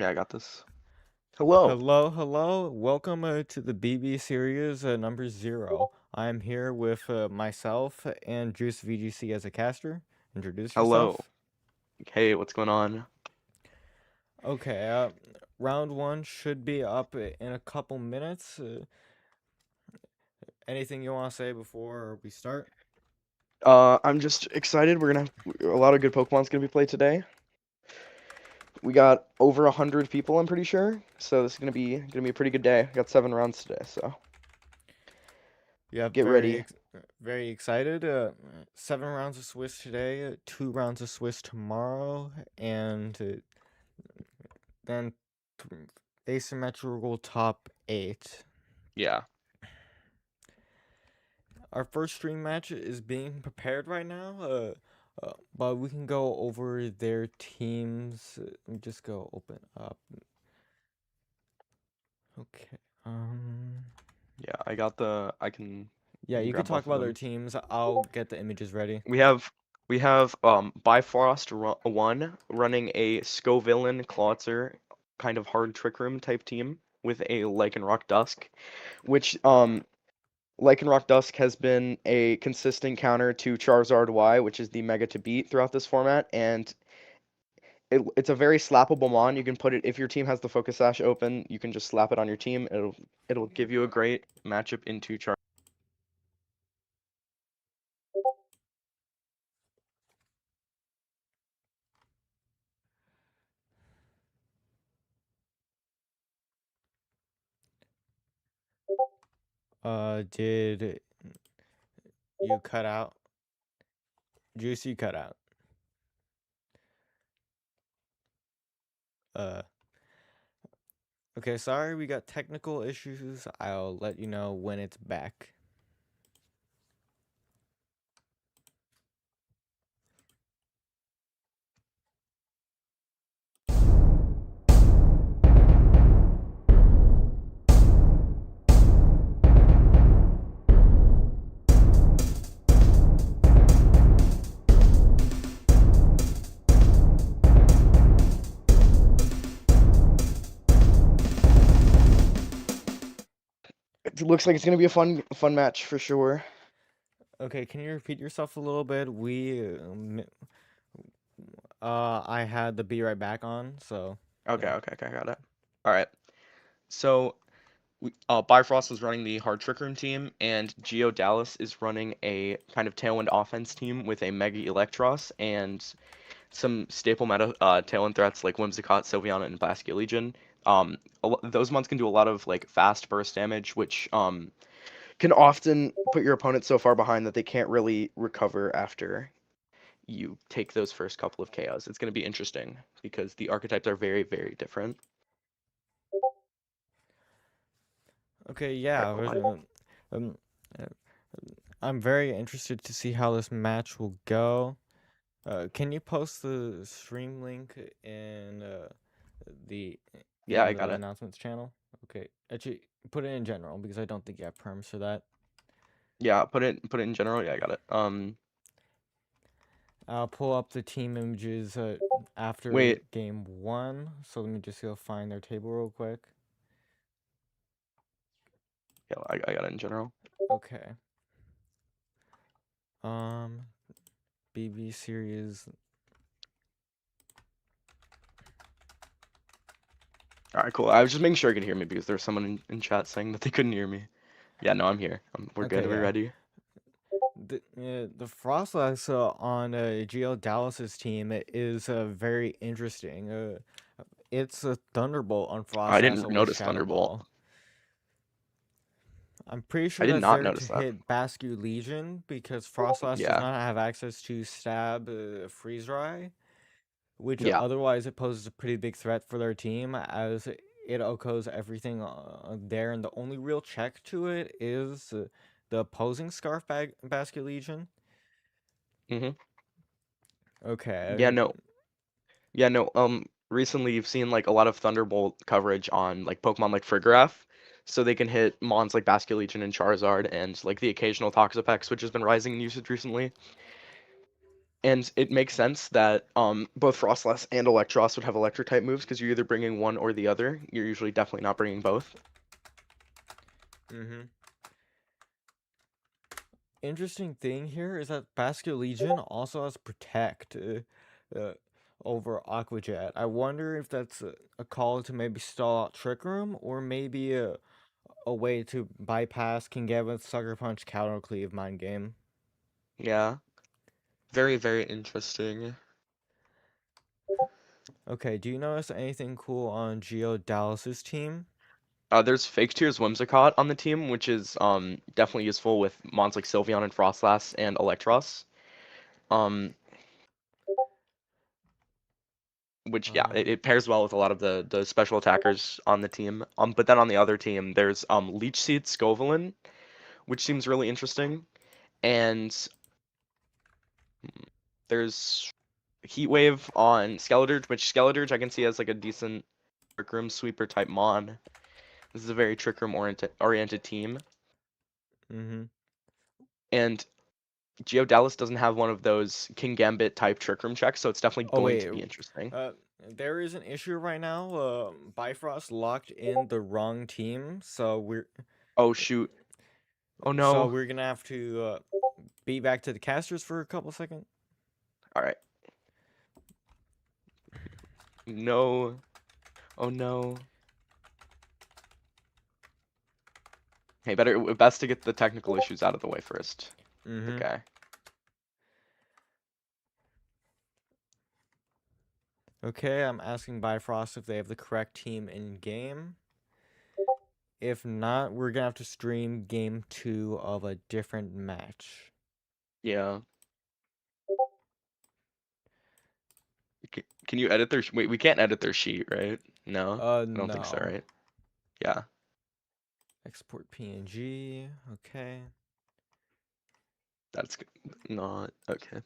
Yeah, I got this. Hello. Hello, hello. Welcome to the BB series number 0. I'm here with myself and Juice VGC as a caster. Introduce Hello. yourself. Hey, what's going on? Okay, round 1 should be up in a couple minutes. Anything you want to say before we start? I'm just excited. We're gonna have a lot of good Pokemon's gonna be played today. We got over 100 people, I'm pretty sure. So this is gonna be a pretty good day. Got 7 rounds today, so Yep, get ready. very excited. 7 rounds of Swiss today, 2 rounds of Swiss tomorrow, and then asymmetrical top 8. Yeah. Our first stream match is being prepared right now, but we can go over their teams. Let me just go open up. Okay. Yeah, I got the I Yeah, can you could grab talk both of about their them. teams. I'll get the images ready. We have Bifrost 1 running a Scovillain Clawitzer kind of hard trick room type team with a Lycanroc Dusk, which Lycanroc Dusk has been a consistent counter to Charizard Y, which is the mega to beat throughout this format, and it's a very slappable mon. You can put it if your team has the Focus Sash open, you can just slap it on your team. It'll give you a great matchup into Charizard. Did you cut out? Juice, you cut out. Uh, okay, sorry, we got technical issues. I'll let you know when it's back. It looks like it's gonna be a fun match for sure. Okay, can you repeat yourself a little bit? I had the be right back on, so Okay, yeah. okay, okay, got it. All right. So Bifrost is running the hard trick room team, and Geo Dallas is running a kind of tailwind offense team with a Mega Electros and some staple meta Tailwind threats like Whimsicott, Sylveon, and Basket Legion. Those mons can do a lot of like fast burst damage, which can often put your opponent so far behind that they can't really recover after you take those first couple of KOs. It's going to be interesting because the archetypes are very, very different. Okay, All yeah. right, Um, uh, I'm very interested to see how this match will go. Can you post the stream link the yeah, I in got the it. announcements channel? Okay, actually, put it in general because I don't think you have perms for that. Yeah, put it in general. Yeah, I got it. I'll pull up the team images after Wait. game 1. So let me just go find their table real quick. Yeah, I got it in general. Okay. Um, BB series. All right, cool. I was just making sure I could hear me because there was someone in chat saying that they couldn't hear me. Yeah, no, I'm here. We're good. Okay, We're yeah. ready. The Frostlass on Geo Dallas's team is very interesting. It's a Thunderbolt on I Frostlass didn't over notice Shadow Thunderbolt. Ball. I'm pretty I sure did that's not there notice to that. hit Bascu Legion because Frostlass does Yeah, not have access to Stab Freeze Dry, which yeah. otherwise it poses a pretty big threat for their team as it OHKOs everything there, and the only real check to it is the opposing Basket Legion. Mhm. Yeah, Okay. no. Yeah, no. Recently you've seen like a lot of Thunderbolt coverage on like Pokemon like Frigoraph, so they can hit mons like Basculetian and Charizard and like the occasional Toxapex, which has been rising in usage recently. And it makes sense that both Frostlass and Electros would have electric type moves because you're either bringing one or the other. You're usually definitely not bringing both. Mm-hmm. Interesting thing here is that Basket Legion also has Protect uh, over Aqua Jet. I wonder if that's a call to maybe stall out Trick Room, or maybe a way to bypass Kingambit's Sucker Punch Counter Cleave mind game. Yeah, very, very interesting. Okay, do you notice anything cool on Geo Dallas's team? There's Fake Tears Whimsicott on the team, which is definitely useful with mons like Sylveon and Frostlass and Electros. Um, which yeah, Um, it pairs well with a lot of the special attackers on the team. But then on the other team, there's Leech Seed Scovillain, which seems really interesting, and there's Heatwave on Skeledirge, which Skeledirge I can see as like a decent Trick Room sweeper type mon. This is a very Trick Room oriented team, mm-hmm. and Geo Dallas doesn't have one of those King Gambit type Trick Room checks, so it's definitely Oh going wait, to be interesting. uh, there is an issue right now. Bifrost locked in the wrong team, Oh shoot! Oh so no! we're gonna have to be back to the casters for a couple seconds. All right. No. Oh no. Hey, best to get the technical issues out of the way first. Mm-hmm. Okay. Okay, I'm asking Bifrost if they have the correct team in game. If not, we're gonna have to stream game 2 of a different match. Yeah. Can you edit their? Wait, we can't edit their sheet, right? No, I don't think so, No. right? Yeah. Export PNG. Okay. not okay.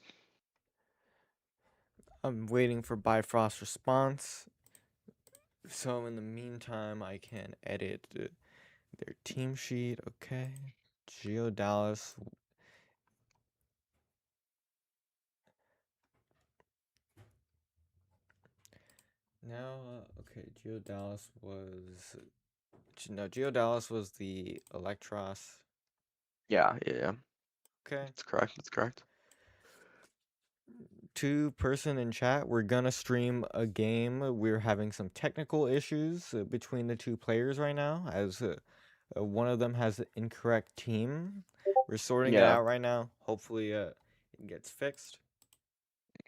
I'm waiting for Bifrost response. So in the meantime, I can edit their team sheet. Okay. Geo Dallas. Now, okay, Geo Dallas was. No, Geo Dallas was the Electros. Yeah, yeah, yeah. Okay. That's correct. That's correct. Two-person in chat, we're gonna stream a game. We're having some technical issues between the two players right now, as one of them has the incorrect team. We're sorting it Yeah, out right now. Hopefully, it gets fixed.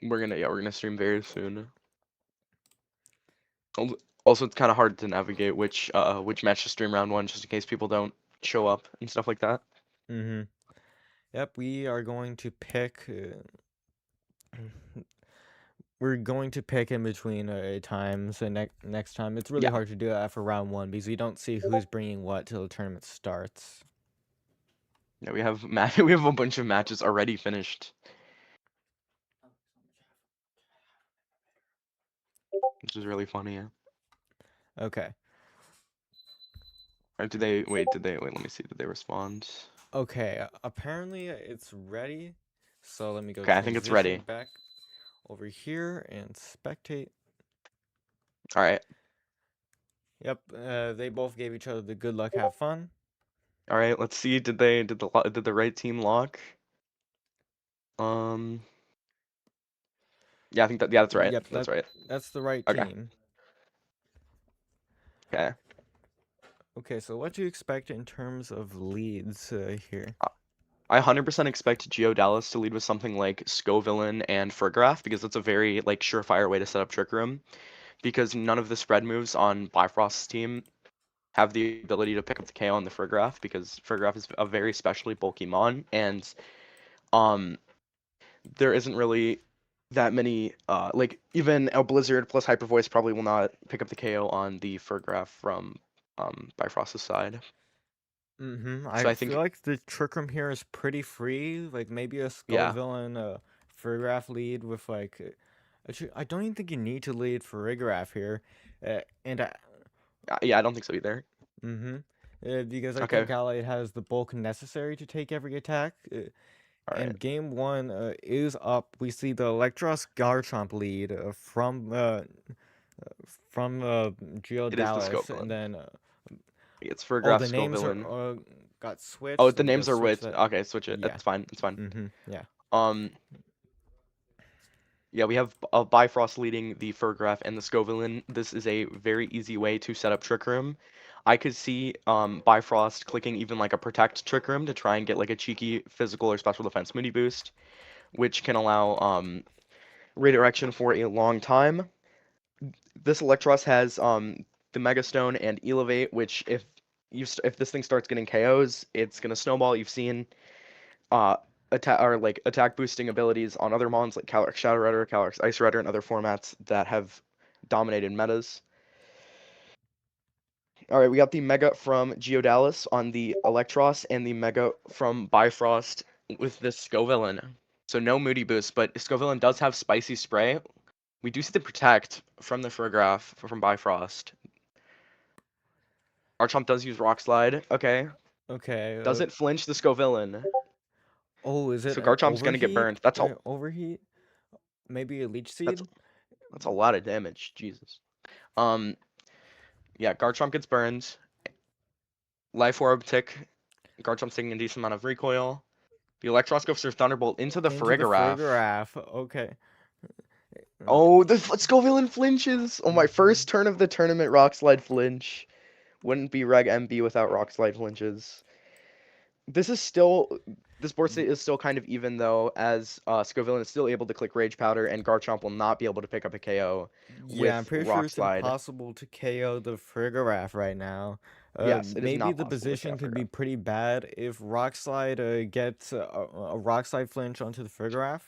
we're gonna stream very soon. Also, it's kind of hard to navigate which match to stream round one, just in case people don't show up and stuff like that. Mm-hmm. Yep, we are going to pick. We're going to pick in between times. And next time, it's really Yeah, hard to do that for round one because we don't see who's bringing what till the tournament starts. yeah. We have we have a bunch of matches already finished, which is really funny. Yeah. Okay. Or did they wait? Did they wait? Let me see. Did they respond? Okay, apparently it's ready. So let me go Okay, I think it's transition ready. back over here and spectate. All right. Yep, they both gave each other the good luck, have fun. All right. Let's see. Did the right team lock? Um. Yeah, I think that. Yeah, that's right. Yep, That's right. that's the right Okay. team. Okay. Okay, so what do you expect in terms of leads here? I 100% expect Geo Dallas to lead with something like Scovillain and Fergraph because that's a very like surefire way to set up Trick Room. Because none of the spread moves on Bifrost's team have the ability to pick up the KO on the Fergraph because Fergraph is a very specially bulky mon, and um there isn't really that many like even a Blizzard plus Hyper Voice probably will not pick up the KO on the Fergraph from Bifrost's side. Mm-hmm. So I I feel think like the trick room here is pretty free. Like maybe a skull yeah. villain, Farigiraf lead with like. Actually, I don't even think you need to lead Farigiraf here, and Yeah, I don't think so either. mm-hmm. Because I Okay. think Allied has the bulk necessary to take every attack. All right. And game one is up. We see the Electros Garchomp lead from Geo It is the Dallas, and Scovillain. then It's oh, Fergraph the names are Scovillain. got Oh, switched. the Let me go names are switch with. that. Okay, switch it. Yeah. It's fine. It's fine. Yeah. Um, yeah, we have Bifrost leading the Fergraph and the Scovillain. This is a very easy way to set up Trick Room. I could see Bifrost clicking even like a Protect Trick Room to try and get like a cheeky physical or special defense Moody boost, which can allow redirection for a long time. This Electros has the Mega Stone and Elevate, which if this thing starts getting KOs, it's gonna snowball. You've seen uh attack boosting abilities on other mons like Calyrex Shadow Rider, Calyrex Ice Rider, and other formats that have dominated metas. All right, we got the Mega from Geodalis on the Electros and the Mega from Bifrost with the Scovillain. So no Moody boost, but Scovillain does have Spicy Spray. We do see the Protect from the Fergraph from Bifrost. Archomp does use Rock Slide. Okay. Okay. Does it flinch the Scovillain? Oh, is it So an Garchomp's gonna get overheat? burned. That's all. Overheat? Maybe a leech That's seed? that's a lot of damage. Jesus. Um. Yeah, Garchomp gets burned. Life Orb tick. Garchomp's taking a decent amount of recoil. The Electros goes through Thunderbolt into the Into the Farigiraf. Farigiraf. Okay. Oh, the Scovillain flinches! Oh, my Mm-hmm. first turn of the tournament Rock Slide flinch. Wouldn't be Reg MB without Rock Slide flinches. This is still this board state is still kind of even though, as Scovillain is still able to click Rage Powder, and Garchomp will not be able to pick up a KO Yeah, I'm with pretty sure Rock it's Slide. impossible to KO the Farigiraf right now. Yes, it is Maybe not the possible to position KO could be Farigiraf. pretty bad if Rock Slide gets a Rock Slide flinch onto the Farigiraf.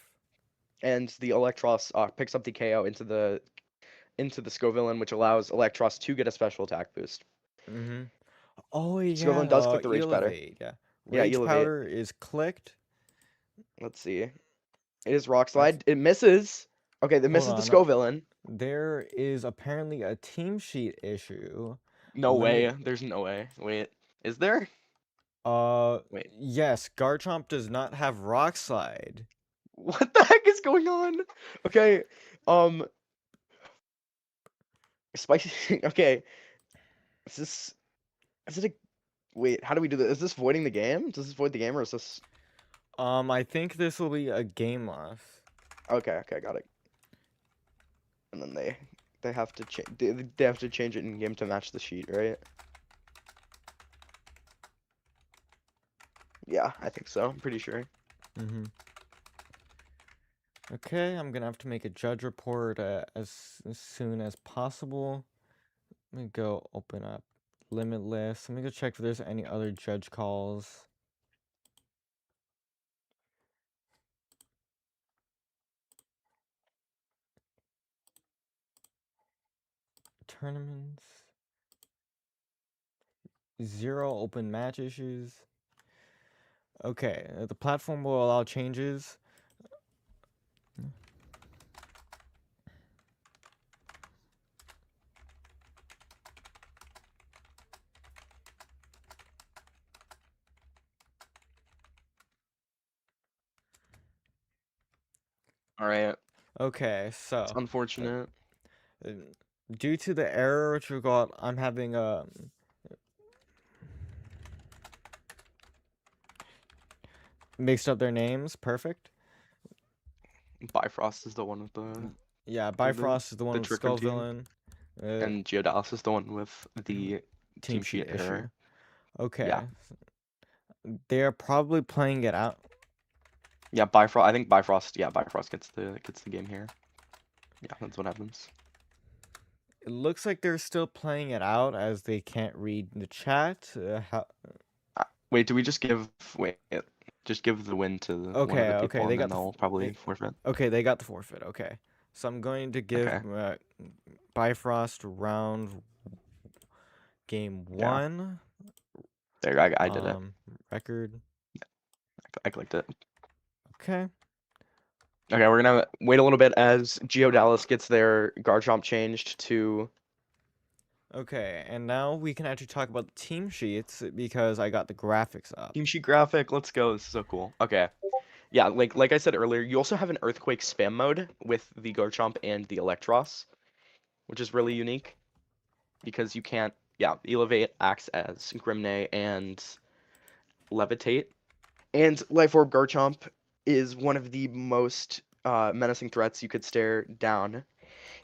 And the Electros picks up the KO into the Scovillain, which allows Electros to get a special attack boost. Mm-hmm. Oh yeah, Scovillain does click the Rage Powder. Elevate. Yeah, Yeah, Rage Elevate. Powder is clicked. Let's see. It is Rock That's Slide. It misses. Okay, it hold misses the on. Scovillain. There is apparently a team sheet issue. No Let me. way. There's no way. Wait. Is there? Uh, Wait. yes, Garchomp does not have Rock Slide. What the heck is going on? Okay. Um Spicy okay. Is this is it a wait, how do we do this? Is this voiding the game? Does this void the game or is this I think this will be a game loss. okay, got it. And then they have to change they have to change it in game to match the sheet, right? Yeah, I think so. I'm pretty sure. Mm-hmm. Okay, I'm gonna have to make a judge report as soon as possible. Let me go open up Limitless. Let me go check if there's any other judge calls. Tournaments. 0 open match issues. Okay, the platform will allow changes. All right. Okay, It's so unfortunate. uh, due to the error which we got, I'm having mixed up their names. Perfect. Bifrost is the one with the Yeah, with Bifrost is the one the with Trick Room team, Skullvillain. Uh, and Geodalis is the one with the team team sheet sheet issue. error. Yeah. Okay, they're probably playing it out. Yeah, Bifrost. I think Bifrost. Yeah, Bifrost gets the game here. Yeah, that's what happens. It looks like they're still playing it out as they can't read the chat. Wait, do we just give just give the win to one of Okay, the okay, people they and got then the they'll probably they forfeit? okay, they got the forfeit. Okay, so I'm going to give Okay. Bifrost round game Yeah. 1 There, I did it. record. I clicked it. Okay. Okay, we're gonna wait a little bit as Geodalis gets their Garchomp changed to Okay, and now we can actually talk about the team sheets because I got the graphics up. team sheet graphic. Let's go. This is so cool. Okay. Yeah, like I said earlier, you also have an Earthquake spam mode with the Garchomp and the Electros, which is really unique because you can't. Yeah, Elevate acts as Grimnay and Levitate, and Life Orb Garchomp is one of the most menacing threats you could stare down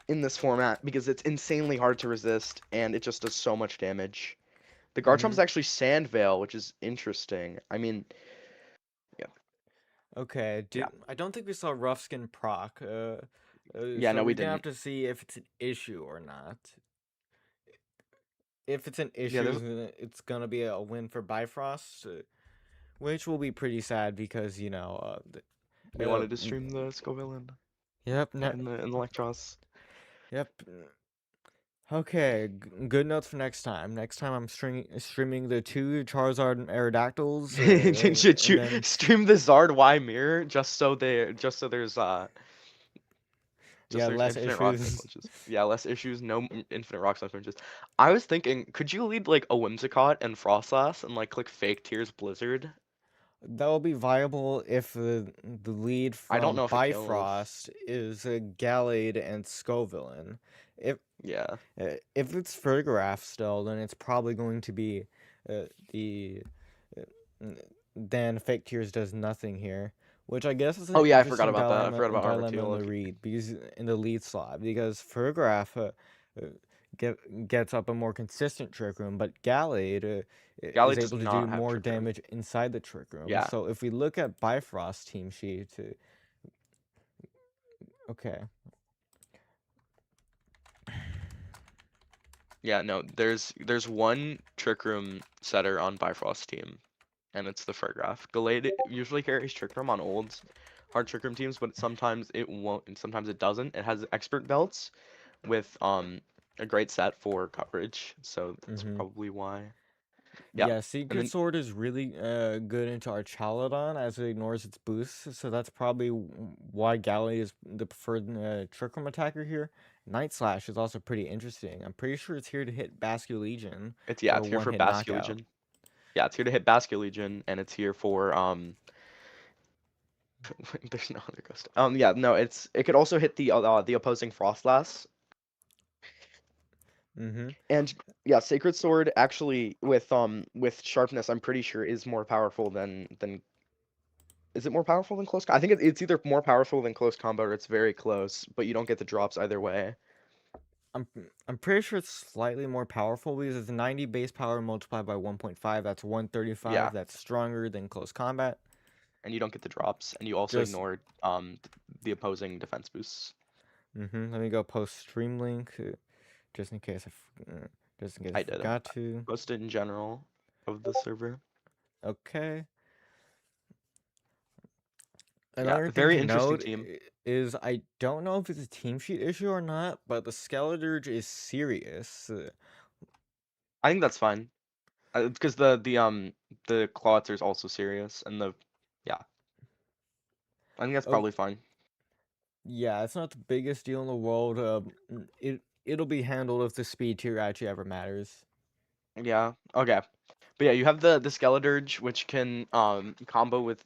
in this format because it's insanely hard to resist and it just does so much damage. The Garchomp Mm-hmm. is actually Sand Veil, which is interesting. I mean, yeah, Okay, yeah, I don't think we saw Rough Skin proc. yeah. So No, we we're gonna have didn't. to see if it's an issue or not. If it's an Yeah, there's. issue, it's gonna be a win for Bifrost, which will be pretty sad because We wanted to stream the Scovillain yep, in the Electros. yep. Okay, good notes for next time. Next time I'm streaming the two Charizard and Aerodactyls, Should and you then stream the Zard Y mirror just yeah, so there's less infinite rock slide issues. punches. Yeah, less issues, no infinite rock slide punches. I was thinking, could you lead like a Whimsicott and Frostlass and like click Fake Tears Blizzard? That will be viable if the lead I don't from know if it kills. Bifrost is Gallade and Scovillain. If Yeah. if it's Fergraph still, then it's probably going to be the uh, then Fake Tears does nothing here, which I guess is an Oh yeah, I forgot interesting about that. I forgot about dilemma Armorteal. in the read because in the lead slot because Fergraph uh, gets up a more consistent Trick Room, but Gallade is Gallade does able to do not have more Trick Room. damage inside the Trick Room. Yeah. So if we look at Bifrost team sheet, okay, Yeah, no, there's one Trick Room setter on Bifrost team, and it's the Fargraph. Gallade usually carries Trick Room on old hard Trick Room teams, but sometimes it won't and sometimes it doesn't. It has expert belts with a great set for coverage, so that's mm-hmm. probably why. Yeah. Yeah, And Secret then Sword is really good into Archaludon as it ignores its boosts, so that's probably why Gallade is the preferred Trick Room attacker here. Night Slash is also pretty interesting. I'm pretty sure it's here to hit Basculegion for a it's here for one-hit knockout. Basculegion. Yeah, it's here to hit Basculegion, and it's here for there's no other ghost. Yeah, no, it could also hit the opposing Frostlass. Mm-hmm. And yeah, Sacred Sword actually with sharpness, I'm pretty sure is more powerful than is it more powerful than close? I think it's either more powerful than close combo or it's very close, but you don't get the drops either way. I'm I'm pretty sure it's slightly more powerful because it's 90 base power multiplied by 1.5. That's Yeah, 135. That's stronger than close combat. and you don't get the drops, and you also Just ignore the opposing defense boosts. let me go post stream link just in case just in case I I did. forgot to. Posted in general of the server. Okay. Yeah, Another thing very to interesting note team. is I don't know if it's a team sheet issue or not, but the Skeledirge is serious. I think that's fine. Because the Clawitzer is also serious, and the yeah, I think that's Oh, probably fine. yeah, it's not the biggest deal in the world. It'll be handled if the speed tier actually ever matters. Yeah. Okay. But yeah, you have the Skeledirge, which can combo with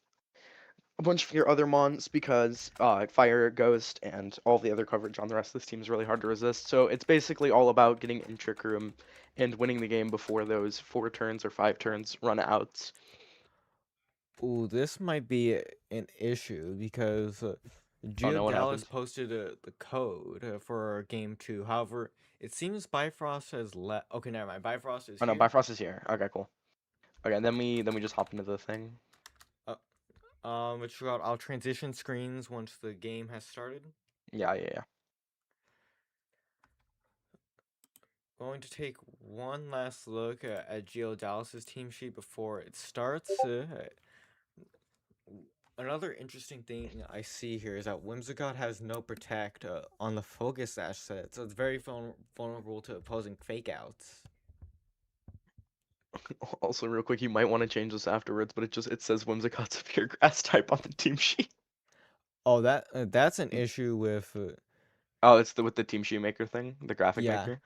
a bunch of your other mons because Fire, Ghost, and all the other coverage on the rest of this team is really hard to resist. So it's basically all about getting in Trick Room and winning the game before those 4 turns or 5 turns run out. Ooh, this might be an issue because Oh Geo no, what Dallas happened? posted the code for game two. However, it seems Bifrost has left. Okay, never mind. Bifrost is Oh no, here. Bifrost is here. Okay, cool. Okay, then we just hop into the thing. Which I'll transition screens once the game has started. Yeah, yeah, yeah. Going to take one last look at Geo Dallas's team sheet before it starts. Another interesting thing I see here is that Whimsicott has no protect on the focus sash set, so it's very vulnerable to opposing fake outs. Also, real quick, you might want to change this afterwards, but it says Whimsicott's a pure grass type on the team sheet. Oh, that's an issue with Oh, it's with the Team Shoemaker thing, the graphic yeah. maker.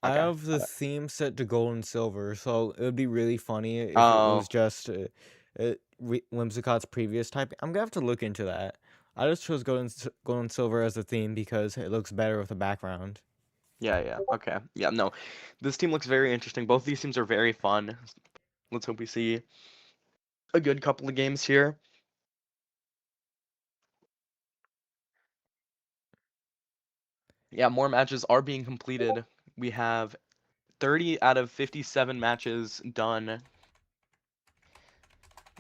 I Okay, have the got it. theme set to gold and silver, so it would be really funny if it was Oh, just Whimsicott's previous type. I'm gonna have to look into that. I just chose gold and silver as a theme because it looks better with the background. Yeah, okay. Yeah, no. This team looks very interesting. Both these teams are very fun. Let's hope we see a good couple of games here. Yeah, more matches are being completed. We have 30 out of 57 matches done.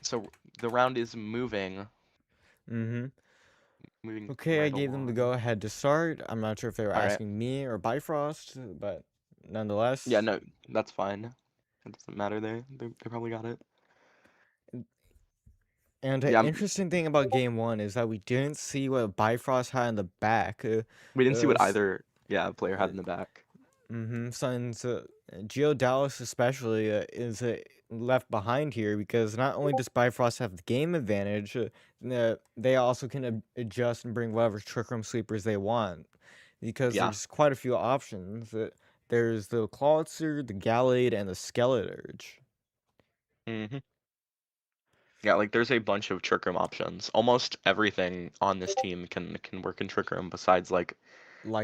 So the round is Mm-hmm. moving Okay, I right gave them the along. go ahead to start. I'm not sure if they were All right. asking me or Bifrost, but Yeah, nonetheless. no, that's fine. It doesn't matter there. They probably got it. And the Yeah, interesting thing about game one is that we didn't see what Bifrost had in the back. we didn't see what S- either, yeah, player had in the back. Since Geo Dallas especially is left behind here because not only does Bifrost have the game advantage, they also can adjust and bring whatever Trick Room Sweepers they want because Yeah. there's quite a few options. There's the Clawitzer, the Gallade, and the Skeleturge. hmm Yeah, like there's a bunch of trick room options. Almost everything on this team can work in trick room besides like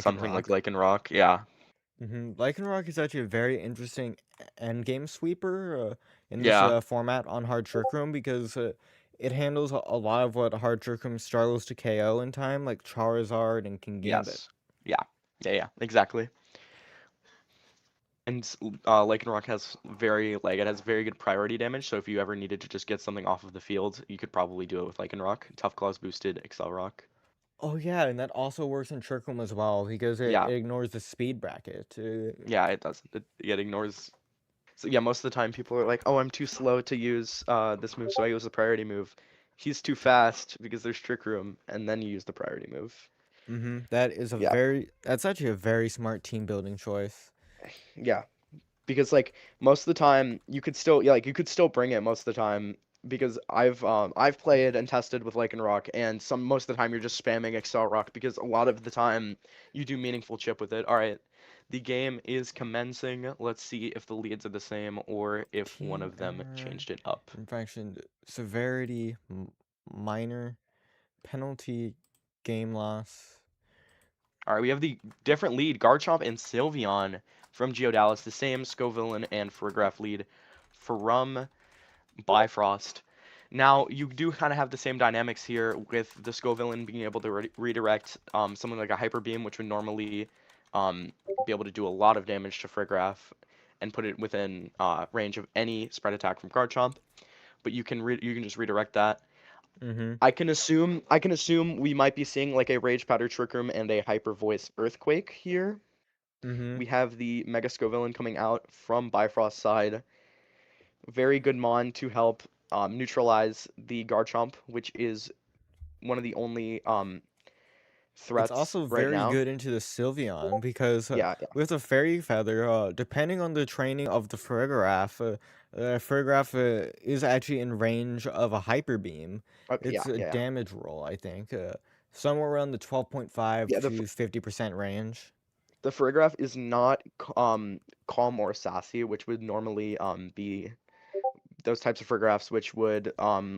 something like Lycanroc. Lycanroc. Yeah. Lycanroc is actually a very interesting endgame sweeper in this Yeah. format on Hard Trick Room because it handles a lot of what Hard Trick Room struggles to KO in time, like Charizard and King Gambit. Yes. Yeah. Yeah, exactly. And Lycanroc has it has very good priority damage, so if you ever needed to just get something off of the field, you could probably do it with Lycanroc. Tough Claws boosted Excel Rock. Oh yeah, and that also works in Trick Room as well because it Yeah. ignores the speed bracket. Yeah, it does. It ignores. So yeah, most of the time people are like, "Oh, I'm too slow to use this move, so I use the priority move." He's too fast because there's Trick Room, and then you use the priority move. That is Yeah, that's actually a very smart team building choice. yeah. Because like most of the time you could still you could still bring it most of the time because I've played and tested with Lycanroc and some most of the time you're just spamming Excel Rock because a lot of the time you do meaningful chip with it. All right. The game is commencing. Let's see if the leads are the same or if one Team of them error, changed it up. infraction, severity, minor, penalty, game loss. All right, we have the different lead, Garchomp and Sylveon from Geodalis, the same Scovillain and Farigiraf lead from Bifrost. Now, you do kind of have the same dynamics here with the Scovillain being able to redirect something like a Hyper Beam, which would normally be able to do a lot of damage to Farigiraf and put it within range of any spread attack from Garchomp. But you can just redirect that. Mm-hmm. I can assume we might be seeing like a Rage Powder Trick Room and a Hyper Voice Earthquake here. Mm-hmm. We have the Mega Scovillain coming out from Bifrost's side. Very good Mon to help neutralize the Garchomp, which is one of the only It's threats also right very now. good into the Sylveon because Yeah, with the Fairy Feather, depending on the training of the Farigiraf is actually in range of a Hyper Beam. yeah, It's a yeah. damage roll, I think, somewhere around the 12.5 Yeah, to 50% range. the Farigiraf is not calm or sassy, which would normally be those types of Farigirafs which would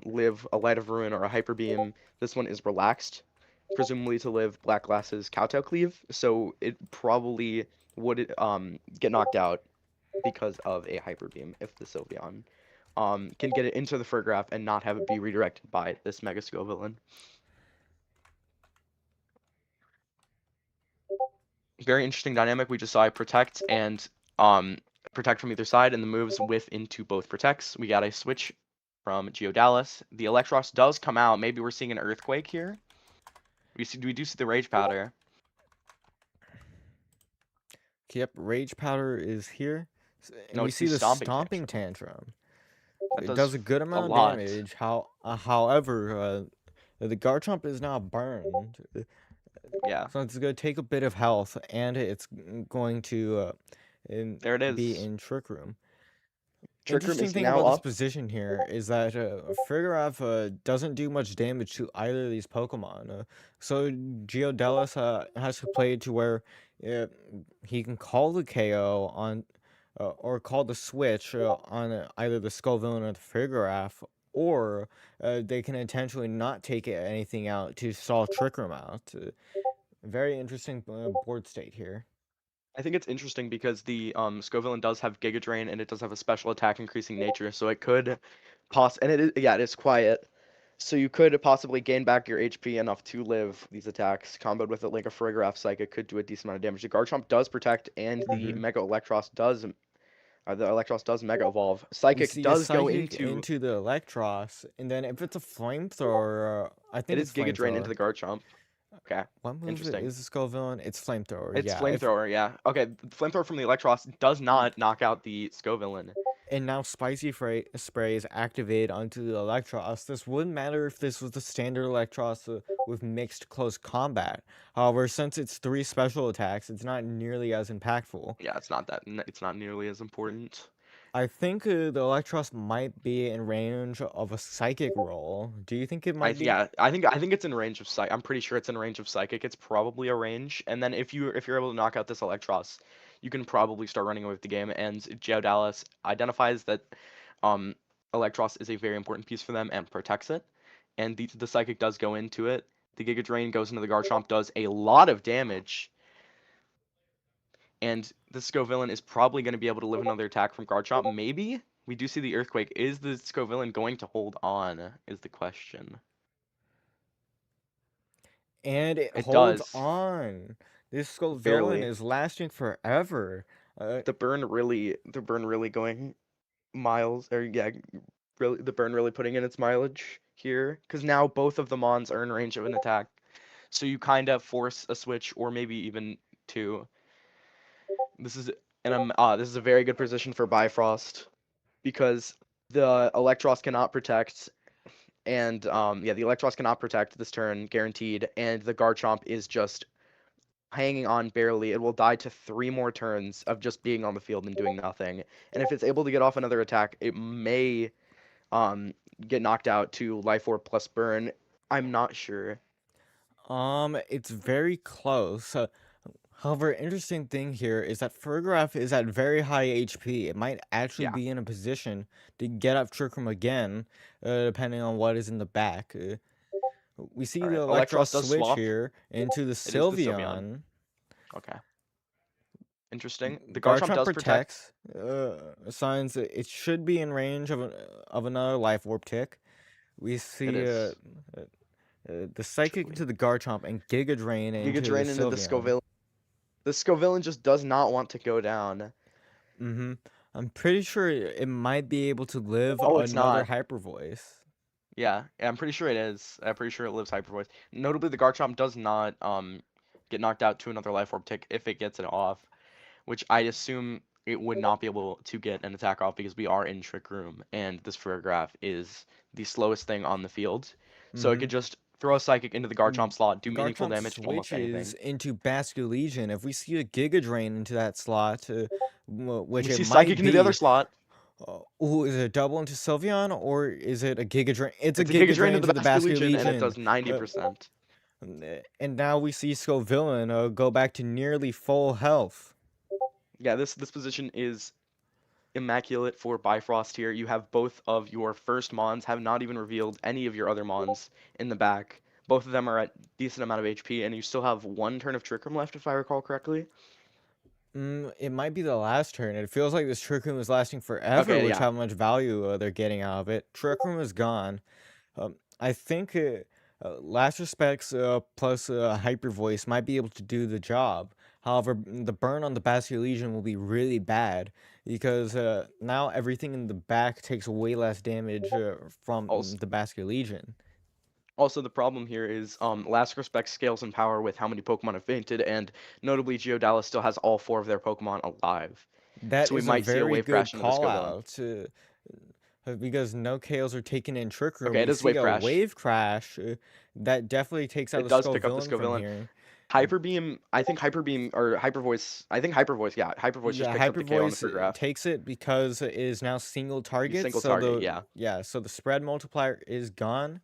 live a Light of Ruin or a Hyper Beam. This one is relaxed, presumably to live Black Glass's Kowtow Cleave, so it probably would get knocked out because of a Hyper Beam if the Sylveon can get it into the Farigiraf and not have it be redirected by this Mega Scovillain. Very interesting dynamic. We just saw a protect and um, protect from either side, and the moves whiff into both protects. We got a switch from Geodalis. The Electros does come out. Maybe we're seeing an Earthquake here. We do see the Rage Powder. Yep, Rage Powder is here. And No, we it's the see the Stomping Stomping Tantrum. Tantrum. That It does does a good a amount of lot. damage. However, the Garchomp is now burned. Yeah, So it's going to take a bit of health, and it's going to there it be is. in Trick Room. Trick Room Interesting is thing now about this up. position here is that Farigiraf doesn't do much damage to either of these Pokemon. So Geodelis has to play it to where uh, he can call the KO on, or call the switch on either the Scovillain or the Farigiraf, or they can intentionally not take anything out to stall Trick Room out. Very interesting board state here. I think it's interesting because the Scovillain does have Giga Drain and it does have a special attack increasing nature, so it could and it is, yeah, it is quiet. So you could possibly gain back your HP enough to live these attacks. Comboed with it like a Farigiraf Psychic could do a decent amount of damage. The Garchomp does protect, and the Hmm. Mega Electros does Mega Evolve. We Psychic see a does go Psychic into into the Electros, and then if it's a Flamethrower, I it think is it's Giga Drain into Flamethrower. the Garchomp. Okay, What move interesting. is the Skull Villain? It's Flamethrower, It's yeah. If Flamethrower, yeah. Okay, the Flamethrower from the Electros does not knock out the Scovillain. And now Spicy Spray is activated onto the Electros. This wouldn't matter if this was the standard Electros with mixed close combat. However, since it's 3 special attacks, it's not nearly as impactful. Yeah, it's not nearly as important. I think the Electros might be in range of a Psychic roll. Do you think it might be? Yeah, I think it's in range of Psychic. I'm pretty sure it's in range of Psychic. It's probably a range. And then if you're able to knock out this Electros, you can probably start running away with the game. And Geodalis identifies that um Electros is a very important piece for them and protects it. And the Psychic does go into it. The Giga Drain goes into the Garchomp, does a lot of damage. And the Scovillain is probably going to be able to live another attack from Garchomp. Maybe we do see the Earthquake. Is the Scovillain going to hold on? Is the question. And it It holds does. on. This Skull Villain Barely. is lasting forever. Uh, The burn really going miles, or yeah, really the burn really putting in its mileage here, because now both of the Mons are in range of an attack. So you kind of force a switch, or maybe even two. This is this is a very good position for Bifrost because the Electros cannot protect, and yeah, the Electros cannot protect this turn guaranteed, and the Garchomp is just hanging on barely. It will die to 3 more turns of just being on the field and doing nothing. And if it's able to get off another attack, it may um get knocked out to Life Orb plus Burn. I'm not sure. it's very close. However, interesting thing here is that Farigiraf is at very high HP. It might actually Yeah. be in a position to get up Trick Room again, depending on what is in the back. We see All the right. Electros Electros does switch swap. here into the It is the Sylveon. Sylveon. Okay. Interesting. The Garchomp Garchomp does protect. protects, signs that it should be in range of another Life Orb tick. We It see is. the Psychic Truly. into the Garchomp and Giga Drain Giga into the Drain into the Sylveon. Scovillain. The Scovillain just does not want to go down. Mm-hmm. I'm pretty sure it might be able to live Oh, it's another not. Hyper Voice. Yeah, I'm pretty sure it is. I'm pretty sure it lives Hyper Voice. Notably, the Garchomp does not get knocked out to another Life Orb tick if it gets it off, which I assume it would not be able to get an attack off because we are in Trick Room, and this Farigiraf is the slowest thing on the field. So it Mm-hmm. could just throw a Psychic into the Garchomp slot, do meaningful Garchomp damage to almost switches anything. into Basculegion. If we see a Giga Drain into that slot, which We it see Psychic might into the other be, slot. ooh, is it a double into Sylveon or is it a Giga Drain? It's a It's a Giga Giga Drain Drain into the into the Basculegion, and it Basculegion. does Uh, 90%. and now we see Scovillain go back to nearly full health. Yeah, this position is immaculate for Bifrost here. You have both of your first Mons, have not even revealed any of your other Mons in the back. Both of them are at decent amount of HP, and you still have 1 turn of Trick Room left, if I recall correctly. It might be the last turn. It feels like this Trick Room is lasting forever, Okay, which yeah. how much value they're getting out of it. Trick Room is gone. I think Last Respects plus Hyper Voice might be able to do the job. However, the burn on the Bastille Legion will be really bad because now everything in the back takes way less damage from Also, the Bastille Legion. also the problem here is Last Respect scales in power with how many Pokemon have fainted, and notably Geodalis still has all 4 of their Pokemon alive. That So we is a might see a very Wave good Crash into the call Scovillain. out. Because no KOs are taken in Trick Room, Okay, it we is see Wave a Crash. Wave Crash that definitely takes out It the does Skull pick up the Villain from Scovillain. here. Hyper Beam, I think Hyper Beam or Hyper Voice. I think Hyper Voice. Yeah, Hyper Voice just Yeah, picks up Hyper the KO on the Voice Farigiraf. takes it because it is now single You target. single So target. Yeah. the spread multiplier is gone.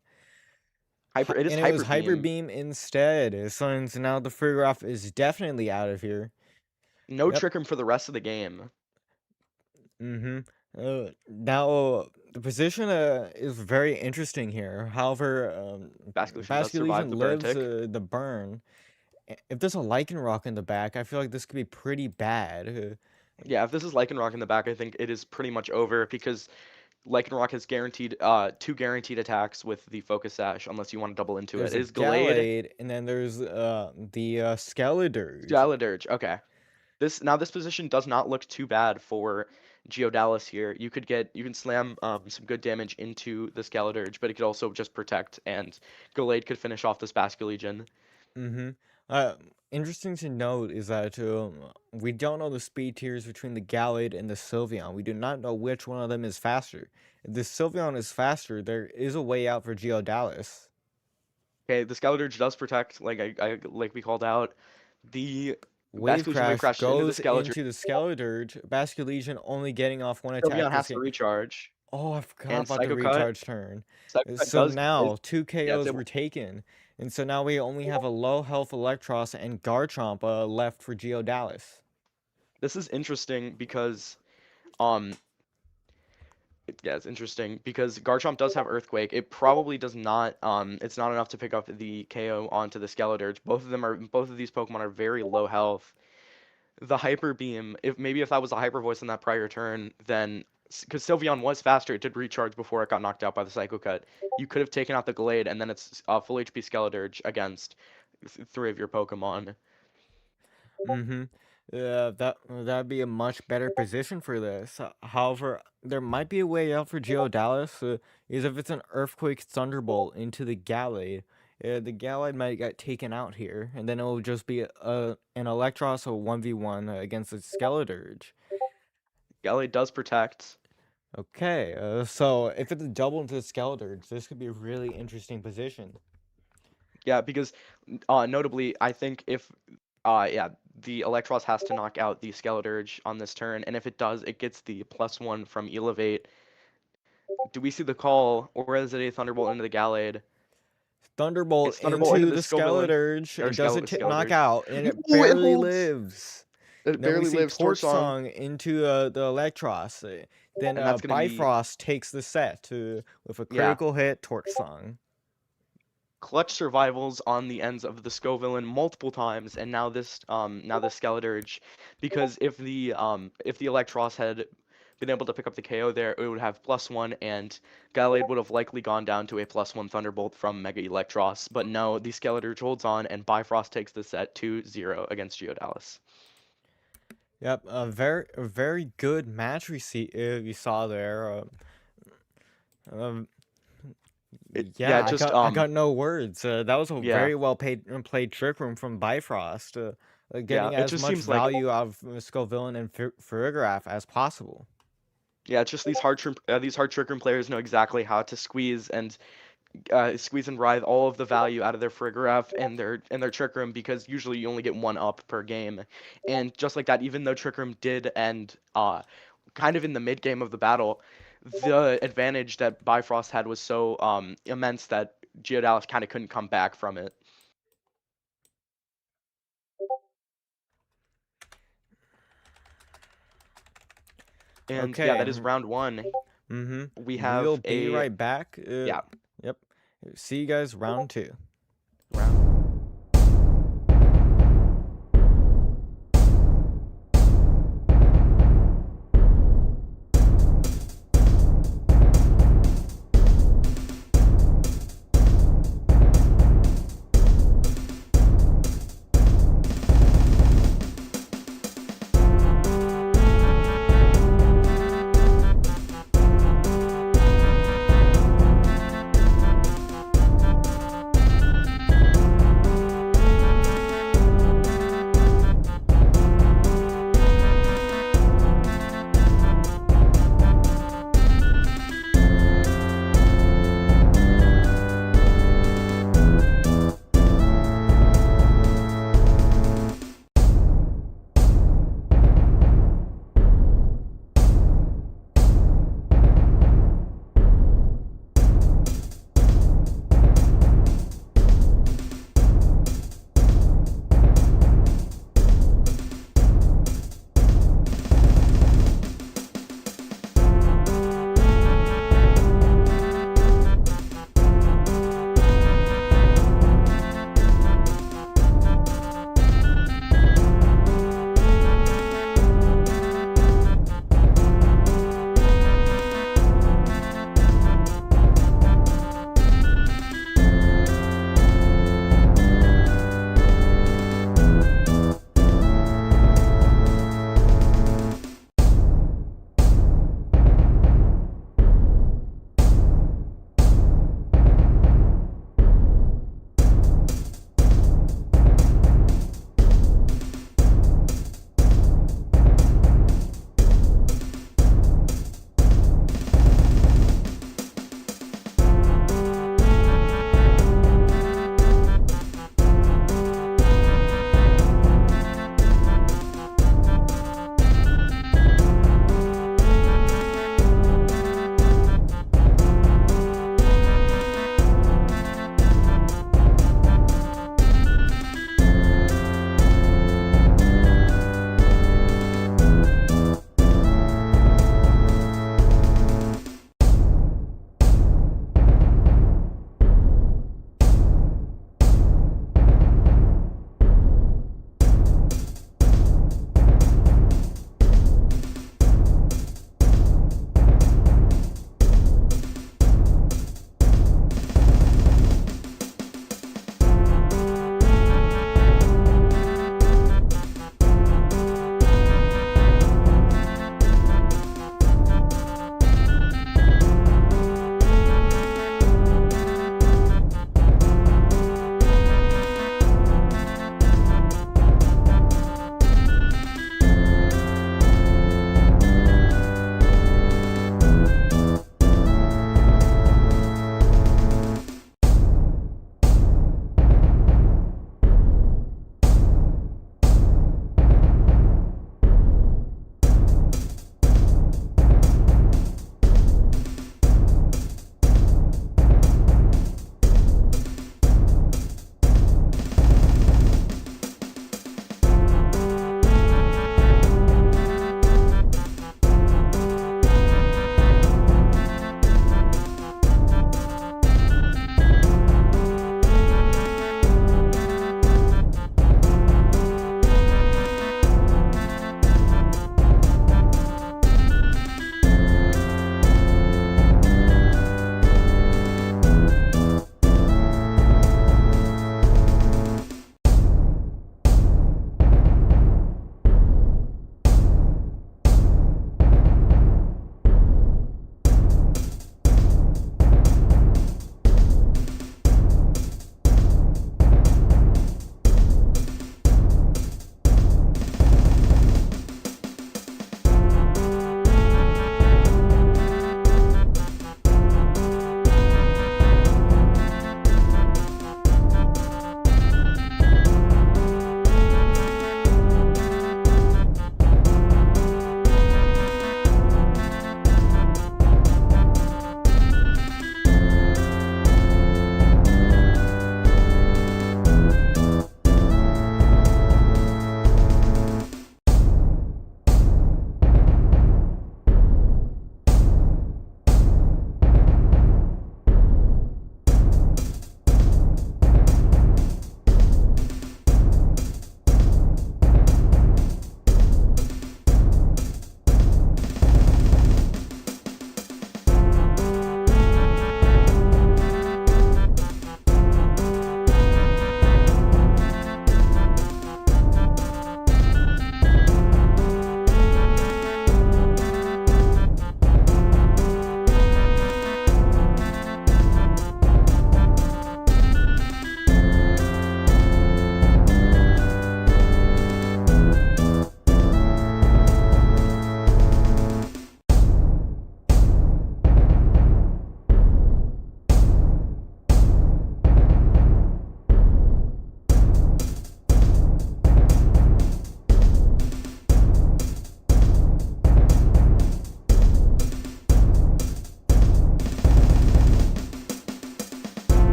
It is And it was Hyper Hyper Beam. Beam instead. So now the Free is definitely out of here. No Yep. Trick Room for the rest of the game. Mm-hmm. Now the position is very interesting here. However, Basculation does survive Basculation the burn lives tick. the burn. If there's a Lycanroc in the back, I feel like this could be pretty bad. Yeah, if this is Lycanroc in the back, I think it is pretty much over because Lycanroc has guaranteed two guaranteed attacks with the Focus Sash unless you want to double into it. There's It a is Gallade, Gallade, and then there's the Skeledirge. Gallade. Okay. This position does not look too bad for Geodalis here. You can slam some good damage into the Skeledirge, but it could also just protect, and Gallade could finish off this Basculegion. Mm-hmm. Uh, Interesting to note is that we don't know the speed tiers between the Gallade and the Sylveon. We do not know which one of them is faster. If the Sylveon is faster, there is a way out for Geodalis. Okay, the Skeledirge does protect, like we called out. The Wave Basculegion Wave Crash crashes into the goes Skeledirge. into the Skeledirge. Basculegion only getting off one attack Sylveon this has to game. recharge, Oh, I forgot and about the Psycho Cut. recharge turn. Psycho Cut So does is now, two yeah, it's KOs able. were taken. And so now we only have a low health Electros and Garchomp left for Geodalis. This is interesting because um yeah, it's interesting because Garchomp does have Earthquake. It probably does not it's not enough to pick up the KO onto the Skeledirge. Both of these Pokemon are very low health. The Hyper Beam, if that was a Hyper Voice in that prior turn, then because Sylveon was faster, it did recharge before it got knocked out by the Psycho Cut. You could have taken out the Glade and then it's full HP Skeledirge against three of your Pokemon. Mm-hmm. That'd be a much better position for this. However, there might be a way out for Geodalis, is if it's an Earthquake Thunderbolt into the Gallade. The Gallade might get taken out here, and then it will just be an Electros or 1v1 against the Skeledirge. Gallade does protect. Okay, so if it's a double into the Skeledirge, this could be a really interesting position. Yeah, because notably, I think if yeah, the Electros has to knock out the Skeledirge on this turn, and if it does, it gets the +1 from Elevate. Do we see the call, or is it a Thunderbolt into the Gallade? Thunderbolt It's Thunderbolt into into the the Scovillain, Skeledirge. or It doesn't knock Skeledirge. out, and it Ooh, it barely holds! lives. It Then we barely see lives. Torch Torch Song, Song into the Electros. Then and that's gonna be Bifrost takes the set with a yeah. critical hit, Torch Song. Clutch survivals on the ends of the Scovillain multiple times, and now this Skeledirge, because if the Electros had been able to pick up the KO there, it would have +1, and Gallade would have likely gone down to a +1 Thunderbolt from Mega Electros. But no, the Skeledirge holds on, and Bifrost takes the set 2-0 against Geodalis. Yep, a very good match we saw there. Yeah, I got no words. That was a yeah, very well played Trick Room from Bifrost, yeah. getting It as just much seems like value out of Scovillain and Farigiraf as possible. yeah, it's just these hard Trick Room players know exactly how to squeeze and writhe all of the value out of their Farigiraf and their Trick Room, because usually you only get one up per game. And just like that, even though Trick Room did end kind of in the mid game of the battle, the advantage that Bifrost had was so immense that Geodalis kind of couldn't come back from it. And yeah, that is round 1. Mm-hmm. We'll be right back. Yeah. Yep. See you guys round 2.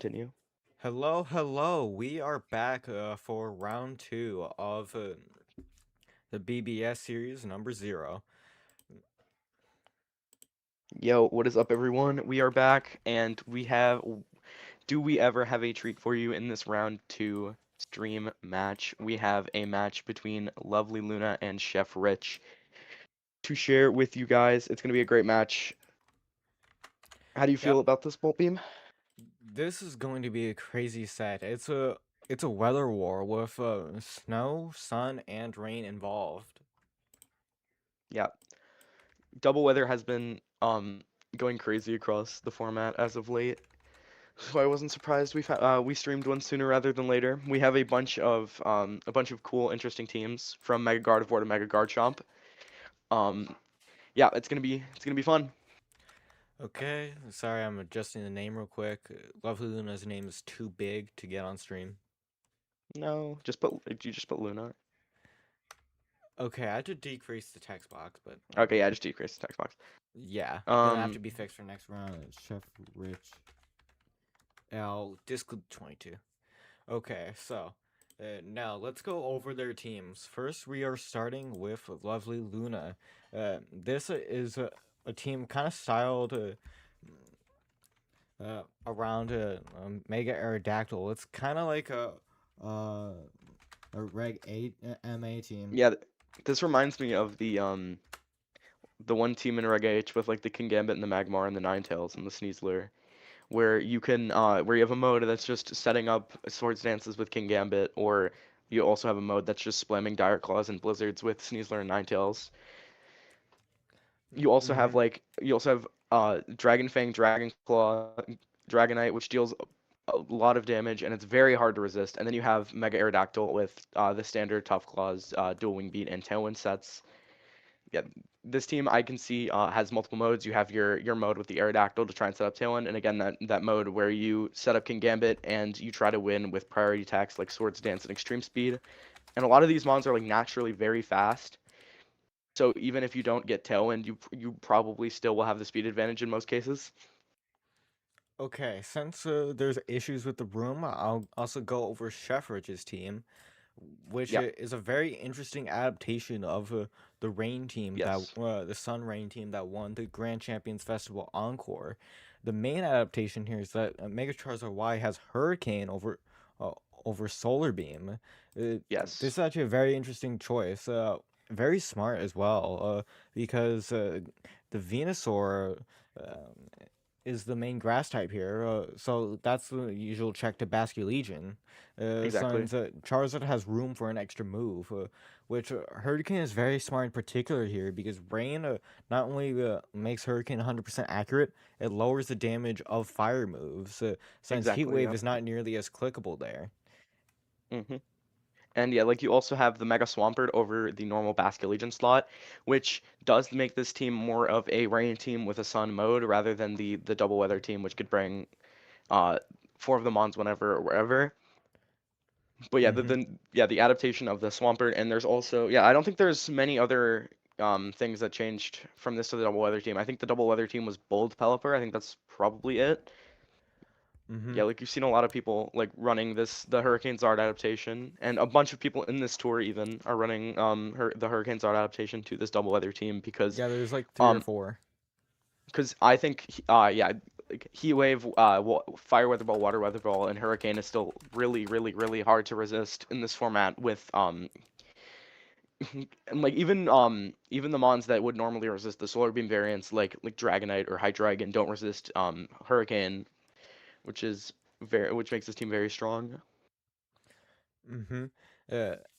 continue. Hello, hello. We are back for round two of the BBS series number 0. Yo, what is up, everyone? We are back, and do we ever have a treat for you in this round two stream match? We have a match between Lovely Luna and Chef Rich to share with you guys. It's going to be a great match. How do you feel Yep, about this, Bolt Beam? this is going to be a crazy set. It's a weather war with snow, sun, and rain involved. Yeah, Double Weather has been going crazy across the format as of late. So I wasn't surprised we streamed one sooner rather than later. We have a bunch of cool, interesting teams from Mega Gardevoir to Mega Garchomp. Um, yeah, it's gonna be fun. Okay, sorry, I'm adjusting the name real quick. Lovely Luna's name is too big to get on stream. No, you just put Luna. Okay, I had to decrease the text box, but Okay, yeah, just decrease the text box. yeah, it'll have to Um, be fixed for next round. Chef Rich L Disc 22. Okay, so now let's go over their teams. First, we are starting with Lovely Luna. This is a team kind of styled around Mega Aerodactyl. It's kind of like uh, a Reg 8 MA team. yeah, this reminds me of the one team in Reg H with like the Kingambit and the Magmar and the Ninetales and the Sneasler, where you have a mode that's just setting up Swords Dances with Kingambit, or you also have a mode that's just spamming Dire Claws and Blizzards with Sneasler and Ninetales. Mm-hmm. You also have Dragon Fang, Dragon Claw, Dragonite, which deals a lot of damage and it's very hard to resist. And then you have Mega Aerodactyl with the standard Tough Claws, Dual Wing Beat, and Tailwind sets. Yeah, this team I can see has multiple modes. You have your mode with the Aerodactyl to try and set up Tailwind, and again that mode where you set up Kingambit and you try to win with priority attacks like Swords Dance and Extreme Speed. And a lot of these mons are like naturally very fast. So even if you don't get Tailwind, you probably still will have the speed advantage in most cases. Okay, since there's issues with the room, I'll also go over Chef Rich's team, which Yeah. is a very interesting adaptation of the Rain team Yes. the Sun Rain team that won the Grand Champions Festival Encore. The main adaptation here is that Mega Charizard Y has Hurricane uh, over Solar Beam. Uh, this Yes. is actually a very interesting choice. Very smart as well, because the Venusaur. Is the main grass type here, so that's the usual check to Basculegion. Exactly. Since Charizard has room for an extra move, which Hurricane is very smart in particular here because Rain not only makes Hurricane 100% accurate, it lowers the damage of fire moves, since Heat Exactly. Wave Yep. is not nearly as clickable there. hmm And yeah, like you also have the Mega Swampert over the normal Basculegion slot, which does make this team more of a rain team with a sun mode rather than the double weather team, which could bring uh four of the mons whenever or wherever. But yeah, Mm-hmm. the adaptation of the Swampert, and there's also I don't think there's many other things that changed from this to the double weather team. I think the double weather team was Bold Pelipper. I think that's probably it. Mm-hmm. Yeah, like you've seen a lot of people like running the Hurricane Zard adaptation, and a bunch of people in this tour even are running the Hurricane Zard adaptation to this double weather team Yeah, there's like three or um four. because I think like Heat Wave, Fire Weather Ball, Water Weather Ball, and Hurricane is still really hard to resist in this format with and like even the mons that would normally resist the Solar Beam variants like Dragonite or Hydreigon don't resist Hurricane, which makes this team very strong. Mm-hmm.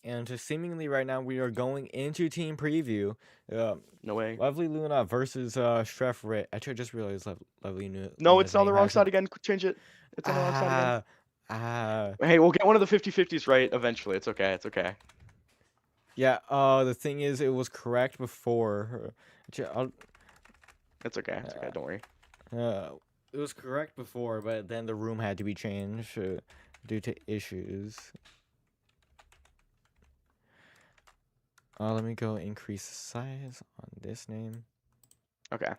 And seemingly right now we are going into team preview. Uh, No way. Lovely Luna versus Chef Rit. Actually, I just realized No, Luna's it's on name the wrong has an side again. Change it. It's on the wrong side again. ah ah Hey, we'll get one of the 50/50s right eventually. It's okay. It's okay. yeah. The thing is, it was correct before. It's okay. It's okay. Uh, Don't worry. it was correct before, but then the room had to be changed due to issues. Let me go increase the size on this name. Okay.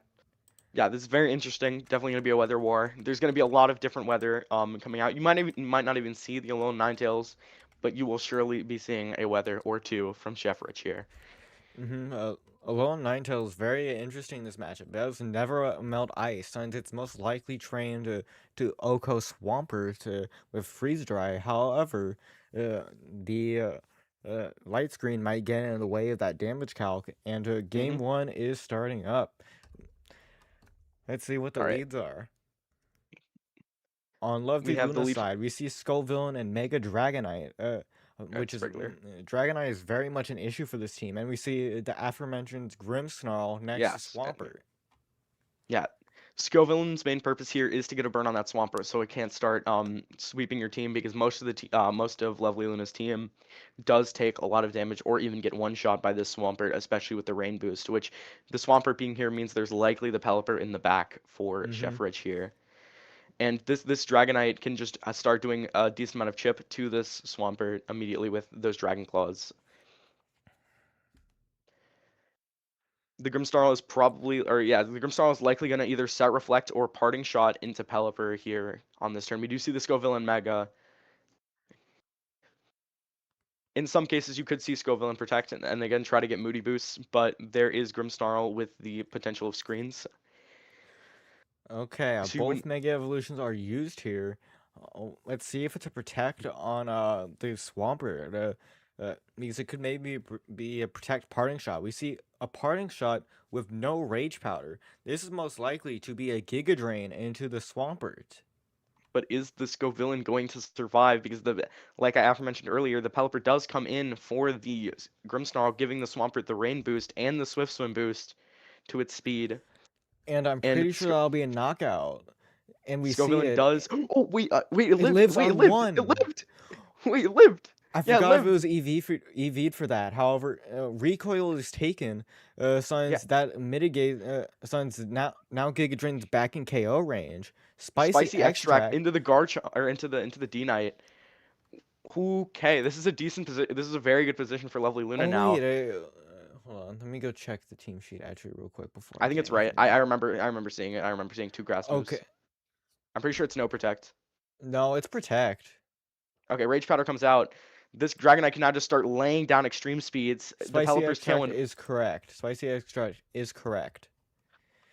Yeah, this is very interesting. Definitely going to be a weather war. There's going to be a lot of different weather coming out. You might not even see the Alone Ninetales, but you will surely be seeing a weather or two from Chef Rich here. Mm-hmm. Alolan Ninetales is very interesting in this matchup. It does never melt ice, and it's most likely trained to Oko Swampert with Freeze Dry. However, the light screen might get in the way of that damage calc, and Hmm. game one is starting up. Let's see what the All right, leads are. On we Lovely have the Luna lead. side, we see Skull Villain and Mega Dragonite, which It's is regular. Dragonite is very much an issue for this team, and we see the aforementioned Grimmsnarl next to Yes. Swampert. Yeah. Scovillain's main purpose here is to get a burn on that Swampert, so it can't start sweeping your team because most of Lovely Luna's team does take a lot of damage or even get one shot by this Swampert, especially with the rain boost. Which the Swampert being here means there's likely the Pelipper in the back for Mm-hmm. Chef Rich here, and this Dragonite can just start doing a decent amount of chip to this Swampert immediately with those Dragon Claws. The Grimmsnarl is probably, or yeah, the Grimmsnarl is likely going to either set Reflect or Parting Shot into Pelipper here on this turn. We do see the Scoville and Mega. In some cases, you could see Scoville and Protect and again try to get Moody boosts, but there is Grimmsnarl with the potential of screens. Okay, So you both wouldn't, Mega Evolutions are used here. Let's see if it's a Protect on the Swampert. Because it could maybe be a Protect Parting Shot. We see a Parting Shot with no Rage Powder. This is most likely to be a Giga Drain into the Swampert. but is the Scovillain going to survive? Because like I aforementioned earlier, the Pelipper does come in for the Grimmsnarl, giving the Swampert the Rain boost and the Swift Swim boost to its speed. And I'm And pretty sure that'll be a knockout. And we see Scovillain it. does. Oh wait, it It lived. lives Wait, it on lived. It one. lived. Wait, it lived. I Yeah, it forgot if it lived. was EV'd for that. However, recoil is taken. Yeah, Since that mitigate. Since now Giga Drain's back in KO range. Spicy spicy extract extract. into the or into the D Knight. Okay, this is a decent position. This is a very good position for Lovely Luna Oh now. wait, hold on. Let me go check the team sheet actually real quick before I I think say it's right. anything I bad. remember. I remember seeing it. I remember seeing two grass Okay, moves. I'm pretty sure it's no protect. no, it's protect. Okay, Rage Powder comes out. This Dragonite can now just start laying down extreme speeds. The Spicy Pelipper's extract Tailwind, is correct. Spicy extract is correct.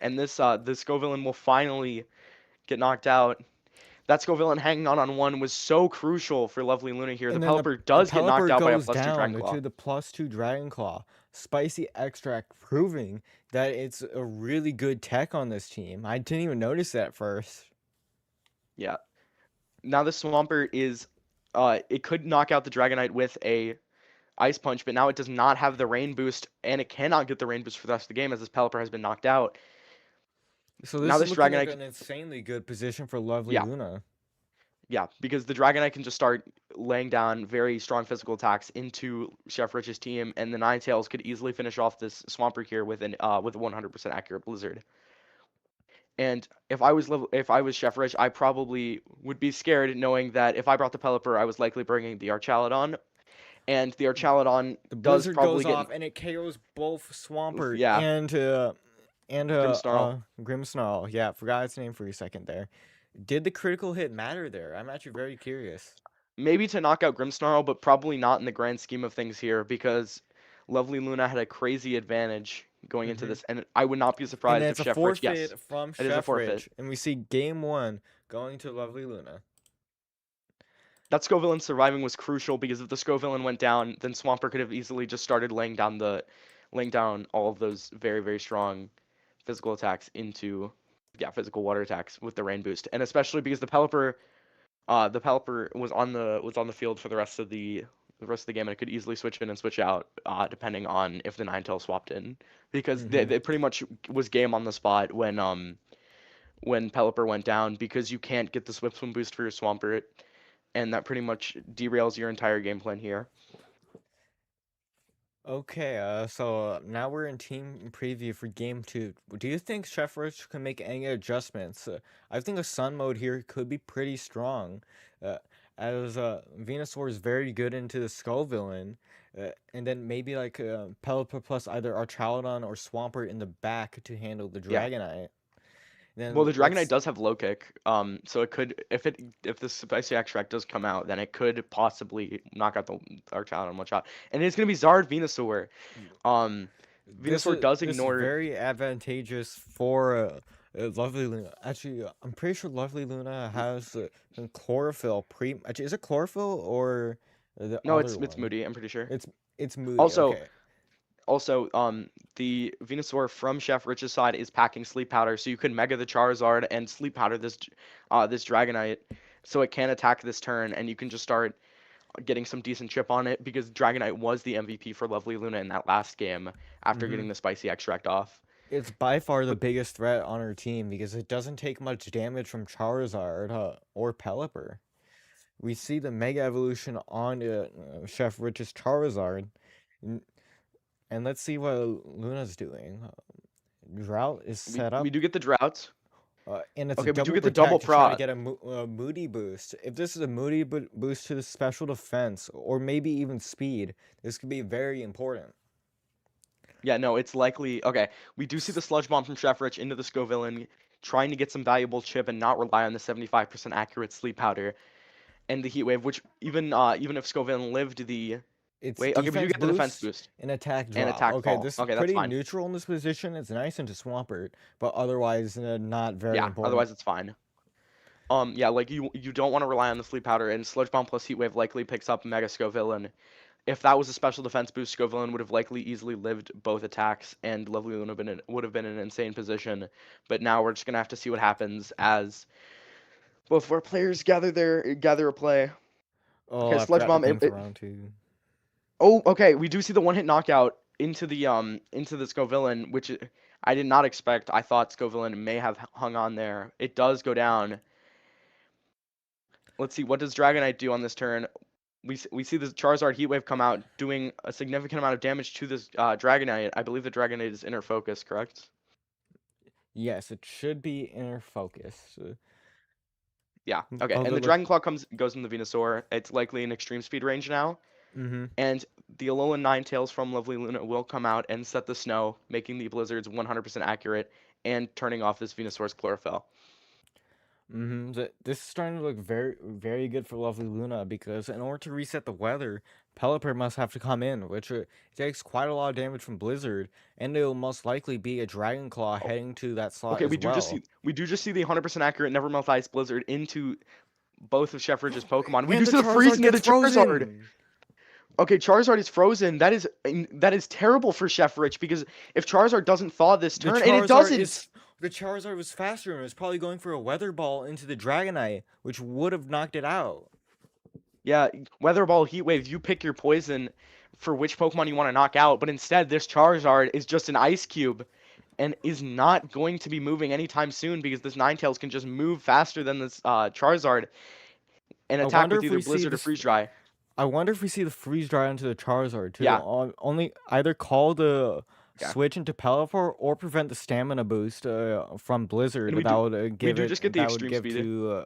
and this Scovillain will finally get knocked out. That Scovillain hanging on one was so crucial for Lovely Luna here. The And then Pelipper the does get knocked Pelipper out by a goes +2 down Dragon Claw. to the +2 Dragon Claw. Spicy extract proving that it's a really good tech on this team. I didn't even notice that at first. Yeah. Now the Swampert is, it could knock out the Dragonite with a Ice Punch, but now it does not have the Rain Boost, and it cannot get the Rain Boost for the rest of the game as this Pelipper has been knocked out. So Now this is this looking like Dragonite, an insanely good position for Lovely yeah, Luna. yeah, because the Dragonite can just start laying down very strong physical attacks into Chef Rich's team, and the Ninetales could easily finish off this Swampert here with a 100% accurate Blizzard. And if I was Chef Rich, I probably would be scared knowing that if I brought the Pelipper, I was likely bringing the Archaludon, and the Archaludon The does Blizzard probably goes get, off and it KOs both Swampert yeah, Grimmsnarl. and Grimmsnarl. Yeah, forgot its name for a second there. Did the critical hit matter there? I'm actually very curious. Maybe to knock out Grimmsnarl, but probably not in the grand scheme of things here because Lovely Luna had a crazy advantage going into Hmm. this, and I would not be And then surprised if it's a Chef Rich, yes, forfeit from it is a Chef forfeit. Rich, and we see game one going to Lovely Luna. That Scovillain surviving was crucial because if the Scovillain went down, then Swampert could have easily just started laying down all of those very, very strong physical attacks into, yeah, physical water attacks with the rain boost. And especially because the Pelipper was on the field for the rest of the game, and it could easily switch in and switch out, depending on if the Ninetale swapped in, because they, Hmm. they pretty much was game on the spot when Pelipper went down, because you can't get the Swift Swim boost for your Swampert, and that pretty much derails your entire game plan here. Okay, so now we're in team preview for game two. Do you think Chef Rich can make any adjustments? I think a Sun mode here could be pretty strong, uh, as Venusaur is very good into the Skull Villain, and then maybe like Pelipper plus either Archaludon or Swampert in the back to handle the Yeah, Dragonite. Well, Then the Dragonite let's. does have low kick, so it could if the spicy extract does come out, then it could possibly knock out the Archion in one shot, and it's gonna be Zard Venusaur. Um, Venusaur does This is ignore. very advantageous for Lovely Luna. Actually, I'm pretty sure Lovely Luna has some chlorophyll. Actually, is it chlorophyll or the No, other it's one? Moody. I'm pretty sure. It's it's Moody. Also, Okay. the Venusaur from Chef Rich's side is packing Sleep Powder, so you could Mega the Charizard and Sleep Powder this Dragonite, so it can attack this turn, and you can just start getting some decent chip on it because Dragonite was the MVP for Lovely Luna in that last game after Mm-hmm. getting the Spicy Extract off. It's by far the But biggest threat on her team because it doesn't take much damage from Charizard or Pelipper. We see the Mega Evolution on Chef Rich's Charizard, and, and let's see what Luna's doing. Drought is we set we up. do get the droughts. And it's a Okay, we do double get the double protect to try to prot. get a Moody boost. If this is a Moody boost to the special defense, or maybe even speed, this could be very important. Yeah, no, it's likely. Okay, we do see the Sludge Bomb from Chef Rich into the Scovillain, trying to get some valuable chip and not rely on the 75% accurate Sleep Powder and the Heat Wave, which even if Scovillain lived the It's wait, okay, we do defense get the defense boost boost and attack and drop. attack Okay, fall. this is Okay, that's pretty fine. neutral in this position. It's nice into Swampert, but otherwise not very Yeah, important. otherwise it's fine. Yeah, like you don't want to rely on the Sleep Powder, and Sludge Bomb plus Heat Wave likely picks up Mega Scovillain. If that was a special defense boost, Scovillain would have likely easily lived both attacks, and Lovely Luna would have been in an insane position. But now we're just gonna have to see what happens as both of our players gather a play. Oh, Okay, I Sludge forgot the Bomb. thing for round two. Oh, okay, we do see the one hit knockout into the Scovillain, which I did not expect. I thought Scovillain may have hung on there. It does go down. Let's see, what does Dragonite do on this turn? We see the Charizard Heat Wave come out, doing a significant amount of damage to this Dragonite. I believe the Dragonite is inner focus, correct? Yes, it should be inner focus. Yeah. Okay. And the Other. Dragon Claw goes in the Venusaur. It's likely in extreme speed range now, Mm-hmm. and the Alolan Ninetales from Lovely Luna will come out and set the snow, making the blizzards 100% accurate and turning off this Venusaur's chlorophyll. This is starting to look very, very good for Lovely Luna because in order to reset the weather, Pelipper must have to come in, which takes quite a lot of damage from Blizzard, and it will most likely be a Dragon Claw Oh, heading to that slot okay, as well. we do just see the 100% accurate Never Melt Ice Blizzard into both of Sheffridge's Pokemon. We And do the see the freeze Charizard into gets the Charizard. frozen! Okay, Charizard is frozen. That is terrible for Chef Rich because if Charizard doesn't thaw this The turn, and it Charizard doesn't. is. The Charizard was faster and was probably going for a Weather Ball into the Dragonite, which would have knocked it out. Yeah, Weather Ball, Heat Wave, you pick your poison for which Pokemon you want to knock out, but instead this Charizard is just an Ice Cube and is not going to be moving anytime soon because this Ninetales can just move faster than this Charizard and I attack wonder with if either we see Blizzard or this. Freeze Dry. I wonder if we see the freeze dry into the Charizard to Yeah, only either call the yeah. switch into Pelipper or prevent the stamina boost from Blizzard And that would we do just get the that would extreme give speed. to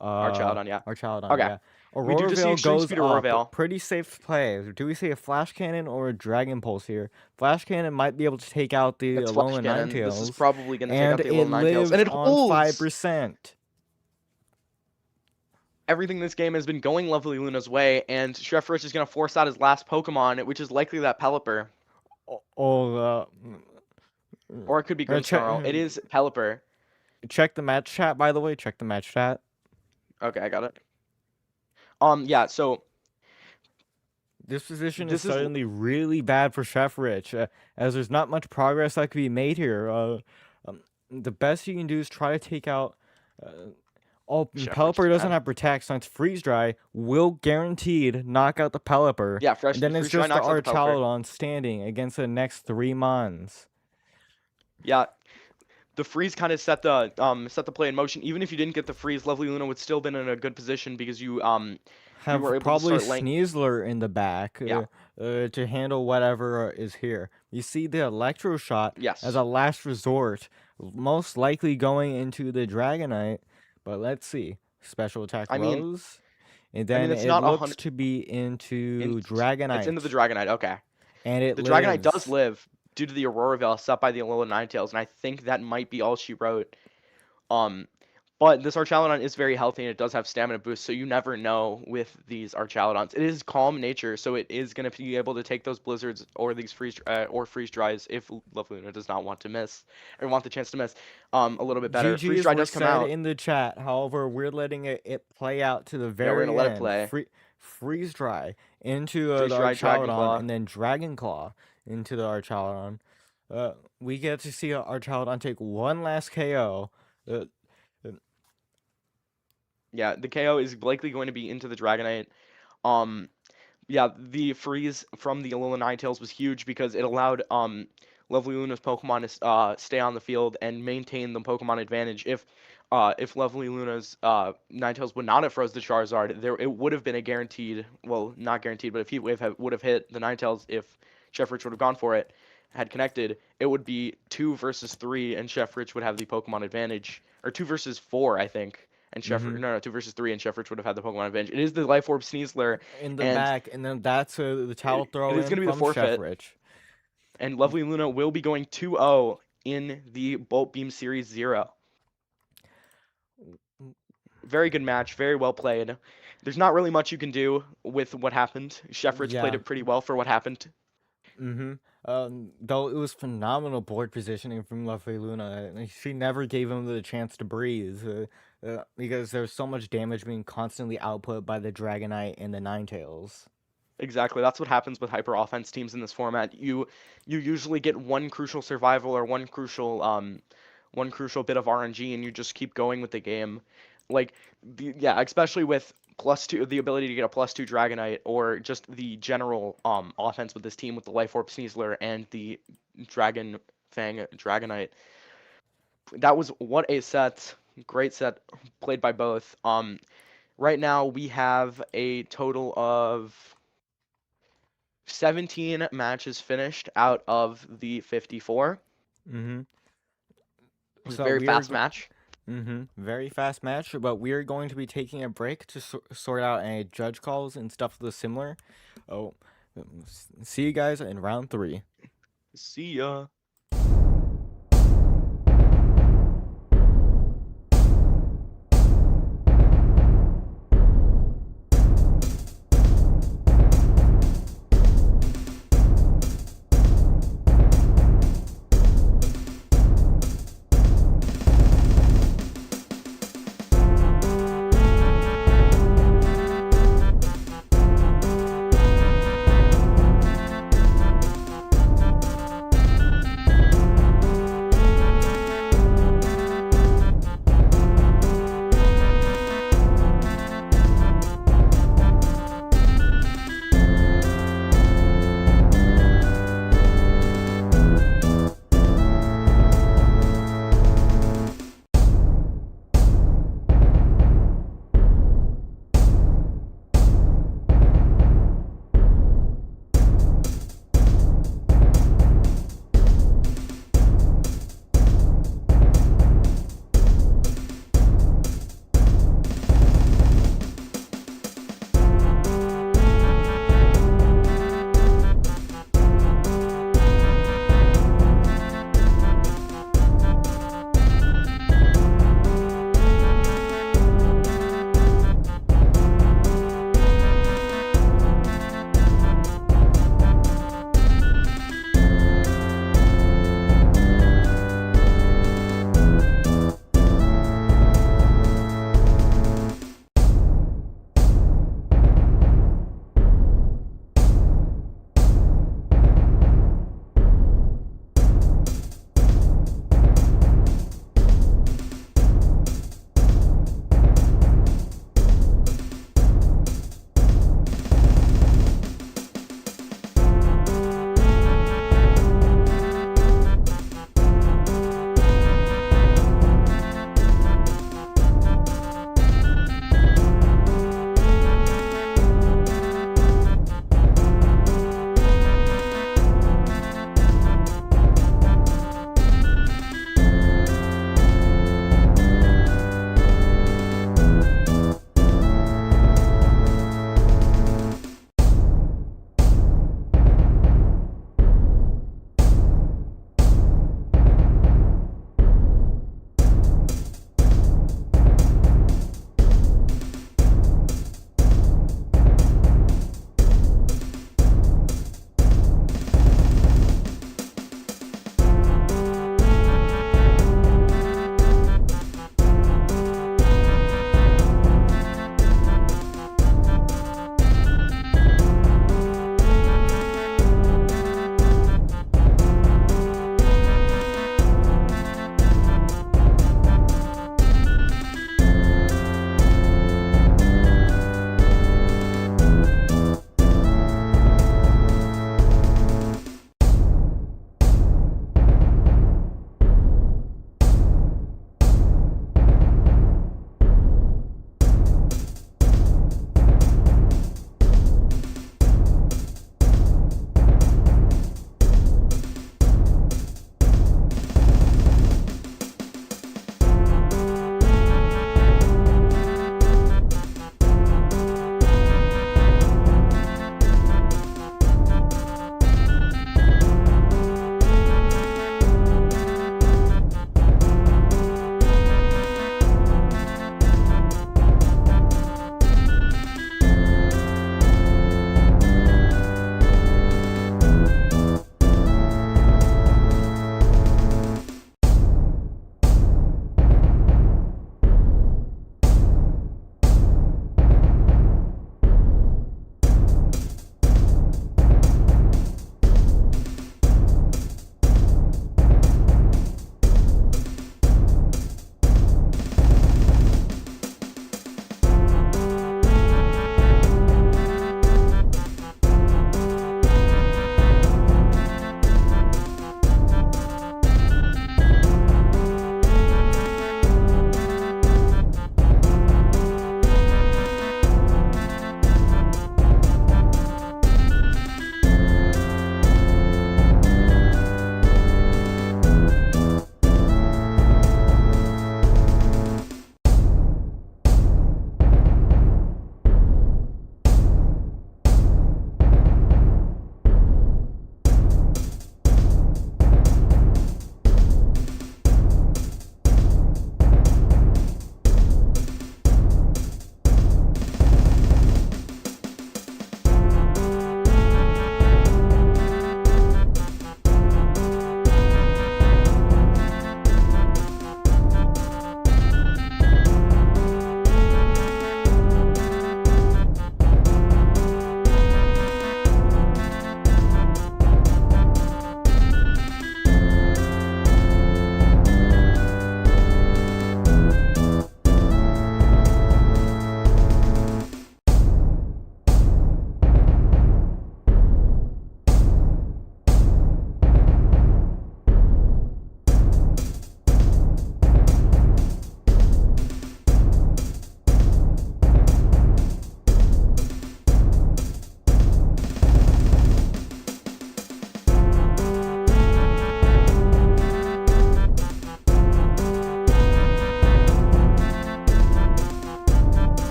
Archaladon, yeah. Archaladon. Okay. Yeah, We do Aurora just see Veil extreme goes speed Aurora up. Veil. Pretty safe play. Do we see a Flash Cannon or a Dragon Pulse here? Flash Cannon might be able to take out the That's Flash Alolan Cannon. This is Ninetales, probably going to take and out the it Alolan Ninetales. And lives it on holds! 5%. Everything in this game has been going Lovely Luna's way, and Chef Rich is going to force out his last Pokemon, which is likely that Pelipper. Oh, Or it could be check, Grimmsnarl. It is Pelipper. check the match chat, by the way. Check the match chat. Okay, I got it. Yeah, so This position is this is suddenly really bad for Chef Rich, as there's not much progress that could be made here. The best you can do is try to take out. Chef Pelipper Rich is doesn't bad. have Protect, so it's Freeze Dry will guaranteed knock out the Pelipper. Yeah, And then it's Freeze Dry just the knocks out the Pelipper. Archaladon standing against the next 3 Mons. Yeah, the freeze kind of set the play in motion. Even if you didn't get the freeze, Lovely Luna would still been in a good position because you Have were able to probably start laying. Sneasler in the back Yeah. to handle whatever is here. You see the Electro Shot Yes. as a last resort, most likely going into the Dragonite. But let's see. Special attack Rose. And then it's it not looks to be into Dragonite. It's into the Dragonite. Okay. And it The lives. Dragonite does live due to the Aurora Veil set by the Alolan Ninetales, and I think that might be all she wrote. Um, but this Archaludon is very healthy and it does have stamina boost, so you never know with these Archaludons. It is calm nature, so it is going to be able to take those blizzards or these freeze dries if Luna does not want to miss or want the chance to miss a little bit better. GG Freeze is dry were does come said out. in the chat. However, we're letting it play out to the Yeah, we're gonna very let it end. play. Freeze dry into Freeze the dry, Dragon Archaludon, Claw. and then Dragon Claw into the Archaludon. We get to see Archaludon take one last KO. Yeah, the KO is likely going to be into the Dragonite. Um, yeah, the freeze from the Alola Ninetales was huge because it allowed Lovely Luna's Pokemon to stay on the field and maintain the Pokemon advantage. If Lovely Luna's Ninetales would not have froze the Charizard, it would have been a guaranteed, well, not guaranteed, but if Heat Wave would have hit the Ninetales if Chef Rich would have gone for it, had connected, it would be 2 versus 3, and Chef Rich would have the Pokemon advantage, or 2 versus 4, I think. And Mm-hmm. no, 2 versus 3, and Chef Rich would have had the Pokemon advantage. It is the Life Orb Sneasler, In the and back, and then that's the towel it throw is in going to be the from Chef forfeit, Rich. and Lovely Luna will be going 2-0 in the Bolt Beam Series 0. Very good match, very well played. There's not really much you can do with what happened. Chef Rich played Yeah. it pretty well for what happened. Mm-hmm. Though it was phenomenal board positioning from Lovely Luna. She never gave him the chance to breathe because there's so much damage being constantly output by the Dragonite and the Ninetales. Exactly. That's what happens with hyper offense teams in this format. You usually get one crucial survival or one crucial bit of RNG and you just keep going with the game. Like yeah, especially with +2 the ability to get a +2 Dragonite or just the general offense with this team with the Life Orb Sneasler and the Dragon Fang Dragonite. That was what a set. Great set played by both. Right now we have a total of 17 matches finished out of the 54. Mm-hmm. It was a So very we are fast match. very fast match, but we are going to be taking a break to sort out any judge calls and stuff similar. Oh, see you guys in round 3. See ya.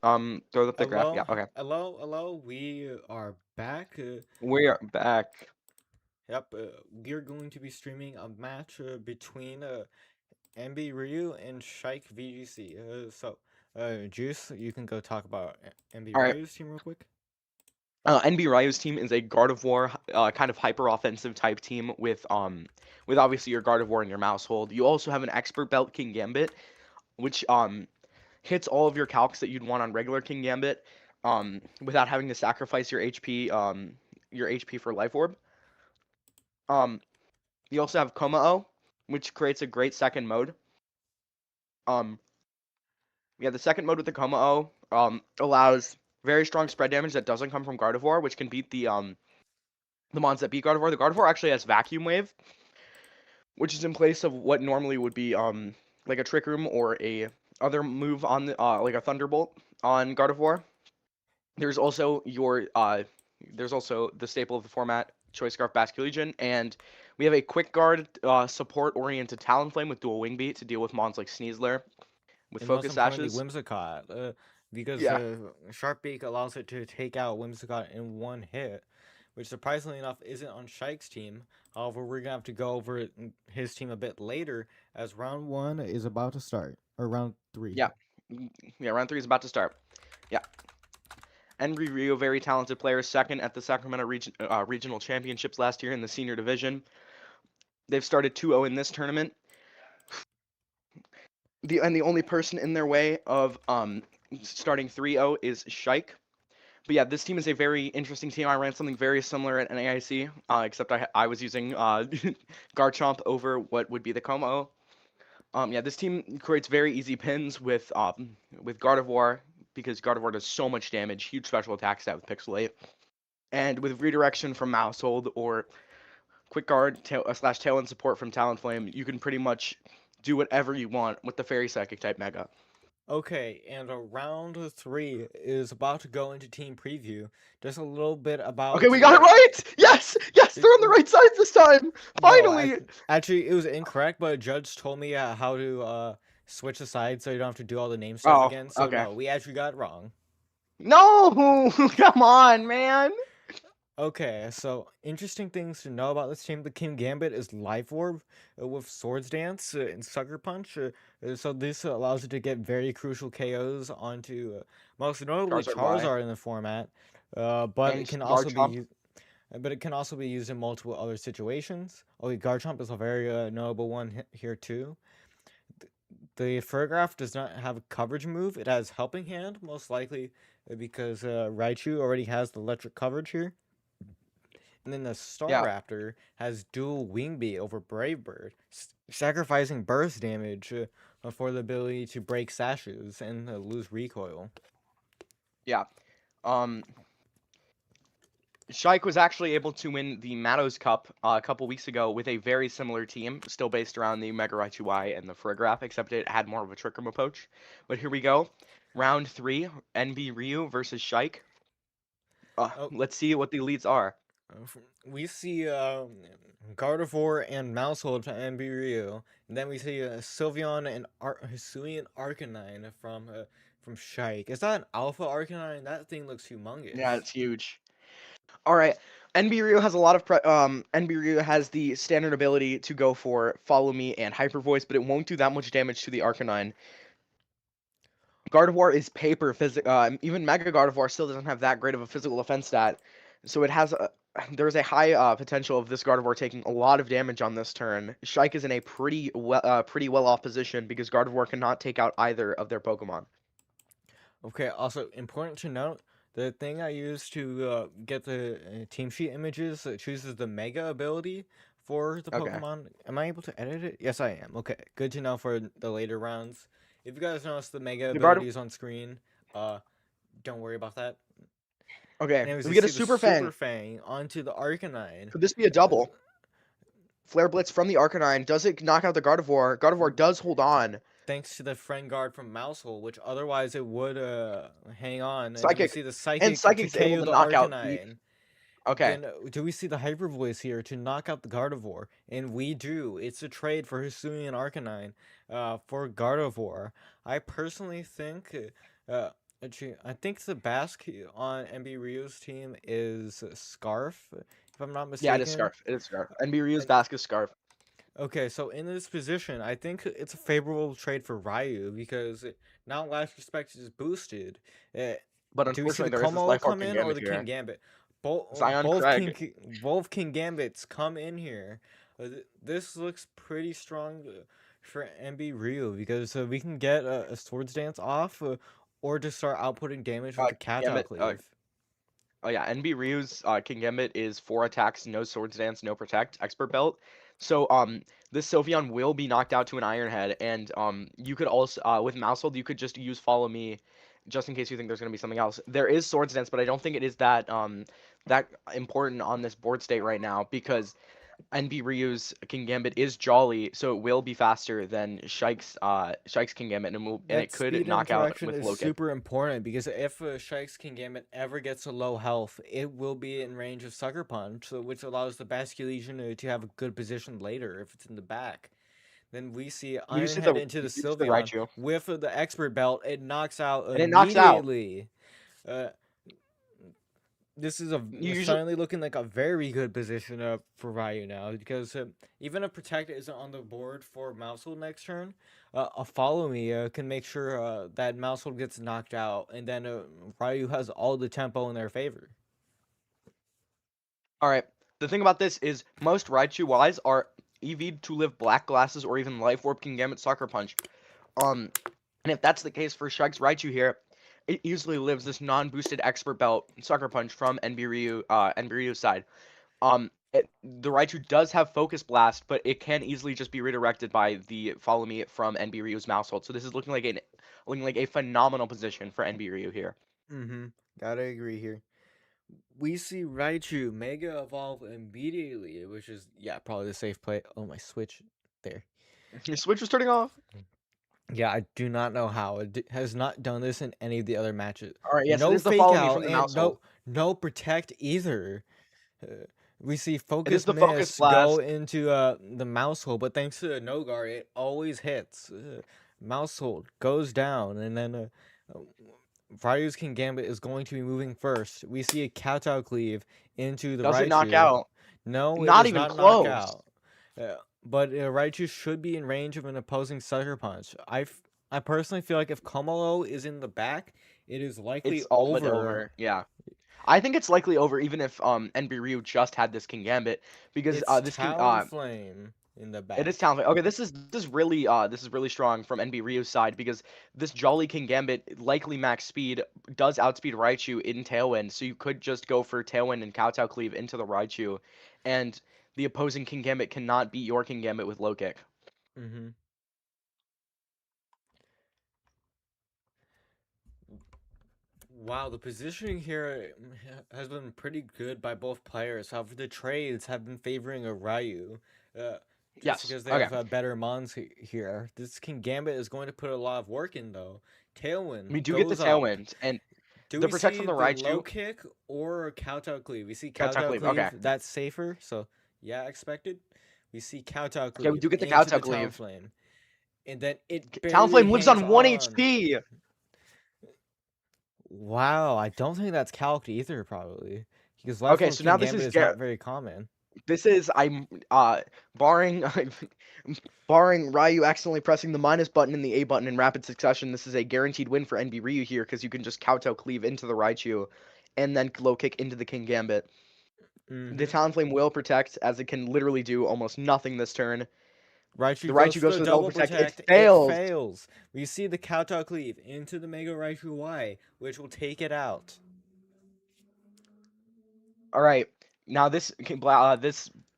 Throw up the graph. Yeah, Hello, okay. hello. We are back. We are back. Yep, we're going to be streaming a match between MB Ryu and Shike VGC. Juice, you can go talk about MB All right. Ryu's team real quick. NB Ryo's team is a Gardevoir kind of hyper offensive type team with obviously your Gardevoir and your Mousehold. You also have an expert belt King Gambit, which hits all of your calcs that you'd want on regular King Gambit, without having to sacrifice your HP for Life Orb. Um, you also have Komao, which creates a great second mode. Um, yeah, the second mode with the Komao allows very strong spread damage that doesn't come from Gardevoir, which can beat the mons that beat Gardevoir. The Gardevoir actually has Vacuum Wave, which is in place of what normally would be like a Trick Room or a other move on the like a Thunderbolt on Gardevoir. There's also there's also the staple of the format, Choice Scarf Basculegion, and we have a Quick Guard support oriented Talonflame with dual Wing Beat to deal with mons like Sneasler with And most Focus importantly, Sashes. Whimsicott, because Yeah, Sharp Beak allows it to take out Whimsicott in one hit, which surprisingly enough isn't on Shike's team. However, we're gonna have to go over his team a bit later, as round 1 is about to start, or round 3. yeah, yeah. Round 3 is about to start. Yeah. Enri Rio, very talented player, second at the Sacramento Regional Championships last year in the senior division. They've started 2-0 in this tournament. The only person in their way of starting 3-0 is Shike. But yeah, this team is a very interesting team. I ran something very similar at NAIC, except I was using Garchomp over what would be the Como. Yeah, this team creates very easy pins with Gardevoir because Gardevoir does so much damage, huge special attack stat with Pixelate, and with redirection from Mousehold or Quick Guard slash Tailwind support from Talonflame, you can pretty much do whatever you want with the Fairy Psychic type Mega. Okay, and round 3 is about to go into team preview. Just a little bit Okay, about we got it right. Yes, yes, they're on the right side this time. no, Finally. actually it was incorrect, but a judge told me how to switch the sides so you don't have to do all the name stuff Oh, again. So okay. no, we actually got it wrong. No, come on, man. Okay, so interesting things to know about this team. The King Gambit is Life Orb with Swords Dance and Sucker Punch. So this allows it to get very crucial KOs onto most notably Charizard Y Charizard in the format. But it and can also Garchomp. be but it can also be used in multiple other situations. Okay, Garchomp is a very notable one here too. The Furgraph does not have a coverage move. It has Helping Hand, most likely because Raichu already has the electric coverage here. And then the Yeah, Staraptor has dual Wing Beat over Brave Bird, sacrificing burst damage for the ability to break sashes and lose recoil. yeah. Um, Shike was actually able to win the Matos Cup a couple weeks ago with a very similar team, still based around the Mega Raichu Y and the Furgraph, except it had more of a Trick Room approach. But here we go. Round 3, NB Ryu versus Shike. Oh, Let's see what the leads are. we see Gardevoir and Mousehold from Ryu, and then we see Sylveon and Hisuian Arcanine from Shike. Is that an Alpha Arcanine? That thing looks Yeah, humongous. it's huge. All right. NB Ryu has a lot of NB Ryu has the standard ability to go for Follow Me and Hyper Voice, but it won't do that much damage to the Arcanine. Gardevoir is paper physic. Even Mega Gardevoir still doesn't have that great of a physical defense stat, so it has there's a high potential of this Gardevoir taking a lot of damage on this turn. Shrike is in a pretty well off position because Gardevoir cannot take out either of their Pokemon. Okay, also important to note, the thing I use to get the team sheet images chooses the Mega ability for the Okay. Pokemon. Am I able to edit it? Yes, I am. Okay, good to know for the later rounds. If you guys notice the Mega The ability Gardevoir. is on screen, uh, don't worry about that. Okay. And as We you get a see the Super Super Fang. Fang onto the Arcanine. Could this be a Uh, double? Flare Blitz from the Arcanine. Does it knock out the Gardevoir? Gardevoir does hold on. thanks to the Friend Guard from Mousehole, which otherwise it would hang on. Do we Psychic. see the And Psychic to Psychic's able KO to the knock out the. Arcanine? Okay. Then do we see the Hyper Voice here to knock out the Gardevoir? And we do. It's a trade for Hisuian Arcanine for Gardevoir. I personally think Actually, I think the Basque on MB Rio's team is Scarf, if I'm not Yeah, it is mistaken. Scarf. It is Scarf. NB Ryu's And Basque is Scarf. okay, so in this position, I think it's a favorable trade for Ryu because now Last Respect is boosted. Uh, But do we see unfortunately, the there is this Como Life Orb come King in or Gambit the King here. Gambit? Both Zion both Craig. Both King Gambits come in here. This looks pretty strong for MB Ryu because we can get a Swords Dance off or to start outputting damage with the King Kowtow Gambit. Cleave. Oh yeah, NB Ryu's King Gambit is 4 attacks, no Swords Dance, no Protect, Expert Belt. So this Sylveon will be knocked out to an Iron Head, and you could also with Mousehold you could just use Follow Me, just in case you think there's gonna be something else. There is Swords Dance, but I don't think it is that important on this board state right now because NB Ryu's King Gambit is Jolly, so it will be faster than Shike's King Gambit, and That it could speed knock out interaction with is Low Kick. super important because if Shanks King Gambit ever gets a low health, it will be in range of Sucker Punch, which allows the Basculation to have a good position later if it's in the back. Then we see We Iron use Head the into the we use the Sylveon Raichu, with the Expert Belt. It knocks out and it knocks out. immediately. Uh, this is You usually suddenly looking like a very good position for Ryu now because even if Protect isn't on the board for Mousehold next turn, a Follow Me can make sure that Mousehold gets knocked out, and then Ryu has all the tempo in their favor. All right. The thing about this is most Raichu Ys are EV'd to live Black Glasses or even Life Orb King Gambit Sucker Punch. And if that's the case for Shug's Raichu here, it easily lives this non-boosted Expert Belt Sucker Punch from NB Ryu's side. The Raichu does have Focus Blast, but it can easily just be redirected by the Follow Me from NB Ryu's Mousehold. So this is looking like a phenomenal position for NB Ryu here. Mm-hmm. Gotta agree here. We see Raichu Mega Evolve immediately, which is probably the safe play. Oh, my Switch there. Your Switch was turning off. Yeah, I do not know how. It has not done this in any of the other matches. All right, yes, it No is the fake Follow Me out from the and Mousehold. no protect either. We see It is focus the Focus miss go Blast. into the mouse hole, but thanks to the no guard, it always hits. Mouse hold goes down, and then Ryu's King Gambit is going to be moving first. We see a Kowtow Cleave into the Does it knock Raichu. out? No, it Not does even not knock close. out. But Raichu should be in range of an opposing Sucker Punch. I personally feel like if Komolo is in the back, it is likely It's all but over. over. Yeah. I think it's likely over even if NB Ryu just had this King Gambit because It's this King Talonflame in the it is back. talented. Okay, this is really strong from NB Ryu's side because this Jolly King Gambit likely max speed does outspeed Raichu in Tailwind, so you could just go for Tailwind and Kowtow Cleave into the Raichu, and the opposing King Gambit cannot beat your King Gambit with low kick. Mm-hmm. Wow, the positioning here has been pretty good by both players. However, the trades have been favoring a Ryu. Uh, just Yes. because they Okay. have better mons here. This King Gambit is going to put a lot of work in, though. Tailwind We do get the goes up. Tailwind, and Do the we Protect see from the the low Raichu. kick or Kowtow Cleave? We see Kowtow Kowtow Cleave. Okay. Cleave, that's safer, so yeah, expected. We see Kowtow Okay, we Cleave do get the into Kowtow the Cleave. Talonflame. And then it barely Talonflame lives hangs on 1 on. HP. Wow, I don't think that's calced either, probably. Because Life Okay, Orb so now King this Gambit is is not very common. I'm barring barring Ryu accidentally pressing the minus button and the A button in rapid succession. This is a guaranteed win for NB Ryu here because you can just Kowtow Cleave into the Raichu, and then low kick into the King Gambit. The Mm-hmm. Talonflame will protect as it can literally do almost nothing this turn. Raichu The goes Raichu for goes the for the double double protect. It protect. It fails. fails. We see the Kowtow Cleave into the Mega Raichu Y, which will take it out. All right, now this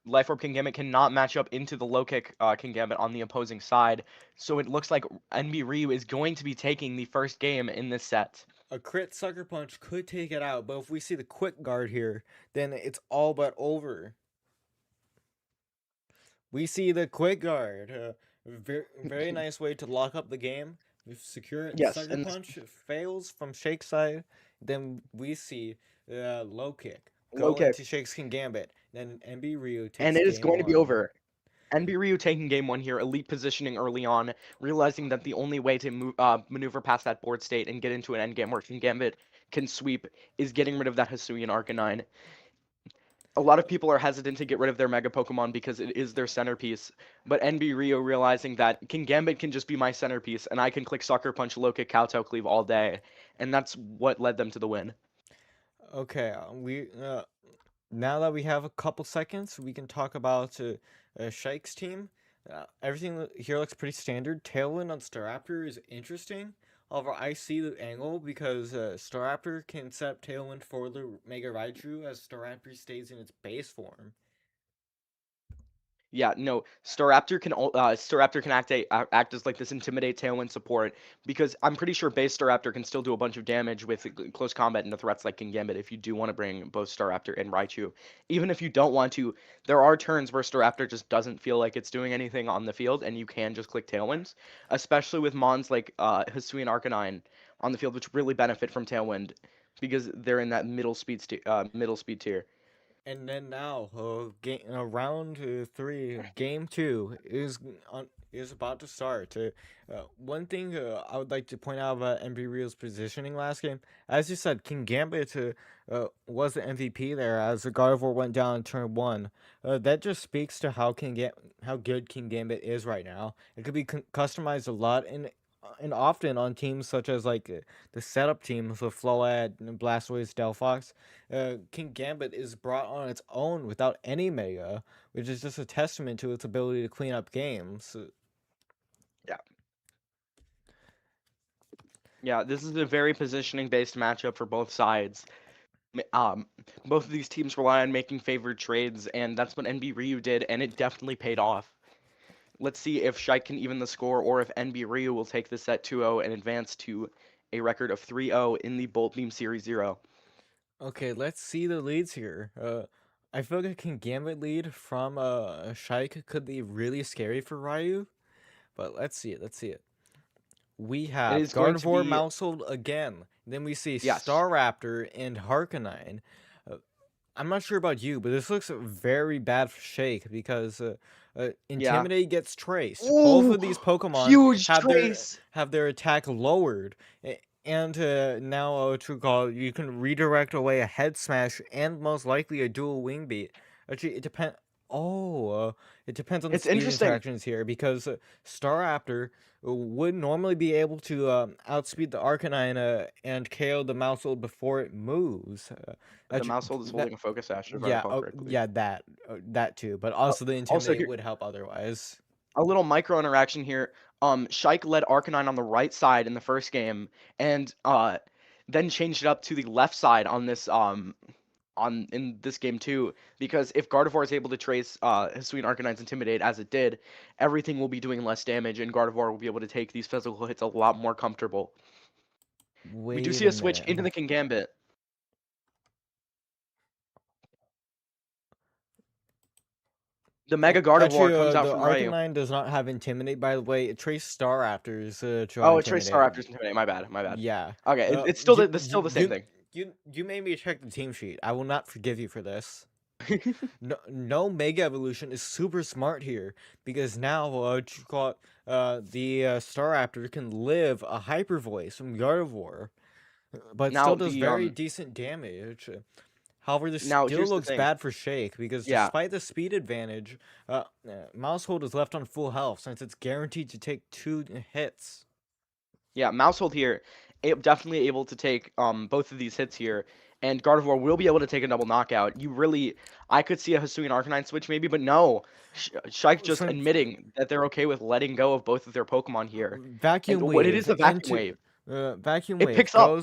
Life Orb King Gambit cannot match up into the low kick King Gambit on the opposing side, so it looks like NB Ryu is going to be taking the first game in this set. A crit Sucker Punch could take it out, but if we see the Quick Guard here, then it's all but over. We see the Quick Guard. Very nice way to lock up the game. If secure Yes, Sucker and Punch fails from Shake's side, then we see Low Kick low go kick, into Shake's King Gambit. Then MB Ryu and takes it is game going to be one. over. NB Ryu taking game one here, elite positioning early on, realizing that the only way to maneuver past that board state and get into an endgame where King Gambit can sweep is getting rid of that Hisuian Arcanine. A lot of people are hesitant to get rid of their Mega Pokemon because it is their centerpiece, but NB Rio realizing that King Gambit can just be my centerpiece and I can click Sucker Punch, Low Kick, Kowtow Cleave all day, and that's what led them to the win. Okay, we now that we have a couple seconds, we can talk about Shike's team. Everything here looks pretty standard. Tailwind on Staraptor is interesting. However, I see the angle because Staraptor can set up Tailwind for the Mega Raichu as Staraptor stays in its base form. Yeah, no, Staraptor can act as like this intimidate tailwind support because I'm pretty sure base Staraptor can still do a bunch of damage with close combat into threats like King Gambit if you do want to bring both Staraptor and Raichu. Even if you don't want to, there are turns where Staraptor just doesn't feel like it's doing anything on the field and you can just click Tailwinds, especially with Mons like Hisuian Arcanine on the field, which really benefit from Tailwind because they're in that middle speed tier. And then now, round three, game two is about to start. One thing I would like to point out about MV Real's positioning last game, as you said, King Gambit was the MVP there as the Gardevoir went down in turn one. That just speaks to how good King Gambit is right now. It could be customized a lot and often on teams such as like the setup teams with Fload, Blastoise, Delphox. King Gambit is brought on its own without any Mega, which is just a testament to its ability to clean up games. Yeah. Yeah, this is a very positioning based matchup for both sides. Um, Both of these teams rely on making favored trades, and that's what NB Ryu did, and it definitely paid off. Let's see if Shike can even the score, or if NB Ryu will take this set 2-0 and advance to a record of 3-0 in the Bolt Beam Series 0. Okay, let's see the leads here. I feel like a King Gambit lead from Shike could be really scary for Ryu, but let's see it. Let's see it. We It have is going to Gardevoir be, Mousehold again. Then we see yes, Staraptor and Harkonine. Uh, I'm not sure about you, but this looks very bad for Shake because yeah. Intimidate gets traced. Both Ooh, of these Pokemon huge trace! have their attack lowered, and now True Call you can redirect away a Head Smash and most likely a Dual Wing Beat. Actually, it depends. Oh, it depends on the It's speed interesting. interactions here because Staraptor would normally be able to outspeed the Arcanine and KO the Mousehold before it moves. The Actually, Mousehold is that holding a Focus Sash, if I yeah, recall correctly. yeah, that too, but also the Also, Intimidate here, would help otherwise. a little micro interaction here. Shike led Arcanine on the right side in the first game, and then changed it up to the left side on this on in this game too. Because if Gardevoir is able to trace Hisuian Arcanine's Intimidate as it did, everything will be doing less damage, and Gardevoir will be able to take these physical hits a lot more comfortable. We do Wait see a a switch minute. into the King Gambit. The Mega Actually, Gardevoir comes out the from Ryu. Arcanine does not have Intimidate, by the way. It traced Star Raptors to draw Oh, it traced Intimidate. Staraptor's Intimidate. My bad. My bad. Yeah. Okay, it's still still the same thing. You made me check the team sheet. I will not forgive you for this. No Mega Evolution is super smart here because now the Staraptor can live a Hyper Voice from Gardevoir, but it Now still does the very decent damage. However, this now still here's the looks thing. bad for Shake because Yeah, despite the speed advantage, Mousehold is left on full health since it's guaranteed to take 2 hits. yeah, Mousehold here, definitely able to take both of these hits here, and Gardevoir will be able to take a double knockout. I could see a Hisuian Arcanine switch maybe, but no, Shike just Since admitting that they're okay with letting go of both of their Pokemon here, and Vacuum what it is Wave a vacuum into wave. Vacuum It Wave picks up.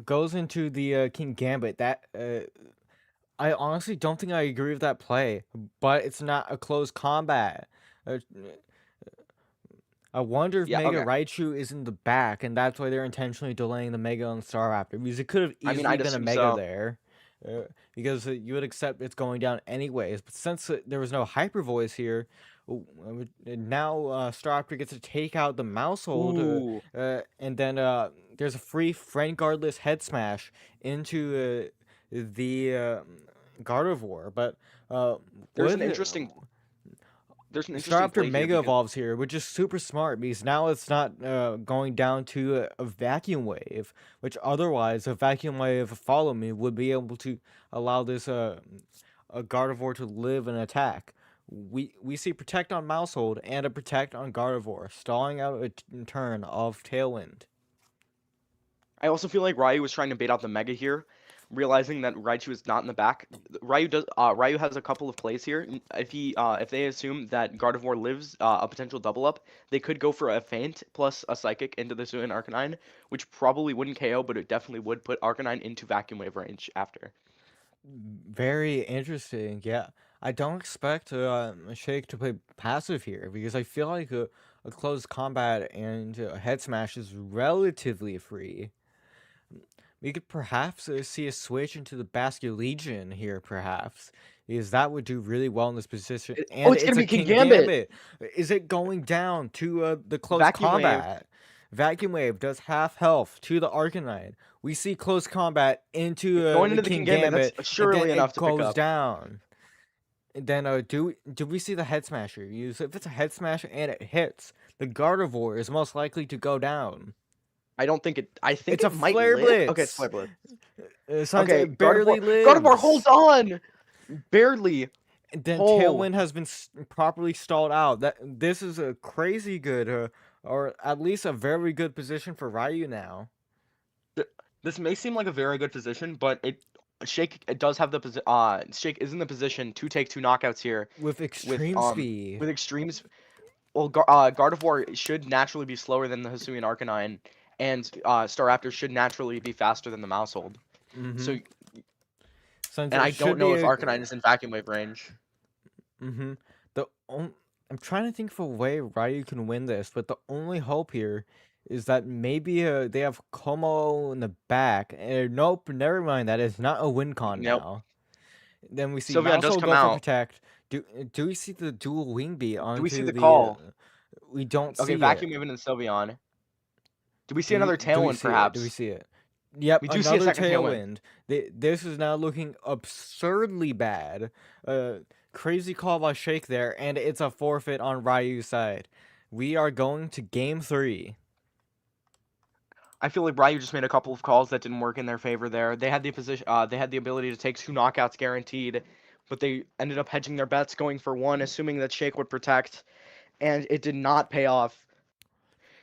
goes into the King Gambit. That I honestly don't think I agree with that play, but it's not a close combat. Uh, I wonder if Yeah, Mega okay. Raichu is in the back, and that's why they're intentionally delaying the Mega on Staraptor, because it could have I mean, easily I'd been a assume Mega so. there, because you would accept it's going down anyways. But since there was no Hyper Voice here, now Staraptor gets to take out the Mousehold, Ooh, and then there's a free Friend Guardless Head Smash into the Gardevoir. But there's an would interesting. there's an interesting Staraptor play here Mega because Evolves here, which is super smart because now it's not going down to a Vacuum Wave, which otherwise a Vacuum Wave Follow Me would be able to allow this a Gardevoir to live and attack. We see Protect on Mousehold and a Protect on Gardevoir, stalling out a turn of Tailwind. I also feel like Ryu was trying to bait out the Mega here, realizing that Raichu is not in the back. Ryu has a couple of plays here. If they assume that Gardevoir lives a potential double up, they could go for a Feint plus a Psychic into the Hisuian Arcanine, which probably wouldn't KO, but it definitely would put Arcanine into Vacuum Wave range after. Very interesting. Yeah, I don't expect Shake to play passive here because I feel like a close combat and head smash is relatively free. We could perhaps see a switch into the Basket Legion here, perhaps, because that would do really well in this position. Oh, And it's it's gonna a be King King Gambit! Gambit. Is it going down to the close Vacuum Wave. combat? Vacuum Wave does half health to the Arcanine. We see close combat into It's going the into the King King Gambit. That's Gambit, and then surely enough it to pick goes up. down. And then do we see the Head Smasher? Use if it's a Head Smasher and it hits, the Gardevoir is most likely to go down. I don't think it. I think It's a it might Flare live. Okay, it's Blitz. Flare Blitz. Signs Okay, it barely Gardevoir holds lives. on! Barely. And then Oh. Tailwind has been properly stalled out. This is a crazy good, or at least a very good position for Ryu now. This may seem like a very good position, but Shake does have the Shake is in the position to take 2 knockouts here With extreme speed. with extremes. Well, Gardevoir should naturally be slower than the Hisuian Arcanine, and Staraptor should naturally be faster than the Mousehold. So, Since and I it don't should know be if Arcanine is in Vacuum Wave range. The I'm trying to think of a way Ryu can win this, but the only hope here is that maybe they have Como in the back. Nope, never mind. That is not a win con Nope. now. Then we see Sylveon does Mousehold come go for out. Protect. Do we see the dual wing beat onto Do we see the the? call? We don't Okay, see Vacuum it. Wave into Sylveon. Do we see Do we another Tailwind, see it? Do we perhaps? see it? Yep, We do see a another second Tailwind. Tailwind. This is now looking absurdly bad. Crazy call by Shake there, and it's a forfeit on Ryu's side. We are going to game 3. I feel like Ryu just made a couple of calls that didn't work in their favor there. They had the position, they had the ability to take 2 knockouts guaranteed, but they ended up hedging their bets, going for 1, assuming that Shake would protect, and it did not pay off.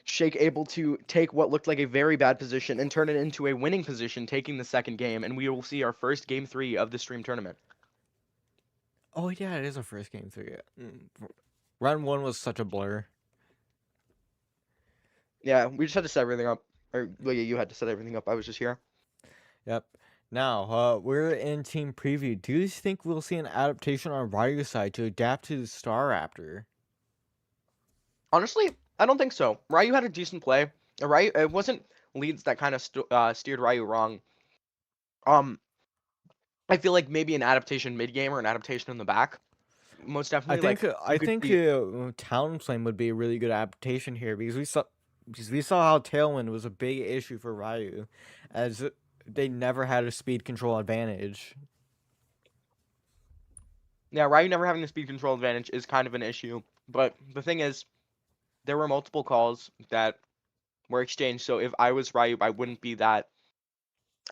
Shake able to take what looked like a very bad position and turn it into a winning position, taking the second game, and we will see our first game 3 of the stream tournament. Oh yeah, it is our first game 3. Round 1 was such a blur. Yeah, we just had to set everything up. Or, well, yeah, you had to set everything up. I was just here. Yep. Now, we're in team preview. Do you think we'll see an adaptation on Ryu's side to adapt to the Staraptor? Honestly, I don't think so. Ryu had a decent play. Ryu, it wasn't leads that kind of steered Ryu wrong. I feel like maybe an adaptation mid game or an adaptation in the back. Most definitely. I think Talonflame would be a really good adaptation here because we saw how Tailwind was a big issue for Ryu, as they never had a speed control advantage. Yeah, Ryu never having the speed control advantage is kind of an issue. But the thing is, there were multiple calls that were exchanged. So if I was Ryu, I wouldn't be that.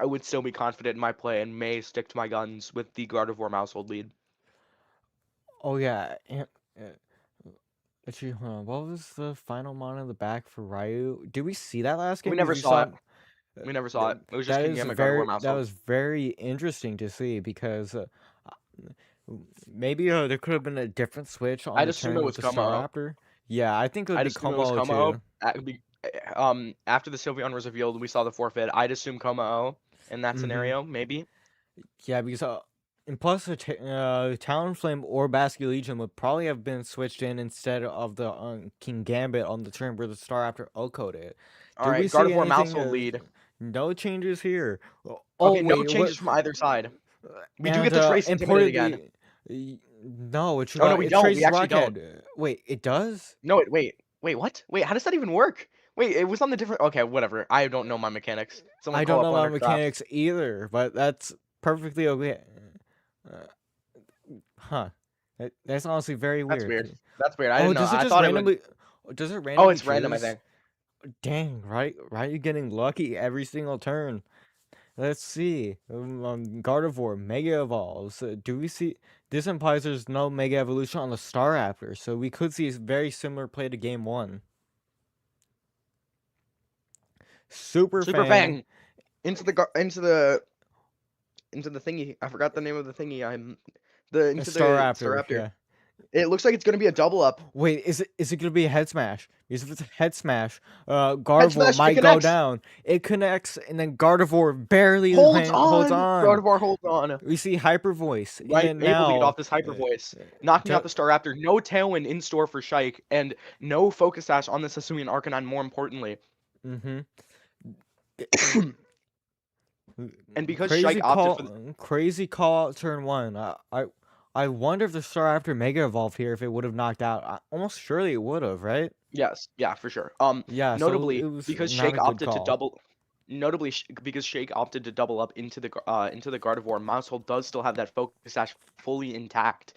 I would still be confident in my play and may stick to my guns with the Gardevoir Mousehold lead. Oh yeah, actually, hold on. What was the final mon in the back for Ryu? Did we see that last game? We never Because saw it. We never saw it. It was just that King is Gamma very Gardevoir Mousehold. was very interesting to see because maybe there could have been a different switch on I'd the assume turn it with was the Como. Staraptor. Yeah, I think it would I'd be assume it was Como Como. too. After the Sylveon was revealed, we saw the forfeit. I'd assume Como in that scenario, maybe. Yeah, because and plus the Talonflame or Basket Legion would probably have been switched in instead of the King Gambit on the turn where the Staraptor O-coded. All right, Gardevoir Mousehold lead. No changes here. Oh Okay, no wait, changes from either side. We do and get the Trace Intimidate again. No, it's Oh no, we it don't. traces We actually Rockhead. don't. Wait, it does? No, wait, what? Wait, how does that even work? Wait, it was on the different. Okay, whatever. I don't know my mechanics. Someone I call don't up know my Leonard Craft. mechanics either, but that's perfectly okay. Huh. That's honestly very That's weird. weird. That's weird. I Oh, didn't know. does it I just thought it would. randomly? Does it Oh, randomly it's random, I choose? think. Dang, right? Right, you getting lucky every single turn. Let's see. Gardevoir Mega Evolves. Do we see? This implies there's no Mega Evolution on the Staraptor, so we could see a very similar play to Game 1. Super Super Fang. Fang into the thingy. I forgot the name of the thingy. Into the Staraptor, Staraptor. yeah. It looks like it's gonna be a double up. Wait, is it gonna be a head smash? Because if it's a head smash, Head Gardevoir smash. It might go connects. down. It connects, and then Gardevoir barely Holds holds on. on. Gardevoir holds on. We see Hyper Voice, and Right, then able to get now, off this Hyper uh, Voice, knocking out ju- the Staraptor. No Tailwind in store for Shike, and no Focus Sash on this Hisuian Arcanine. More importantly, mhm. and because Shike opted for the Crazy call out turn one. I wonder if the Staraptor Mega Evolved here, if it would have knocked out. Almost surely it would have, right? yes, yeah, for sure. Yeah, so it Notably was because not Shake a good opted to call. double. Notably, because Shake opted to double up into the Gardevoir, Maushold does still have that Focus Sash fully intact,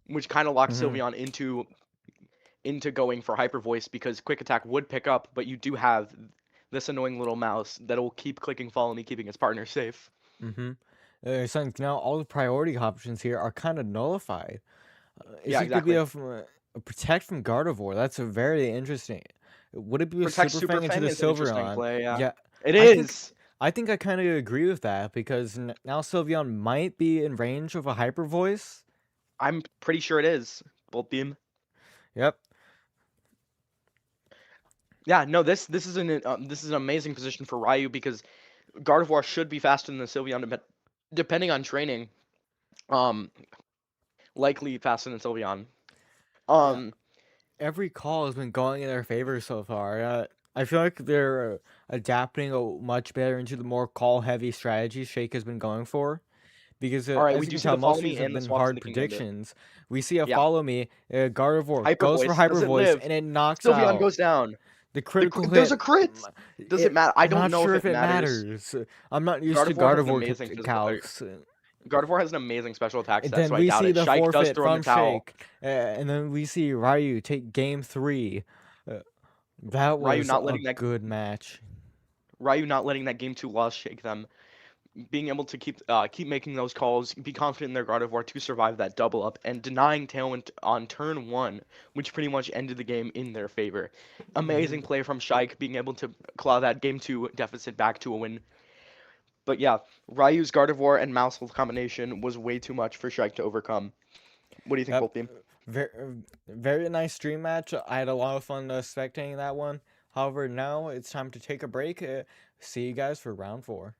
which kind of locked Mhm, Sylveon into going for Hyper Voice because Quick Attack would pick up, but you do have this annoying little mouse that'll keep clicking Follow Me, keeping his partner safe. mhm. So now all the priority options here are kind of nullified. Is Yeah, it gonna be exactly. a protect from Gardevoir? That's a very interesting. Would it be a Protect Super Super Fang into Fang the is an interesting Sylveon? play, yeah. Yeah, It I think is. I think I kind of agree with that because now Sylveon might be in range of a Hyper Voice. I'm pretty sure it is. Bolt Beam. Yep. Yeah, no, this is an amazing position for Ryu because Gardevoir should be faster than the Sylveon, depending on training. Um, likely faster than Sylveon. Yeah. Um, Every call has been going in their favor so far. I feel like they're adapting much better into the more call heavy strategy Shake has been going for. Because all right, we as you do can see tell, the most Follow of Me these have and the been Swap hard Sneaking Gambit. predictions. We see a Yeah, Follow Me, Gardevoir Hyper goes for Voice. Hyper Does it Voice, live? and it knocks Sylveon out goes down. the critical There's hit. a crit. Does it matter? I I'm don't not know if sure if it it matters. matters. I'm not used to Gardevoir has an Gardevoir amazing physical. calcs. Gardevoir has an amazing special attack And set, then so I we doubt see it. the Shike does forfeit throw in the from towel. Shake, and then we see Ryu take game 3. Uh, that Ryu was not a letting that good match. game 2 loss shake them. Being able to keep making those calls, be confident in their Gardevoir to survive that double up, and denying Tailwind on turn 1, which pretty much ended the game in their favor. Hmm. Amazing play from Shike, being able to claw that game 2 deficit back to a win. But yeah, Ryu's Gardevoir and Maushold combination was way too much for Shike to overcome. What do you think, Yep. Bolt Beam? Very, very nice stream match. I had a lot of fun spectating that one. However, now it's time to take a break. See you guys for round 4.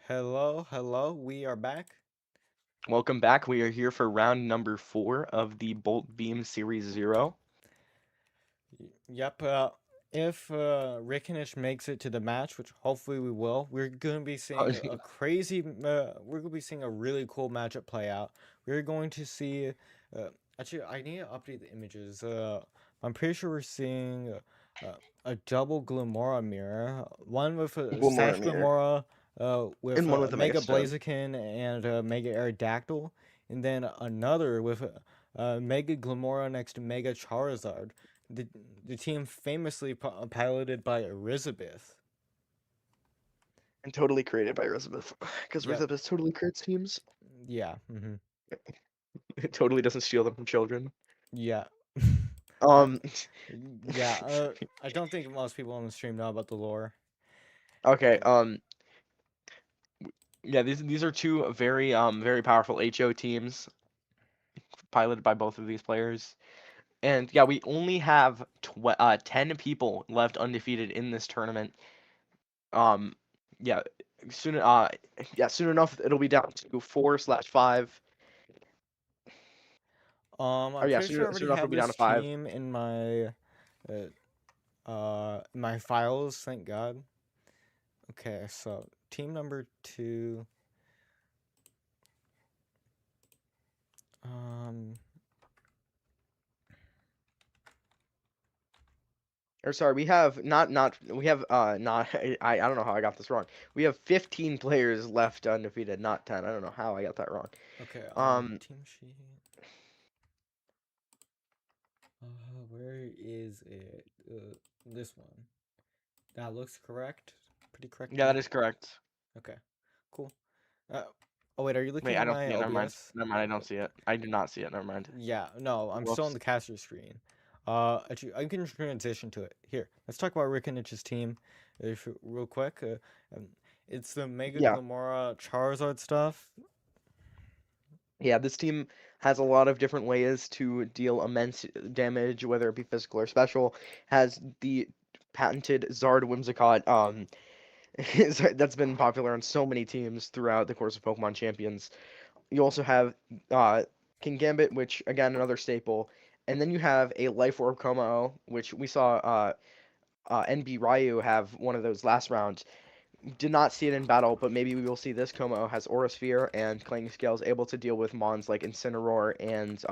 Hello, hello, we are back. Welcome back. We are here for round number 4 of the Bolt Beam Series 0. Yep, if Rickinich makes it to the match, which hopefully we will, we're going to be seeing a crazy, we're going to be seeing a really cool matchup play out. We're going to see, uh, actually, I need to update the images. I'm pretty sure we're seeing a double Glamora mirror, one with a Glamora Sash Mirror. Glamora, with And one with a Mega Mega Stone. Blaziken and Mega Aerodactyl, and then another with Mega Glamora next to Mega Charizard. The, the team famously piloted by Elizabeth. And totally created by Elizabeth. Because Yep. Elizabeth totally creates teams. Yeah. Mm-hmm. It totally doesn't steal them from children. Yeah. uh, Um, yeah. I don't think most people on the stream know about the lore. okay, yeah, these are two very powerful HO teams piloted by both of these players. And yeah, we only have 10 people left undefeated in this tournament. Um, yeah, soon soon enough it'll be down to 4/5. Oh I'm yeah, pretty sure I soon already enough it'll have be down this to 5. team in my files. Thank God. Okay, so team number 2. Um. Or sorry, we have not we have not I don't know how I got this wrong. We have 15 players left undefeated, not 10. I don't know how I got that wrong. Okay. Um, Team sheet. Where is it? This one. That looks correct. Pretty correct to yeah, that me. is correct. Okay, cool. Uh, oh wait, are you Wait, looking I at don't my see it. Never mind. OBS? Never mind. I don't see it. I do not see it. Never mind. Yeah, no, I'm still on Whoops. the caster screen. Actually, I can transition to it. Here, let's talk about Rickinich's team, real quick. It's the Mega Yeah. Glamora Charizard stuff. Yeah, this team has a lot of different ways to deal immense damage, whether it be physical or special. Has the patented Zard Whimsicott, that's been popular on so many teams throughout the course of Pokemon Champions. You also have uh, King Gambit, which again another staple, and then you have a Life Orb Como, which we saw NB Ryu have one of those last round. Did not see it in battle, but maybe we will see this. Como has Aura Sphere and Clanging Scales, able to deal with mons like Incineroar and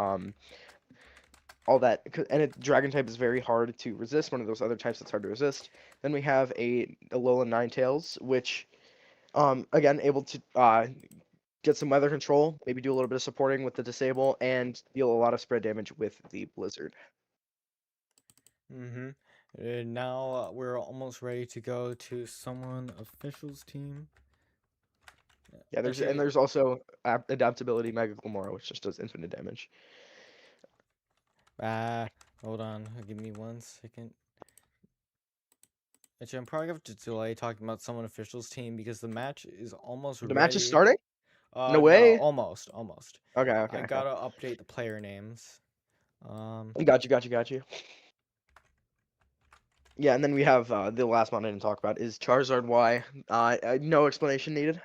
all that. And Dragon type is very hard to resist. One of those other types that's hard to resist. Then we have a Alolan Ninetales, which again able to get some weather control, maybe do a little bit of supporting with the disable, and deal a lot of spread damage with the Blizzard. Mm-hmm. Now we're almost ready to go to someone official's team. Yeah, Actually, there's also adaptability Mega Glamora, which just does infinite damage. hold on. Give me 1 second. Actually, I'm probably going to have to delay talking about someone official's team because the match is almost The match is ready. starting? No No, way. almost. Okay, I okay. gotta update the player names. Got you. Yeah, and then we have the last one I didn't talk about is Charizard Y. No explanation needed.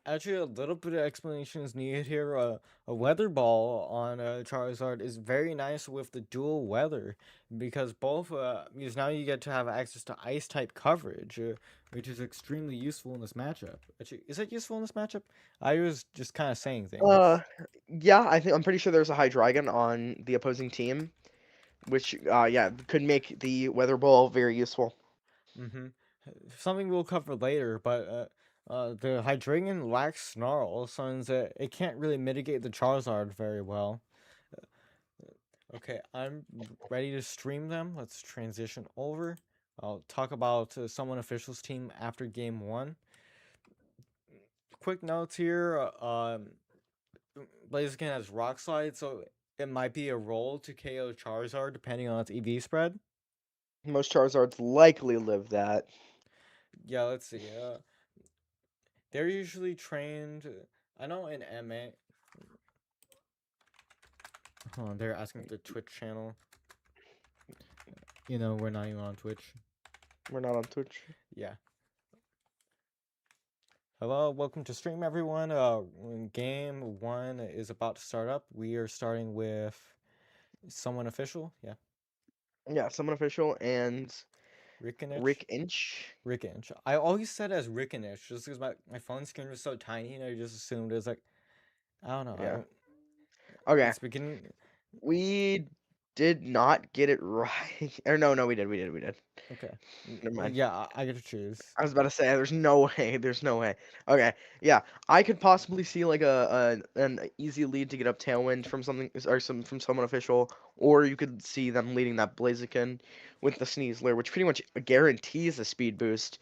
Actually, a little bit of explanation is needed here. A weather ball on Charizard is very nice with the dual weather because because now you get to have access to ice type coverage, which is extremely useful in this matchup. Actually, is it useful in this matchup? I was just kind of saying Uh, things. yeah, I'm pretty sure there's a Hydreigon on the opposing team, which yeah could make the Weather Ball very useful. Mm-hmm. Something we'll cover later, but the Hydreigon lacks Snarl, since it can't really mitigate the Charizard very well. Okay, I'm ready to stream them. Let's transition over. I'll talk about someone officials team after game 1. Quick notes here. Blaziken has Rock Slide, so it might be a roll to KO Charizard depending on its EV spread. Most Charizards likely live that. Yeah, let's see. They're usually trained. I know in MA. Hold on, they're asking for the Twitch channel. You know, we're not even on Twitch. We're not on Twitch. Yeah. Hello, welcome to stream, everyone. Game one is about to start up. We are starting with someone official. Yeah, Yeah, someone official and Rickinich. Rick Inch. Rickinich. I always said as Rickinich just because my phone screen was so tiny and I just assumed it was like, I don't know. Yeah. Okay. It's beginning. We did not get it right. Or no, we did. Okay. Never mind. Yeah, I get to choose. I was about to say, there's no way. There's no way. Okay. Yeah, I could possibly see like an easy lead to get up Tailwind from something or from someone official, or you could see them leading that Blaziken with the Sneasler, which pretty much guarantees a speed boost.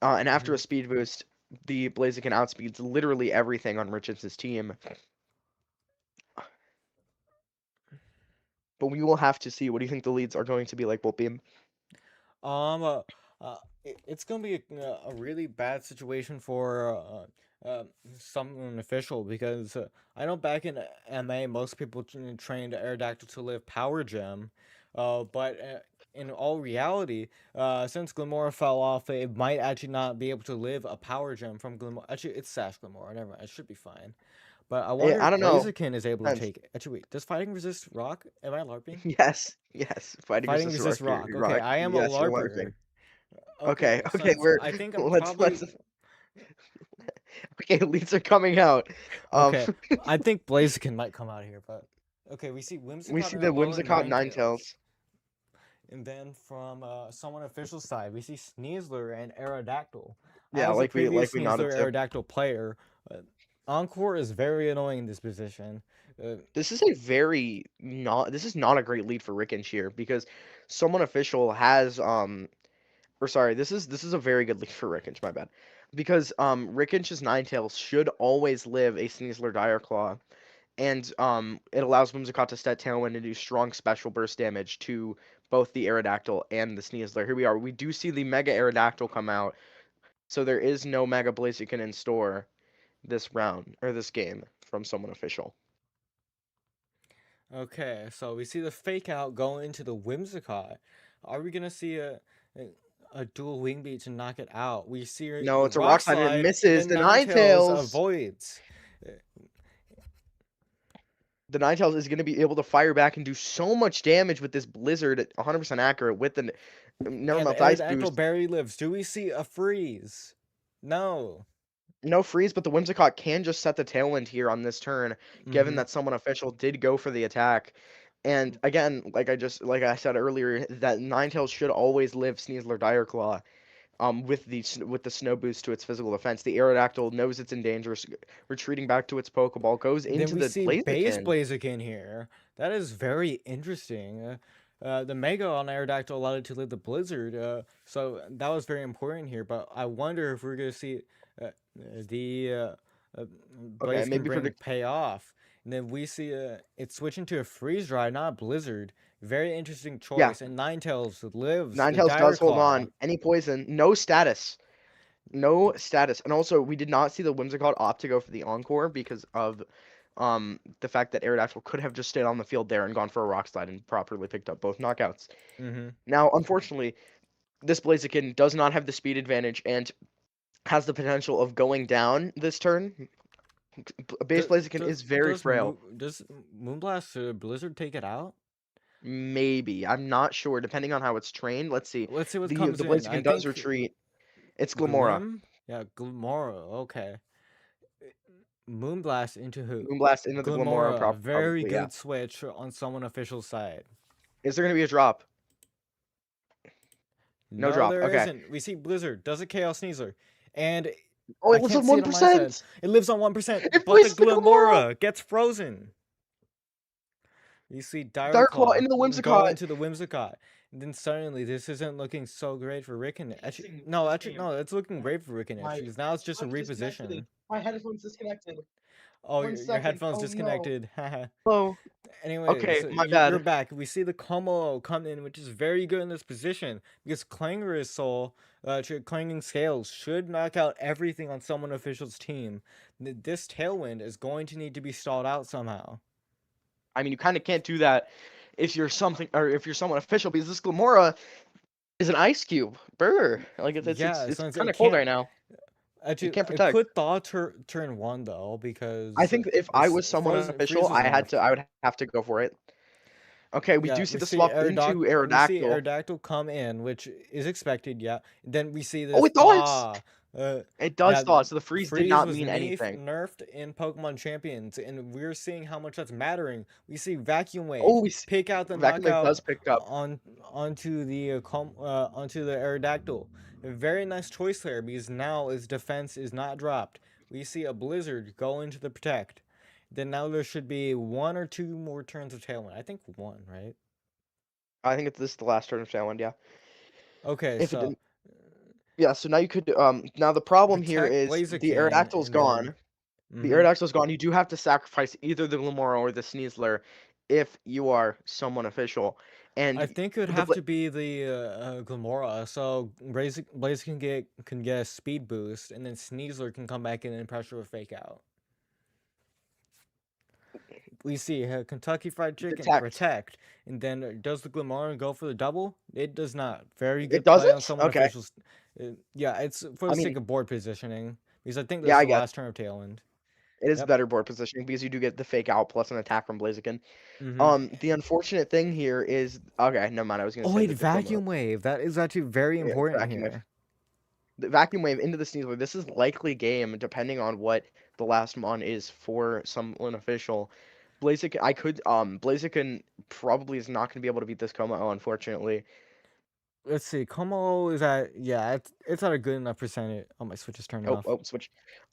And after a Mhm. speed boost, the Blaziken outspeeds literally everything on Richards' team. But we will have to see. What do you think the leads are going to be like, Boltbeam? Um, uh, it's gonna be a really bad situation for someone official because I know back in MA most people trained Aerodactyl to live Power Gem, but in all reality, since Glimora fell off, it might actually not be able to live a Power Gem from Glimora. Actually, it's Sash Glimora. Never mind, it should be fine. But I wonder I if don't know. Blaziken is able to Depends. take it. Actually, wait, does fighting resist rock? Am I LARPing? Yes. Fighting Fighting resist rock. resist rock. Okay, Rock. I am a Yes, you're LARPer. LARPing. Okay. Okay, Okay. since We're I think I'm let's. probably Okay, leads are coming out. Um, okay. I think Blaziken might come out here, but okay, we see we Whimsicott see and the Alolan Whimsicott Ninetales. Ninetales. And then from someone official side, we see Sneasler and Aerodactyl. Yeah, As a like previous we nodded Sneasler to. Aerodactyl player, Encore is very annoying in this position. Uh, This is a very not. This is not a great lead for Rick and Shear because someone official has or sorry, this is a very good lead for Rickinch, my bad. Because Rickinch's Ninetales should always live a Sneasler Dire Claw, and it allows Whimsicott to set Tailwind and do strong special burst damage to both the Aerodactyl and the Sneasler. Here we are. We do see the Mega Aerodactyl come out, so there is no Mega Blaziken in store this round or this game from someone official. okay, so we see the fake out go into the Whimsicott. Are we gonna see a, a dual wing beat to knock it out? We see No, the it's a rock rock slide and it slide and misses. then Ninetales avoids. Uh, The Ninetales is going to be able to fire back and do so much damage with this Blizzard at 100% accurate with the never And the melt ice Aerodactyl boost. barely lives. Do we see a freeze? No. No freeze, but the Whimsicott can just set the tailwind here on this turn, given Mm-hmm. that someone official did go for the attack. And again, like I said earlier, that Ninetales should always live Sneasler Direclaw. With the snow boost to its physical defense, the Aerodactyl knows it's in danger, retreating back to its Pokeball, goes Then into we the see base Blaziken. Blaziken here. That is very interesting. The Mega on Aerodactyl allowed it to live the Blizzard, so that was very important here. But I wonder if we're gonna see the uh, Okay, Blaziken maybe bring predict. pay off, and then we see it switching to a freeze dry, not a Blizzard. Very interesting Yeah, choice. And Ninetales lives the Ninetales Dire does hold Claw. on. Any poison, no status. No status. And also, we did not see the Whimsicott opt to go for the Encore because of the fact that Aerodactyl could have just stayed on the field there and gone for a Rock Slide and properly picked up both knockouts. Mm-hmm. Now, unfortunately, this Blaziken does not have the speed advantage and has the potential of going down this turn. Base Blaziken is very frail. Does Moonblast Blizzard take it out? Maybe. I'm not sure, depending on how it's trained. Let's see. Let's see what The comes in. I Blaziken does think retreat. It's Glamora. Glim? Yeah, Glimora. Okay. Moonblast into who? Moonblast into the Glamora, Glimora. Very probably, yeah. good switch on someone official side. Is there going to be a drop? No No, drop. there Okay. isn't. We see Blizzard. Does a Chaos Sneasler. And Oh, I it lives can't on see it on my side. 1%! It lives on 1%, It but the places the Glamora! Glimora gets frozen. You see Dire Dark Claw Claw into the go Whimsicott! into the Whimsicott. And then suddenly this isn't looking so great for Rick and actually no, it's looking great for Rick and Itch because now it's just a reposition. My headphone's disconnected. Oh, One your second. headphones Oh no. disconnected. Haha. Oh. Anyways, Okay, my you're bad. back. We see the Como come in, which is very good in this position because Clanger's Soul, Clanging Scales should knock out everything on someone official's team. This Tailwind is going to need to be stalled out somehow. I mean, you kind of can't do that if you're something, or if you're someone official, because this Glamora is an ice cube. Brr. Like, Yeah, it's since kind it of cold can't right now. You Actually, can't I protect. could thaw turn one though I because think if I it's was someone frozen. official, Freeze was nerfed. I would have to go for it. Okay, we Yeah, do see the swap into We see Aerodactyl. Aerodactyl come in, which is expected. Yeah. Then we see Oh, this it does! thaw. Uh, It yeah, does thaw, so the freeze did freeze not was mean anything. nerfed in Pokemon Champions, and we're seeing how much that's mattering. We see Vacuum Wave Oh, we see pick out the Vacuum Wave knockout does pick up. onto the Aerodactyl. A very nice choice there because now his defense is not dropped. We see a Blizzard go into the Protect. Then now there should be one or two more turns of Tailwind. I think one, right? I think it's this the last turn of Challenge, yeah. Okay, If it so didn't, yeah. So now you could now the problem here protect is the Blaziken Aerodactyl's and then gone. The Aerodactyl's gone. You do have to sacrifice either the Glimmora or the Sneasler if you are someone official. I And think it would the have to be the Glamora, so Blaziken can get a speed boost, and then Sneasler can come back in and pressure a fake out. We see Kentucky Fried Chicken detect. protect, and then does the Glamora go for the double? It does not. Very It good play on doesn't? someone Okay. officials. Yeah, it's for I the mean, sake of board positioning because I think this yeah, is I the guess. last turn of Tailwind. It is Yep. better board positioning because you do get the fake out plus an attack from Blaziken. Mm-hmm. The unfortunate thing here is okay, never mind. I was gonna Oh say wait, that the Como Vacuum Wave. That is actually very yeah, important vacuum wave. here. The vacuum wave into the Sneasler. This is likely game depending on what the last mon is for someone official. Blaziken I could Blaziken probably is not gonna be able to beat this Como, unfortunately. Let's see. Como is at yeah, it's at a good enough percentage. Oh, my Switch is turning off. Switch.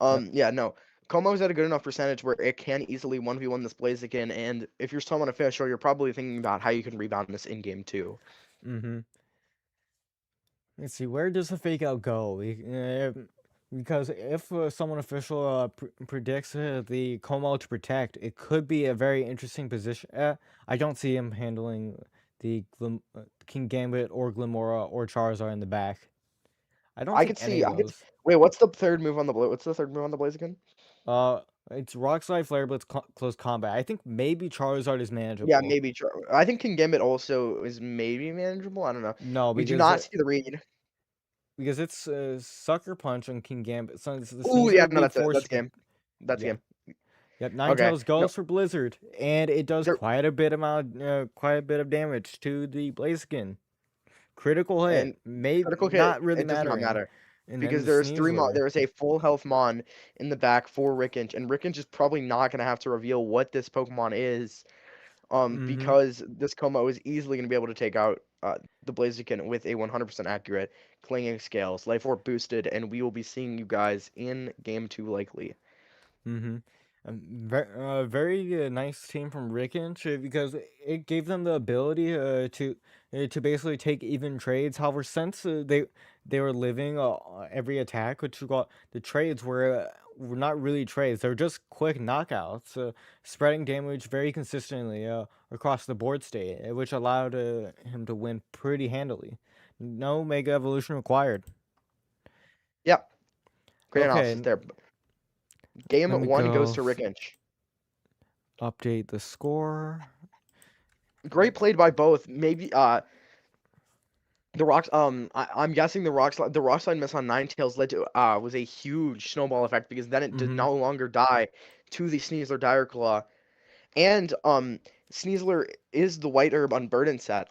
Yep. Yeah, no. Como is at a good enough percentage where it can easily 1v1 this Blaziken, and if you're someone official, you're probably thinking about how you can rebound this in game too. Mm-hmm. Let's see. Where does the fake out go? Because if someone official predicts the Como to protect, it could be a very interesting position. I don't see him handling the King Gambit or Glimora or Charizard in the back. I don't I could think any see. of I could. those. Wait, what's the third move on the What's the third move on the Blaziken? Uh, it's Rock Slide, Flare Blitz, close combat. I think maybe Charizard is Yeah, manageable. maybe. I think King Gambit also is maybe manageable. I don't know. No, We do not see the read. because it's Sucker Punch on King Gambit. So it's the Oh yeah, Sneasler no, being that's it. forced That's to. game. That's Yep. game. Yep. Okay. Ninetales No, goes for Blizzard, and it does there quite a bit of damage to the Blaziken. Critical hit, and maybe critical hit. not really It does not mattering. matter And then because the there's Sneasler. There is a full health mon in the back for Rickinch, and Rickinch is probably not gonna have to reveal what this Pokemon is. Mm-hmm. Because this Como is easily going to be able to take out the Blaziken with a 100% accurate clinging scales, life orb boosted, and we will be seeing you guys in game 2 likely. Mm-hmm. Very nice team from Rickinch because it gave them the ability to basically take even trades. However, since they were living every attack, which got the trades were not really trades. They were just quick knockouts, spreading damage very consistently across the board state, which allowed him to win pretty handily. No Mega Evolution required. Yep, great Okay, analysis there. Game let me 1 goes go to Rickinch. update the score. Great played by both. Maybe the rocks. I'm guessing the rock slide miss on Ninetales led to was a huge snowball effect because then it did Mm-hmm. no longer die to the Sneasler Dire Claw. And Sneasler is the white herb unburdened set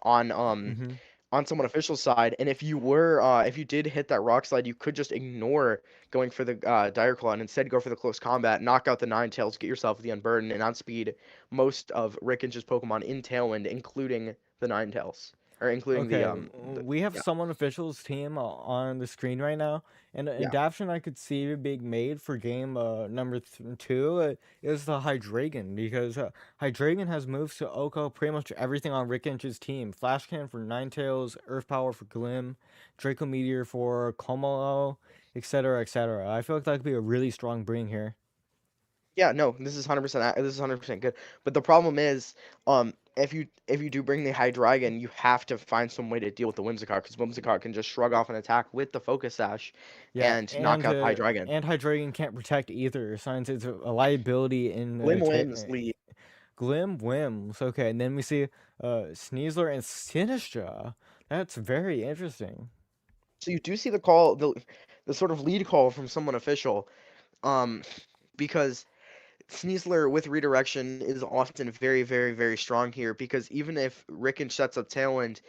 Mm-hmm. on someone official side, and if you did hit that rock slide, you could just ignore going for the Dire Claw and instead go for the close combat, knock out the Ninetales, get yourself the unburden, and outspeed most of Rickinch's Pokemon in Tailwind, including the Ninetales, or including Okay, the we have yeah someone official's team on the screen right now, and an yeah. adaptation I could see being made for game number 2 is the Hydreigon because Hydreigon has moves to Oko pretty much everything on Rick Inch's team. Flash Cannon for Ninetales, Earth Power for Glim, Draco Meteor for Komolo, etc., etc. I feel like that could be a really strong bring here. Yeah, no, this is 100%. This is 100% good. But the problem is, if you do bring the Hydreigon, you have to find some way to deal with the Whimsicott because Whimsicott can just shrug off an attack with the Focus Sash, Yeah, and knock out the Hydreigon. and Hydreigon can't protect either, since it's a liability in Lim Whimsley. Glim Whims. Okay, and then we see Sneasler and Sinistra. That's very interesting. So you do see the call. the sort of lead call from someone official, um, because Sneasler with redirection is often very, very, very strong here because even if Rickon sets up Tailwind,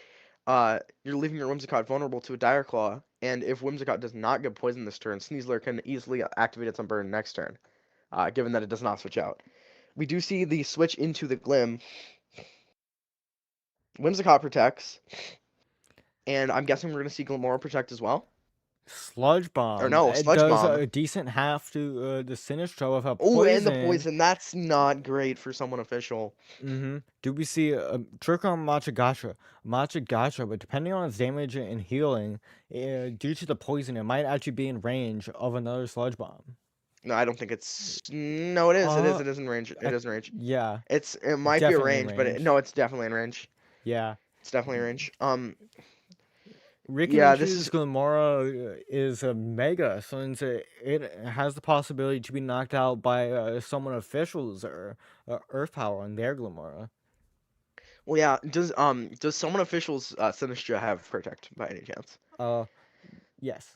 you're leaving your Whimsicott vulnerable to a Dire Claw, and if Whimsicott does not get poisoned this turn, Sneasler can easily activate its Unburden next turn, given that it does not switch out. We do see the switch into the Glim. Whimsicott protects, and I'm guessing we're going to see Glimora protect as well. Sludge Or Bomb. no, It Sludge does Bomb. a decent half to the Sinistro with a Oh, and the poison. poison. That's not great for someone official. Do we see a trick on Machagacha? Machagacha, but depending on its damage and healing, due to the poison, it might actually be in range of another Sludge Bomb. No, I don't think it's. No, it is. It is. It is in range. It is in range. Yeah, It might be a definitely in range, but range. no, it's definitely in range. Yeah. It's definitely in range. Rick and Yeah, this Inch's is. Glamora is a mega, since it has the possibility to be knocked out by someone officials or Earth Power on their Glamora. Well, yeah. Does someone officials Sinistra have protect by any chance? Yes.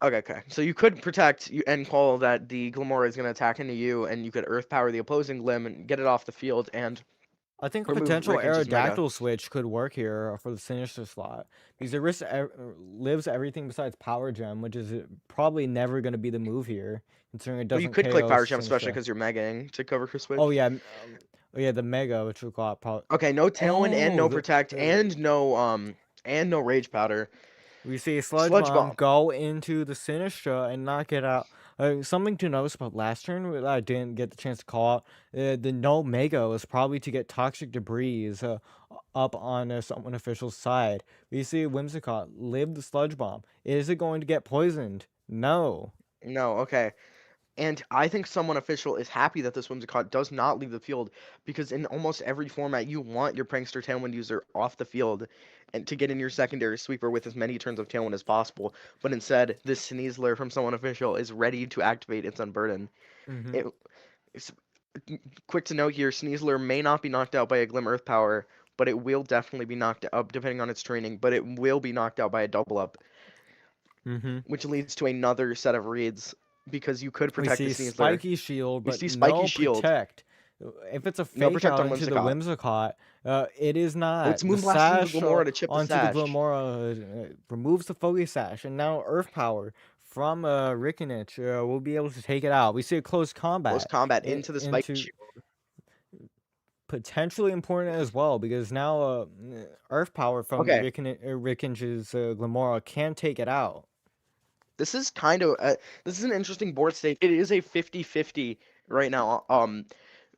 Okay. So you could protect and call that the Glamora is going to attack into you, and you could Earth Power the opposing Glim and get it off the field and I think a remove potential Rick Inch's Mega. Aerodactyl switch could work here for the Sinister slot because it lives everything besides Power Gem, which is probably never going to be the move here, considering it Well, you doesn't could click KO Power Gem, especially Sinistra. because you're Megaing to cover her Oh switch. yeah, the Mega, which we got probably. Okay, no Tailwind and Oh, no Protect and no Rage Powder. we see a Sludge Sludge Bomb Bomb. go into the Sinistra and knock it out. Something to notice about last turn that I didn't get the chance to call out, the no Mega was probably to get Toxic Debris up on someone official's side. We see Whimsicott live the Sludge Bomb. Is it going to get poisoned? No. No, okay. And I think someone official is happy that this Whimsicott does not leave the field because in almost every format you want your Prankster Tailwind user off the field and to get in your secondary sweeper with as many turns of Tailwind as possible. But instead, this Sneasler from someone official is ready to activate its Unburden. Mm-hmm. It's quick to note here, Sneasler may not be knocked out by a Glim Earth Power, but it will definitely be knocked up depending on its training, but it will be knocked out by a double up, Mm-hmm. which leads to another set of reads because you could We protect the see Sneasler. Spiky Shield, We but see Spiky no Shield. Protect. If it's a No fake protect out on into the Whimsicott. Whimsicott, it is Oh, it's not. The Moonblast into the sash Glamora to chip the onto the sash. Glamora removes the Focus Sash, and now Earth Power from Rickinich will be able to take it out. We see a close Close combat combat into the Spiky into Shield. potentially important as well because now Earth Power from Okay, Rickinich's Glamora can take it out. this is kind of this is an interesting board state. It is a 50-50 right now.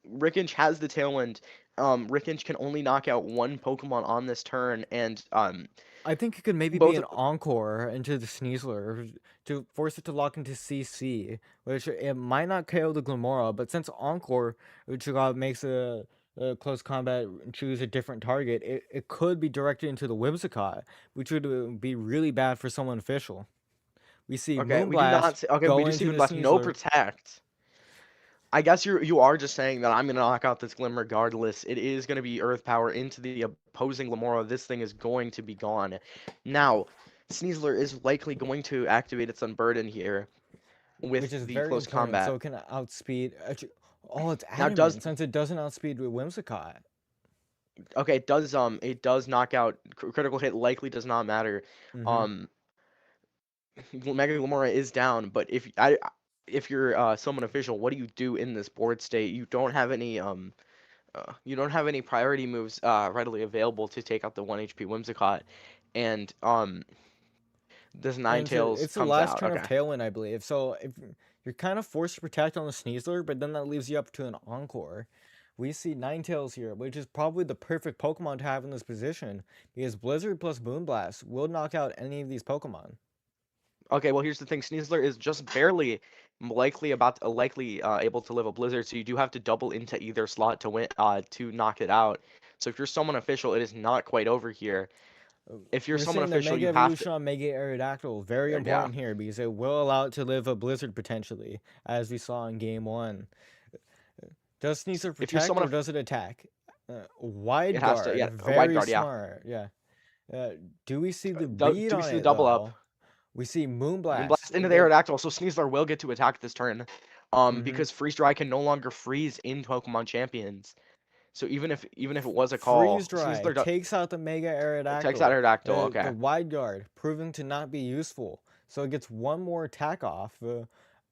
Rickinch has the Tailwind. Rickinch can only knock out one Pokemon on this turn, and I think it could maybe be both an encore into the Sneasler to force it to lock into CC, which it might not KO the Glamora, but since encore, which makes a close combat choose a different target, it could be directed into the Whimsicott, which would be really bad for someone official. We see okay, we do not Moonblast see. Okay, we go do see into the Moonblast. No Sneasler. protect. I guess you are just saying that I'm gonna knock out this Glim regardless. It is gonna be Earth Power into the opposing Glamora. This thing is going to be gone. Now, Sneasler is likely going to activate its Unburden here Which with is the very close important, so combat. it can outspeed. Oh, it's Now does adamant since it doesn't outspeed with Whimsicott. okay, it does knock out critical hit likely does not matter. Mm-hmm. Um Mega Glamora is down, but if you're someone official, what do you do in this board state? You don't have any priority moves readily available to take out the 1 HP Whimsicott, and this And Ninetales it's the comes last out. turn of Okay. Tailwind, I believe. So if you're kind of forced to protect on the Sneasler, but then that leaves you up to an Encore. We see Ninetales here, which is probably the perfect Pokemon to have in this position, because Blizzard plus Moonblast will knock out any of these Pokemon. Okay, well here's the thing. Sneasler is just barely likely able to live a Blizzard, so you do have to double into either slot to win to knock it out. So if you're someone official, it is not quite over here. If you're We're someone seeing the official, Mega you have to Evolution on Mega Aerodactyl, very yeah. important here, because it will allow it to live a Blizzard potentially, as we saw in Game 1. Does Sneasler If you're protect someone or does it attack? Wide it has to Guard, yeah, a wide very guard, yeah. smart, yeah. Do we see the Do, read do we on see the it double up? though? We see Moonblast. Moonblast into the Aerodactyl, so Sneasler will get to attack this turn. Mm-hmm. Because Freeze Dry can no longer freeze in Pokemon Champions. So even if it was a Freeze call, Dry takes out the Mega takes out Aerodactyl. Aerodactyl. The Okay. Wide Guard proving to not be useful, so it gets one more attack off.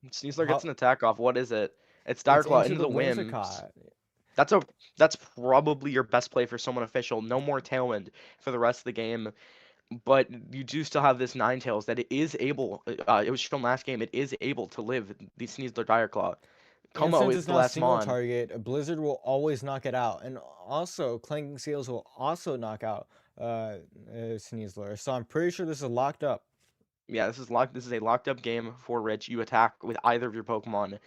Sneasler How gets an attack off. What is it? It's it's Dire Claw into into the the Wims. Whimsicott. That's probably your best play for someone official. No more Tailwind for the rest of the game. But you do still have this Ninetales that it is able. It was shown last game. It is able to live the Sneasler Dire Claw. And Como since is it's the not last single Mon. target, a Blizzard will always knock it out, and also Clanking Seals will also knock out Sneasler. So I'm pretty sure this is locked up. Yeah, this is locked. This is a locked up game for Rich. You attack with either of your Pokemon,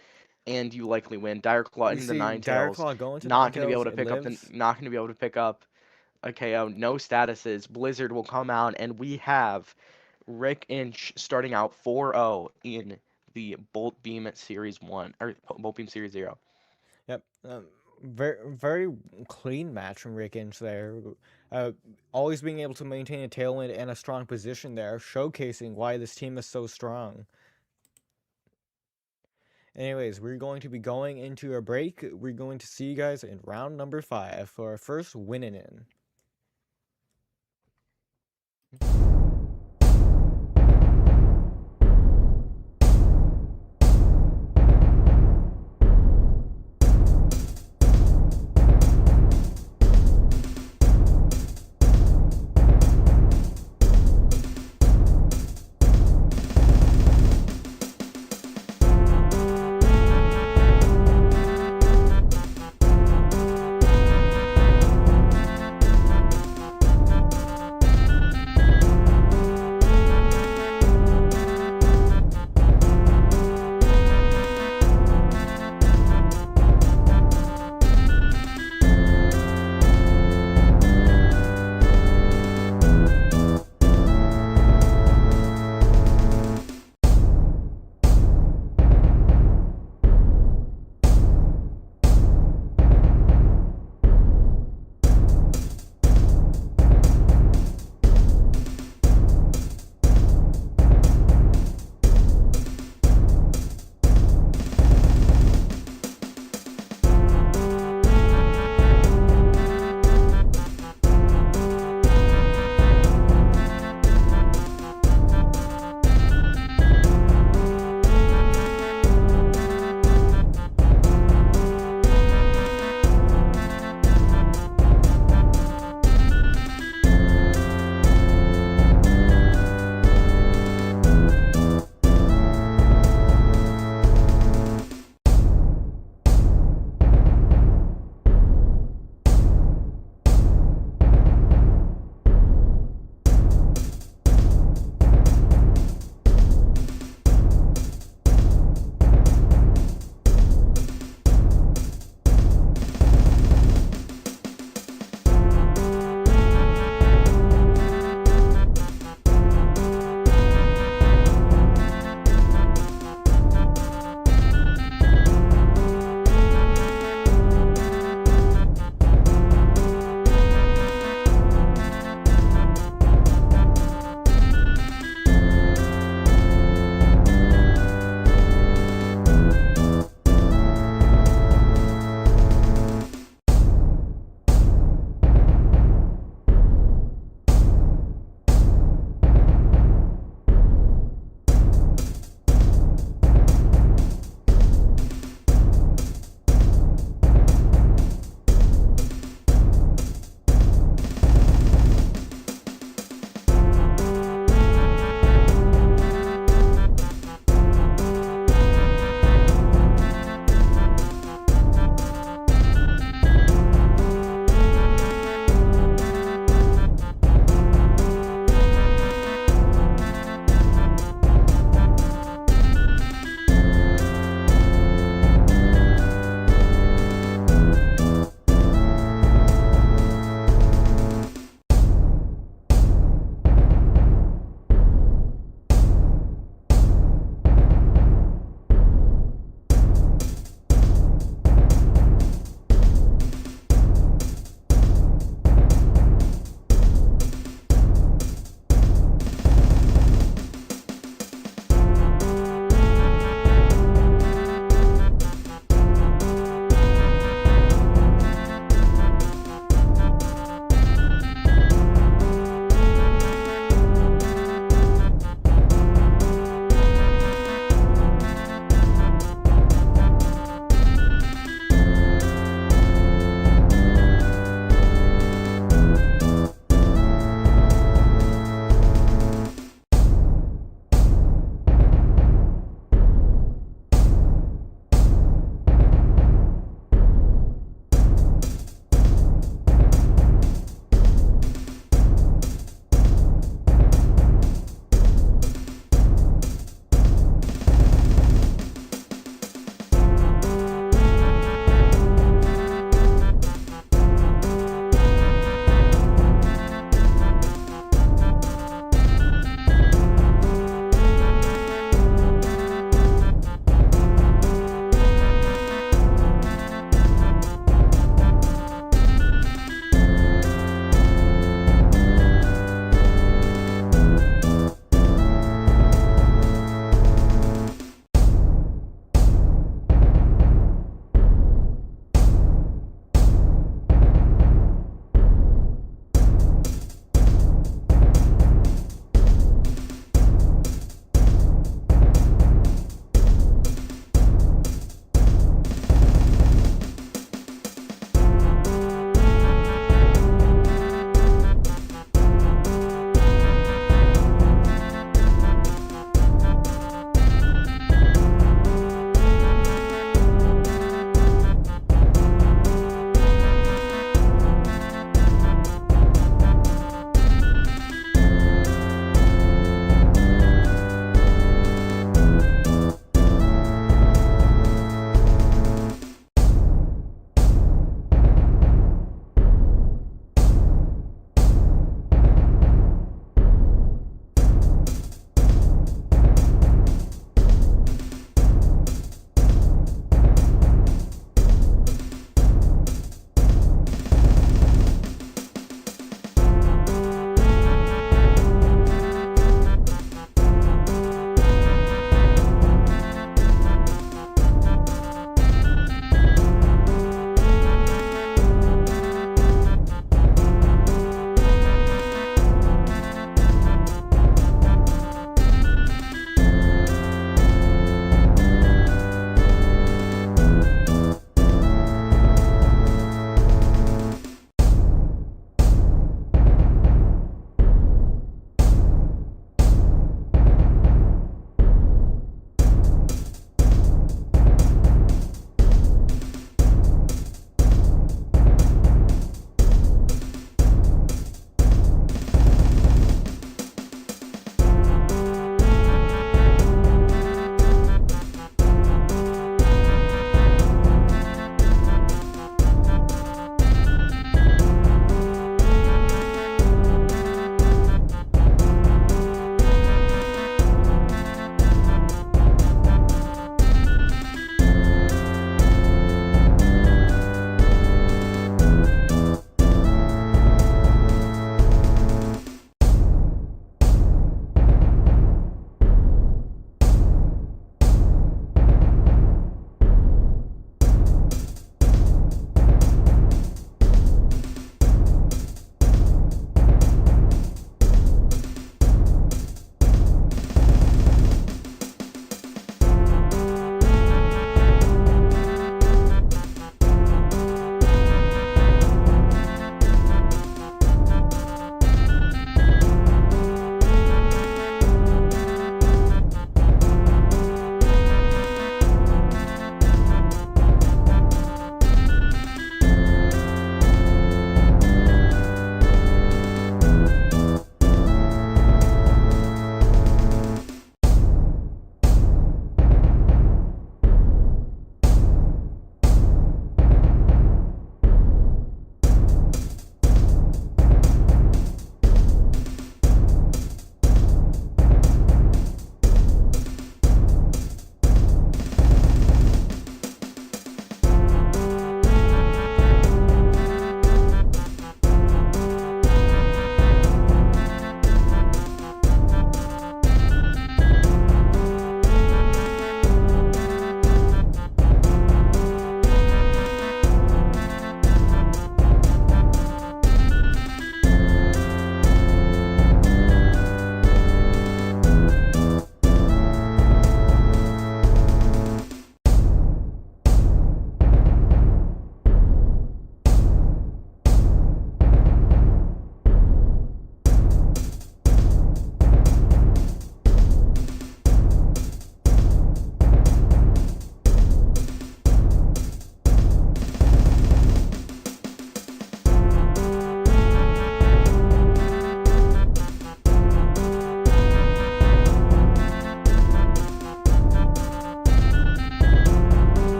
and you likely win. Dire Claw We into the see Dire Ninetales. Claw going to Not going to be Ninetales. able to It pick up the. lives. Not going to be able to pick up a KO. No statuses. Blizzard will come out, and we have Rick Inch starting out 4-0 in the Bolt Beam Series 1 or Bolt Beam Series 0. Yep. Very clean match from Rick Inch there. Always being able to maintain a tailwind and a strong position there, showcasing why this team is so strong. Anyways, we're going to be going into a break. We're going to see you guys in round number 5 for our first winning in.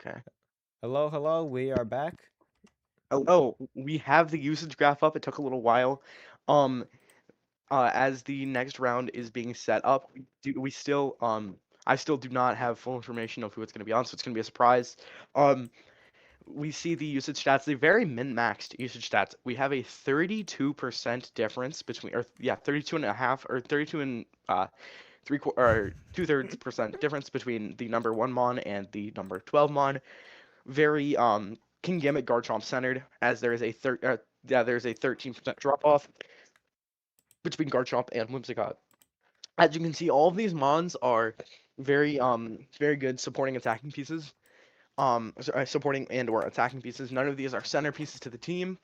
Okay. Hello, hello, we are back. Oh, we have the usage graph up. It took a little while. Um, as the next round is being set up, we still I still do not have full information of who it's going to be on, so it's going to be a surprise. Um, we see the usage stats, the very min-maxed usage stats. We have a 32% difference between, or yeah, 32 and a half, or 32 and or 2/3 percent difference between the number 1 mon and the number 12 mon. Very King Gambit Garchomp centered, as there is a there's a 13% drop off between Garchomp and Whimsicott. As you can see, all of these mons are very good supporting attacking pieces. Supporting and or attacking pieces. None of these are centerpieces to the team.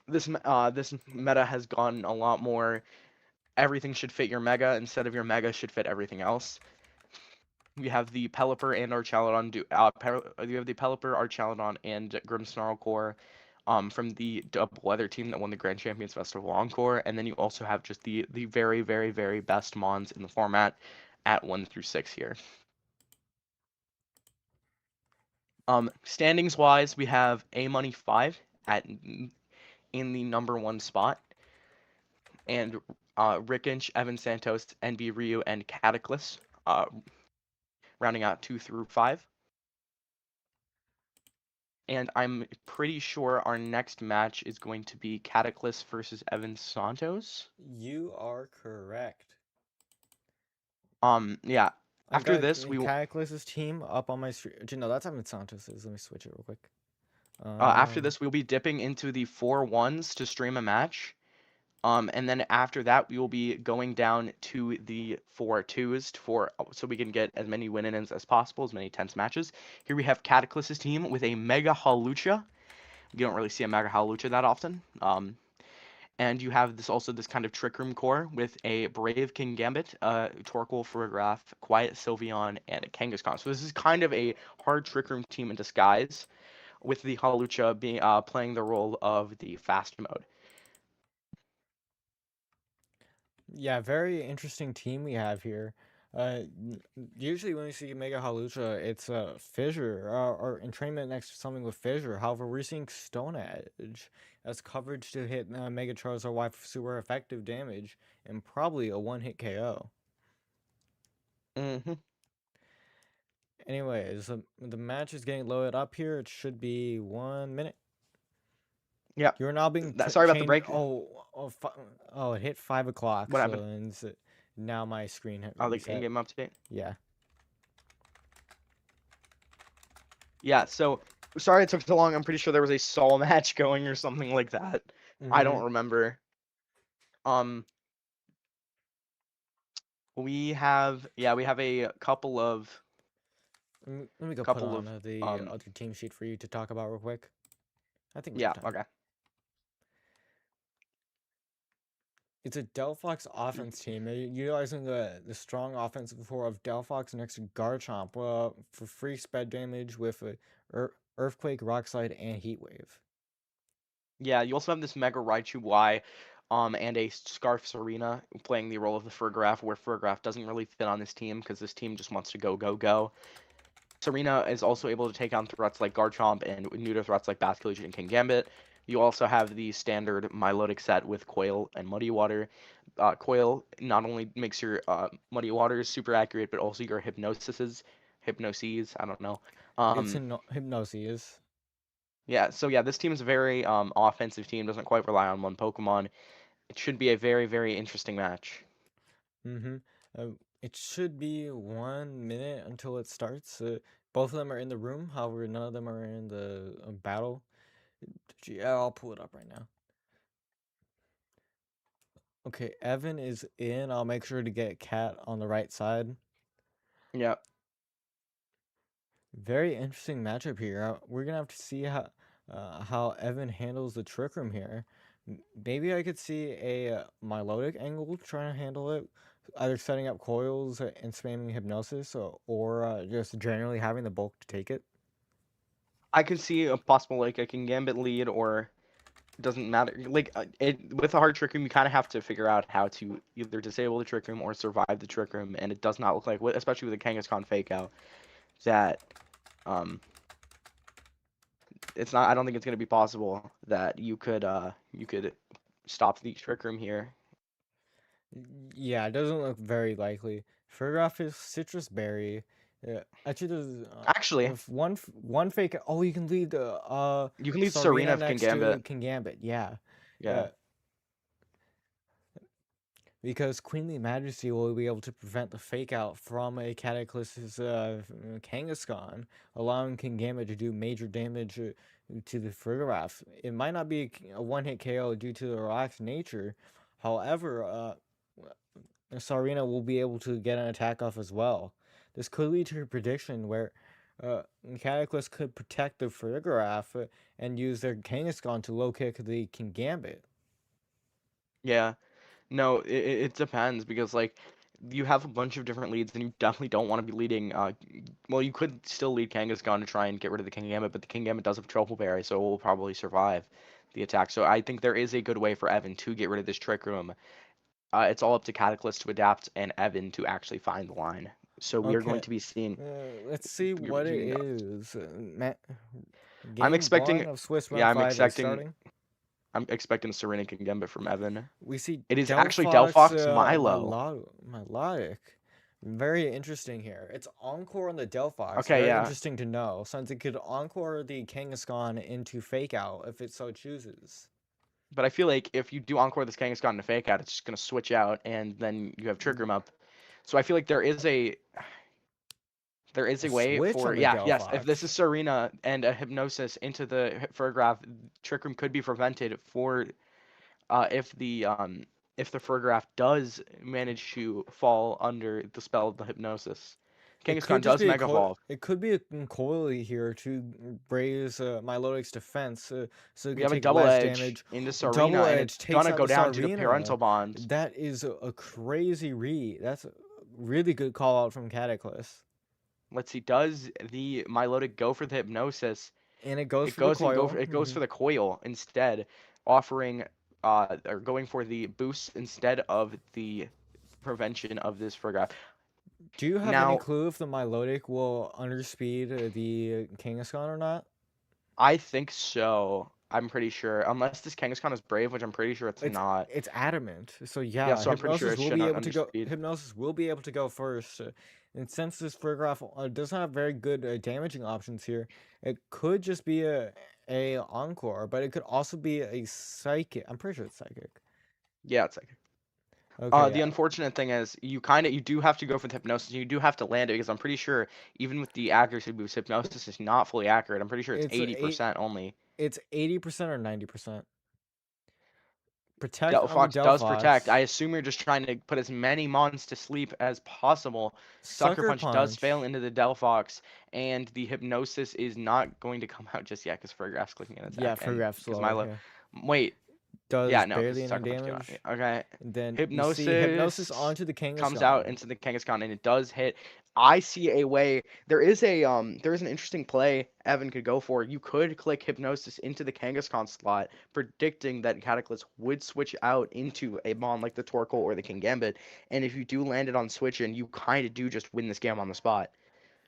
This meta has gone a lot more. Everything should fit your mega instead of your mega should fit everything else. You have the Pelipper and Archaludon. You have the Pelipper, Archaludon, and Grimmsnarl core from the double weather team that won the Grand Champions Festival Encore, and then you also have just the very best mons in the format at 1 through 6 here. Standings wise, we have A Money 5 in the number 1 spot, and Rickinch, Evan Santos, NB Ryu, and Cataclysm rounding out 2 through 5. And I'm pretty sure our next match is going to be Cataclysm versus Evan Santos. You are correct. Yeah. I've After got this, we will. Cataclysm's team up on my screen. No, that's Evan Santos's. Let me switch it real quick. After this, we'll be dipping into the 4-1s to stream a match. And then after that, we will be going down to the 4-2s so we can get as many win-ins as possible, as many tense matches. Here we have Cataclysm's team with a Mega Hawlucha. You don't really see a Mega Hawlucha that often. And you have this kind of Trick Room core with a Brave King Gambit, Torkoal, Farigiraf, Quiet Sylveon, and a Kangaskhan. So this is kind of a hard Trick Room team in disguise, with the Hawlucha being playing the role of the fast mode. Yeah, very interesting team we have here. Usually when we see Mega Halucha, it's Fissure or entrainment next to something with Fissure. However, we're seeing Stone Edge as coverage to hit Mega Charizard Y for super effective damage and probably a one-hit KO. Mm-hmm. Anyways, the match is getting loaded up here. It should be 1 minute. Yeah. You're now being Sorry about the changed. break. Oh, it hit 5 o'clock. What So happened? now my screen hit Oh, the reset. in-game update. Yeah. Yeah. So sorry it took so long. I'm pretty sure there was a Sol match going or something like that. I don't remember. We have a couple of Let me go put on the um other team sheet for you to talk about real quick. I think we yeah, have time. okay. It's a Delphox offense team. They're utilizing the strong offensive core of Delphox next to Garchomp for free sped damage with Earthquake, Rock Slide, and Heat Wave. Yeah, you also have this Mega Raichu Y and a Scarf Serena playing the role of the Farigiraf, where Farigiraf doesn't really fit on this team because this team just wants to go. Serena is also able to take on threats like Garchomp and neuter threats like Basculage and King Gambit. You also have the standard Milotic set with Coil and Muddy Water. Coil not only makes your Muddy Waters super accurate, but also your Hypnoses, I don't know. It's Hypnosis. Yeah, so yeah, this team is a very offensive team, doesn't quite rely on one Pokemon. It should be a very interesting match. Mm-hmm. It should be 1 minute until it starts. Both of them are in the room. However, none of them are in the battle. Yeah, I'll pull it up right now. Okay, Evan is in. I'll make sure to get Cat on the right side. Yeah. Very interesting matchup here. We're gonna have to see how Evan handles the Trick Room here. Maybe I could see a Milotic angle trying to handle it, either setting up coils and spamming Hypnosis, or just generally having the bulk to take it. I could see a possible like a King Gambit lead, or it doesn't matter. Like with a hard Trick Room, you kind of have to figure out how to either disable the Trick Room or survive the Trick Room, and it does not look like, especially with the Kangaskhan Fake Out, that it's not. I don't think it's gonna be possible that you could stop the Trick Room here. Yeah, it doesn't look very likely. Farigiraf is Citrus Berry. Actually, there's Actually, if one fake. Oh, you can leave the you can lead Serena Sarina if can next to Gambit. Kingambit. Yeah, Yeah. uh, because Queenly Majesty will be able to prevent the fake out from a Cataclysm's Kangaskhan, allowing Kingambit to do major damage to the Farigiraf. It might not be a one-hit KO due to the relaxed nature. However, Sarina will be able to get an attack off as well. This could lead to a prediction where Cataclysm could protect the Farigiraf and use their Kangaskhan to low kick the Kingambit. Yeah. No, it depends because like you have a bunch of different leads and you definitely don't want to be leading well you could still lead Kangaskhan to try and get rid of the King Gambit, but the King Gambit does have Triple Berry, so it will probably survive the attack. So I think there is a good way for Evan to get rid of this Trick Room. It's all up to Cataclysm to adapt and Evan to actually find the line. So we are going Okay, to be seeing let's see you're what it seeing- is. I'm Game one expecting of Swiss yeah, Round 5 is starting. I'm expecting Serena King Gambit from Evan. We see It is actually Delphox Delphox Milo. Melodic. Very interesting here. It's Encore on the Delphox. Okay, Very yeah. interesting to know, since it could Encore the Kangaskhan into Fake Out if it so chooses. But I feel like if you do Encore this Kangaskhan into Fake Out, it's just gonna switch out and then you have Trick Room up. So I feel like there is A a way switch for on the yes. If this Delphox. is Serena and a Hypnosis into the Furgraph, Trick Room could be prevented for if the Furgraph does manage to fall under the spell of the Hypnosis. It could Kangaskhan just does be a Mega Evolve. it could be a coil here to raise Milotic's defense, so it We can have a take double less edge damage. into Serena, Double and Edge it's takes gonna out go the down to the Sarina. parental bond. That is a crazy read. That's a really good call out from Cataclysm. Let's see, does the Milotic go for the Hypnosis? And it goes It for the goesn't go coil. for it goes for the coil instead, offering or going for the boost instead of the prevention of this Furgraph. Do you have any Now, clue if the Milotic will underspeed the Kangaskhan or not? I think so. I'm pretty sure. Unless this Kangaskhan is brave, which I'm pretty sure it's It's not. it's adamant. So Yeah, yeah, so I'm pretty sure Hypnosis it will should be not able to go. underspeed. Hypnosis will be able to go first. And since this Farigiraf doesn't have very good damaging options here, it could just be a Encore, but it could also be a Psychic. I'm pretty sure it's Psychic. Yeah, it's like Okay, the yeah. unfortunate thing is you do have to go for the Hypnosis. You do have to land it because I'm pretty sure even with the accuracy boost, Hypnosis is not fully accurate. I'm pretty sure it's It's a eight. 80% only. It's 80% or 90%. Protect on the Delphox does protect. I Delphox. assume you're just trying to put as many mons to sleep as possible. Sucker Sucker Punch does fail Punch. into the Delphox, and the Hypnosis is not going to come out just yet because Furgraph's clicking an Yeah, attack, and Farigiraf because slower. Milo. Yeah. Wait, yeah, Does no, because barely any Sucker Punch came out. damage. Okay, And then we see Hypnosis Hypnosis onto the comes out Kangaskhan. into the Kangaskhan, and it does hit. I see a way. There is an interesting play Evan could go for. You could click Hypnosis into the Kangaskhan slot, predicting that Cataclysm would switch out into a mon like the Torkoal or the King Gambit, and if you do land it on switch, and you kind of do just win this game on the spot.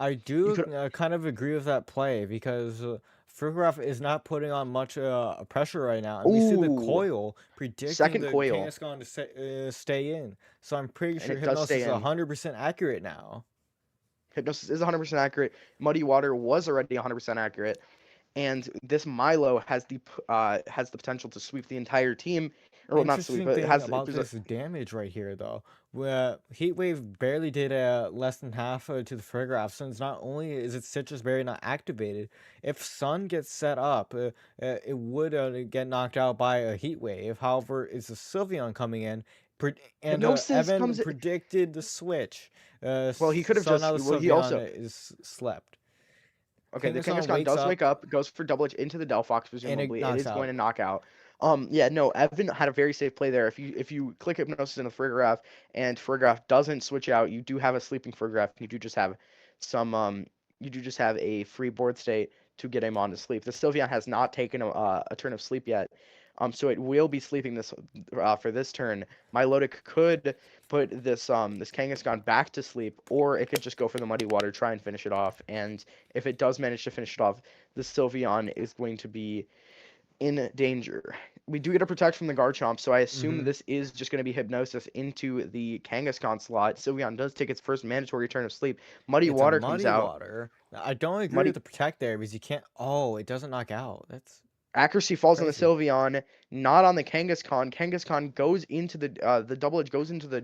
I You do could. kind of agree with that play because Farigiraf is not putting on much pressure right now, and we see the Ooh, coil predicting second the coil, Kangaskhan to stay in. So I'm pretty and sure it does Hypnosis stay is in. 100% accurate now. Hypnosis is 100% accurate. Muddy Water was already 100% accurate. And this Milo has the potential to sweep the entire team, or well, not sweep, Interesting but it thing has about this damage right here, though, where Heatwave barely did less than half to the Farigiraf, since not only is its Citrus Berry not activated, if Sun gets set up, it would get knocked out by a Heatwave. However, it's a Sylveon coming in, and Hypnosis Evan comes. predicted the switch. Well, he could have So now just. the Well, he Sylveon also. is slept. Okay, the Kangaskhan Kangaskhan wakes does up, wake up, goes for double edge into the Delphox, and it presumably. It knocks is going out. to knock out. Yeah, no, Evan had a very safe play there. If you click Hypnosis in the Frigoraph and Frigoraph doesn't switch out, you do have a sleeping Frigoraph. Some you do just have a free board state to get him on to sleep. The Sylveon has not taken a turn of sleep yet. So it will be sleeping this for this turn. Milotic could put this Kangaskhan back to sleep, or it could just go for the Muddy Water, try and finish it off. And if it does manage to finish it off, the Sylveon is going to be in danger. We do get a protect from the Garchomp, so I assume Mm-hmm. this is just going to be Hypnosis into the Kangaskhan slot. Sylveon does take its first mandatory turn of sleep. Muddy It's a Water comes Muddy out. Water. I don't agree with Muddy the protect there because you can't. Oh, it doesn't knock out. That's Accuracy falls on the crazy. Sylveon, not on the Kangaskhan. Kangaskhan goes into the double edge goes into the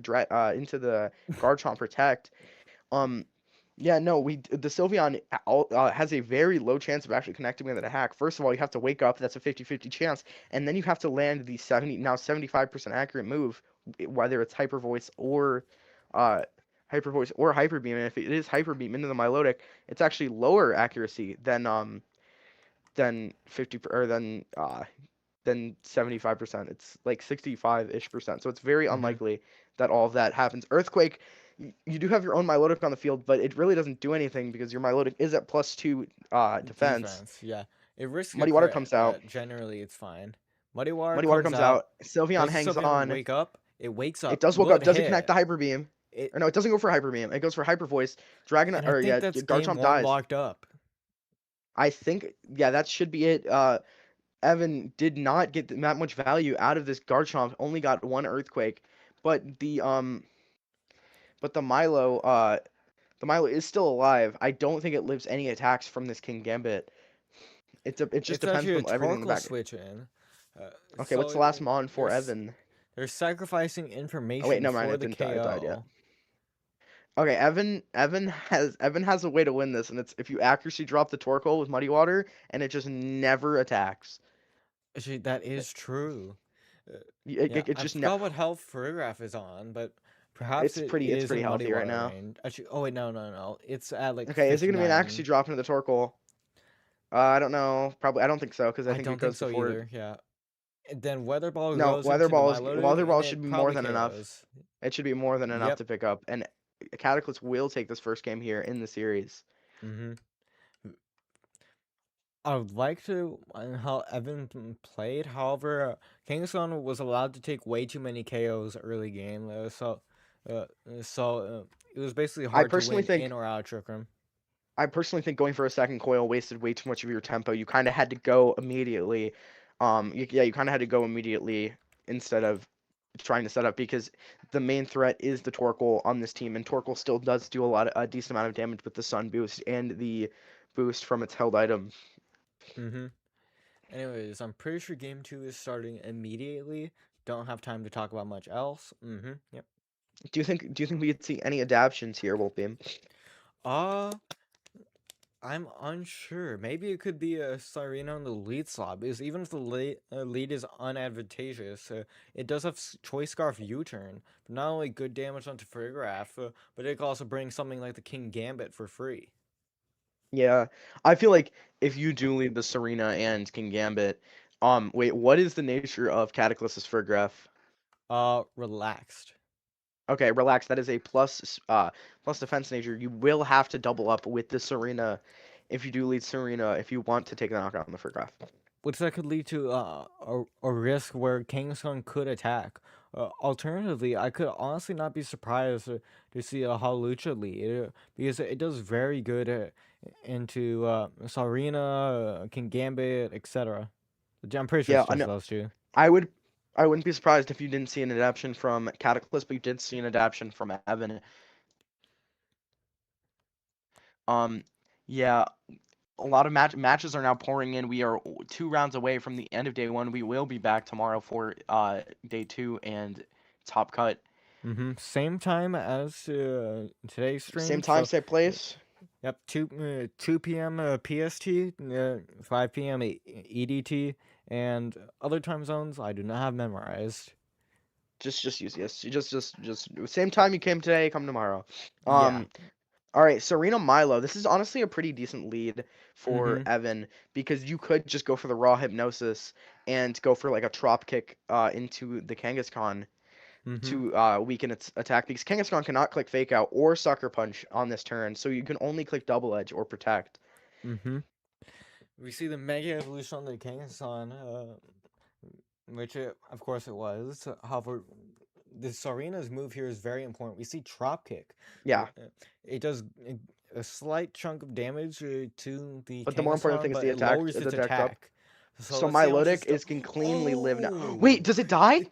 Garchomp protect. Um, yeah, no, the Sylveon has a very low chance of actually connecting with an attack. First of all, you have to wake up. That's a 50-50 chance, and then you have to land the 75% accurate move, whether it's Hyper Voice or uh Hyper Voice or Hyper Beam. And if it is Hyper Beam into the Milotic, it's actually lower accuracy than 50 or than 75%. It's like 65-ish%. So it's very Mm-hmm. unlikely that all of that happens. Earthquake, you do have your own Milotic on the field, but it really doesn't do anything because your Milotic is at +2 defense. Defense, yeah. It risks a Muddy Water crit, comes out. but generally it's fine. Muddy Water Muddy Water comes comes out. out. Sylveon Does the hangs Sylveon on. wake up? It wakes It up. does woke up. Good Doesn't connect hit. the Hyper Beam. It Or no, it doesn't go for Hyper Beam. It goes for Hyper Voice. Dragon and I or think yeah, that's game Garchomp one dies. locked up. I think yeah, that should be it. Evan did not get that much value out of this Garchomp. Only got one Earthquake, but the Milo is still alive. I don't think it lives any attacks from this King Gambit. It just It's depends actually a on everything in the Torkoal back. switch in. Uh, Okay, what's so the last Mon for there's Evan? they're sacrificing Oh wait, information never mind. for It the didn't die. It died yet. KO. Okay, Evan has a way to win this, and it's if you accuracy drop the Torkoal with Muddy Water, and it just never attacks. Actually, that is true. Uh, It, yeah, it, it I just ne- forgot what health Photograph is on, but perhaps it it's is pretty in Muddy healthy right Water now. range. Actually, oh wait, no. It's at like Okay, is it gonna be an accuracy 59. drop into the Torkoal? I don't know. Probably I don't think so because I I think it don't think goes so before. either. Yeah. And then Weather Ball No, goes into the Milotic, Weather and Ball should it be more probably than enough. KOs. It should be more than enough Yep. to pick up, and Cataclysm will take this first game here in the series. Mm-hmm. I would like to how Evan played. However, Kingston was allowed to take way too many KOs early game, uh, it was basically I hard to personally win in think or out Trick Room. I personally think going for a second coil wasted way too much of your tempo. You kind of had to go immediately. Yeah, you kind of had to go immediately instead of trying to set up because the main threat is the Torkoal on this team, and Torkoal still does do a decent amount of damage with the Sun boost and the boost from its held item. Mm-hmm. Anyways, I'm pretty sure game 2 is starting immediately. Don't have time to talk about much else. Mm-hmm. Yep. Do you think we could see any adaptions here, Wolfbeam? Uh, I'm unsure. Maybe it could be a Sirena in the lead slot, because even if the lead is unadvantageous, it does have Choice Scarf U-turn. But not only good damage onto Farigiraf, but it can also bring something like the King Gambit for free. Yeah, I feel like if you do lead the Serena and King Gambit, wait, what is the nature of Cataclysm's Graph? Relaxed. Okay, relax. That is a plus defense nature. You will have to double up with the Serena if you do lead Serena if you want to take the knockout on the Graph. Which that could lead to a risk where Kangaskhan could attack. Alternatively, I could honestly not be surprised to see a Hawlucha lead because it does very good into Sarina, King Gambit, etc. I'm pretty sure Yeah, it's I just know. those two. I would. I wouldn't be surprised if you didn't see an adaptation from Cataclysm, but you did see an adaptation from Evan. Um, yeah, a lot of matches are now pouring in. We are 2 rounds away from the end of day 1. We will be back tomorrow for day 2 and Top Cut. Same time as today's Same stream. time, So, same place. yep, 2 p.m. PST, 5 p.m. EDT, and other time zones I do not have memorized. Just use yes. Just same time you came today, come tomorrow. Yeah. All right, Serena Milo. This is honestly a pretty decent lead for Mm-hmm. Evan because you could just go for the raw hypnosis and go for like a trop kick into the Kangaskhan Mm-hmm. to weaken its attack because Kangaskhan cannot click Fake Out or Sucker Punch on this turn, so you can only click Double Edge or Protect. Mm-hmm. We see the Mega Evolution on the Kangaskhan. which of course it was. However, the Sarina's move here is very important. We see drop kick. Yeah, It does a slight chunk of damage to the but the more important Kangaskhan, thing is but the it attack, lowers the its attack drop. attack. So So let's my see how much this Lodic does. is can cleanly live now. Wait, Oh, does it die? the,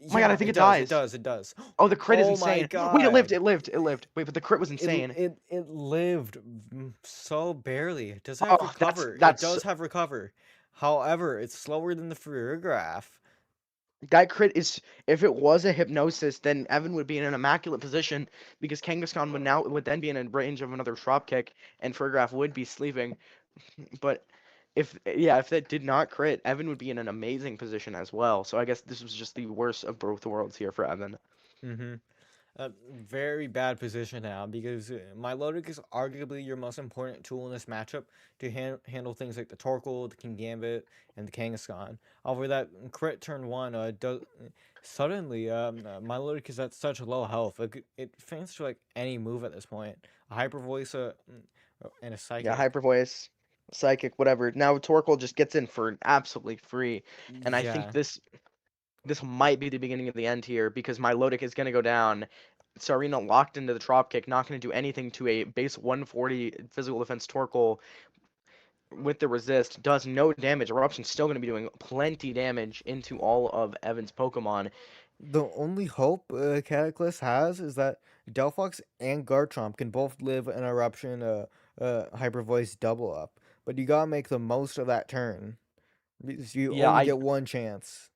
Oh my god, I yeah, think it it does. It dies. does. It does. Oh, the crit is Oh my insane. Wait, it lived, god. it lived, it lived. Wait, but the crit was It insane. it lived so barely. It does have Oh, that's recover. It that's does have recover. However, it's slower than the Fourier graph. that crit is, if it was a hypnosis, then Evan would be in an immaculate position because Kangaskhan would then be in a range of another drop kick and Furgraf would be sleeping. But if that did not crit, Evan would be in an amazing position as well. So I guess this was just the worst of both worlds here for Evan. Mm-hmm. A very bad position now because Milotic is arguably your most important tool in this matchup to handle things like the Torkoal, the King Gambit, and the Kangaskhan. However, that crit turn one does suddenly Milotic is at such low health. It faints to like any move at this point. A Hyper Voice and a Yeah, Psychic. Hyper Voice, Psychic, whatever. Now Torkoal just gets in for absolutely free, and I think Yeah. this might be the beginning of the end here because Milotic is going to go down. Sarina locked into the drop kick, not going to do anything to a base 140 physical defense Torkoal with the resist, does no damage. Eruption's still going to be doing plenty damage into all of Evan's Pokemon. The only hope Cataclysm has is that Delphox and Garchomp can both live an Eruption Hyper Voice double up. But you gotta make the most of that turn. Because you Yeah, only get one chance.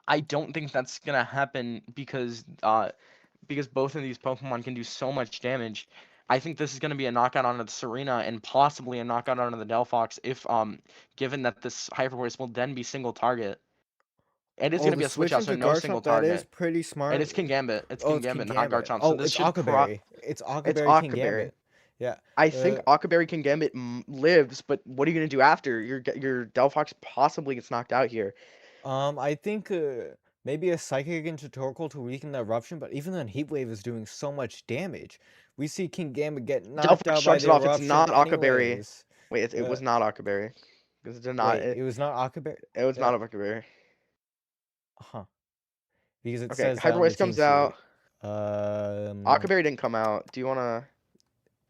I don't think that's going to happen because both of these Pokemon can do so much damage. I think this is going to be a knockout onto the Serena and possibly a knockout onto the Delphox if given that this Hyper Voice will then be single target. It is Oh, going to the be a switch switch out, so into no single Garchomp, that is target. pretty And smart. it's Kingambit. It's Oh, it's Kingambit, not Kingambit. Garchomp. So Oh, this it's should Akaberry. It's it's Akaberry Octoberry. Kingambit. Yeah. I think Uh, Octoberry Kingambit lives, but what are you going to do after? Your Delphox possibly gets knocked out here. I think maybe a Psychic into Torkoal to weaken the Eruption, but even then Heat Wave is doing so much damage. We see Kingambit get knocked Delphox out by shrugs the it off. It's Eruption not Octoberry. anyways. Wait, it Uh, was not Octoberry. Because it did not. Wait, it was not Akaberry? It was Uh, not Octoberry. huh. Because it Okay, says that Hyper on the Voice team comes sheet. out. Um, Octoberry didn't come out. Do you want to?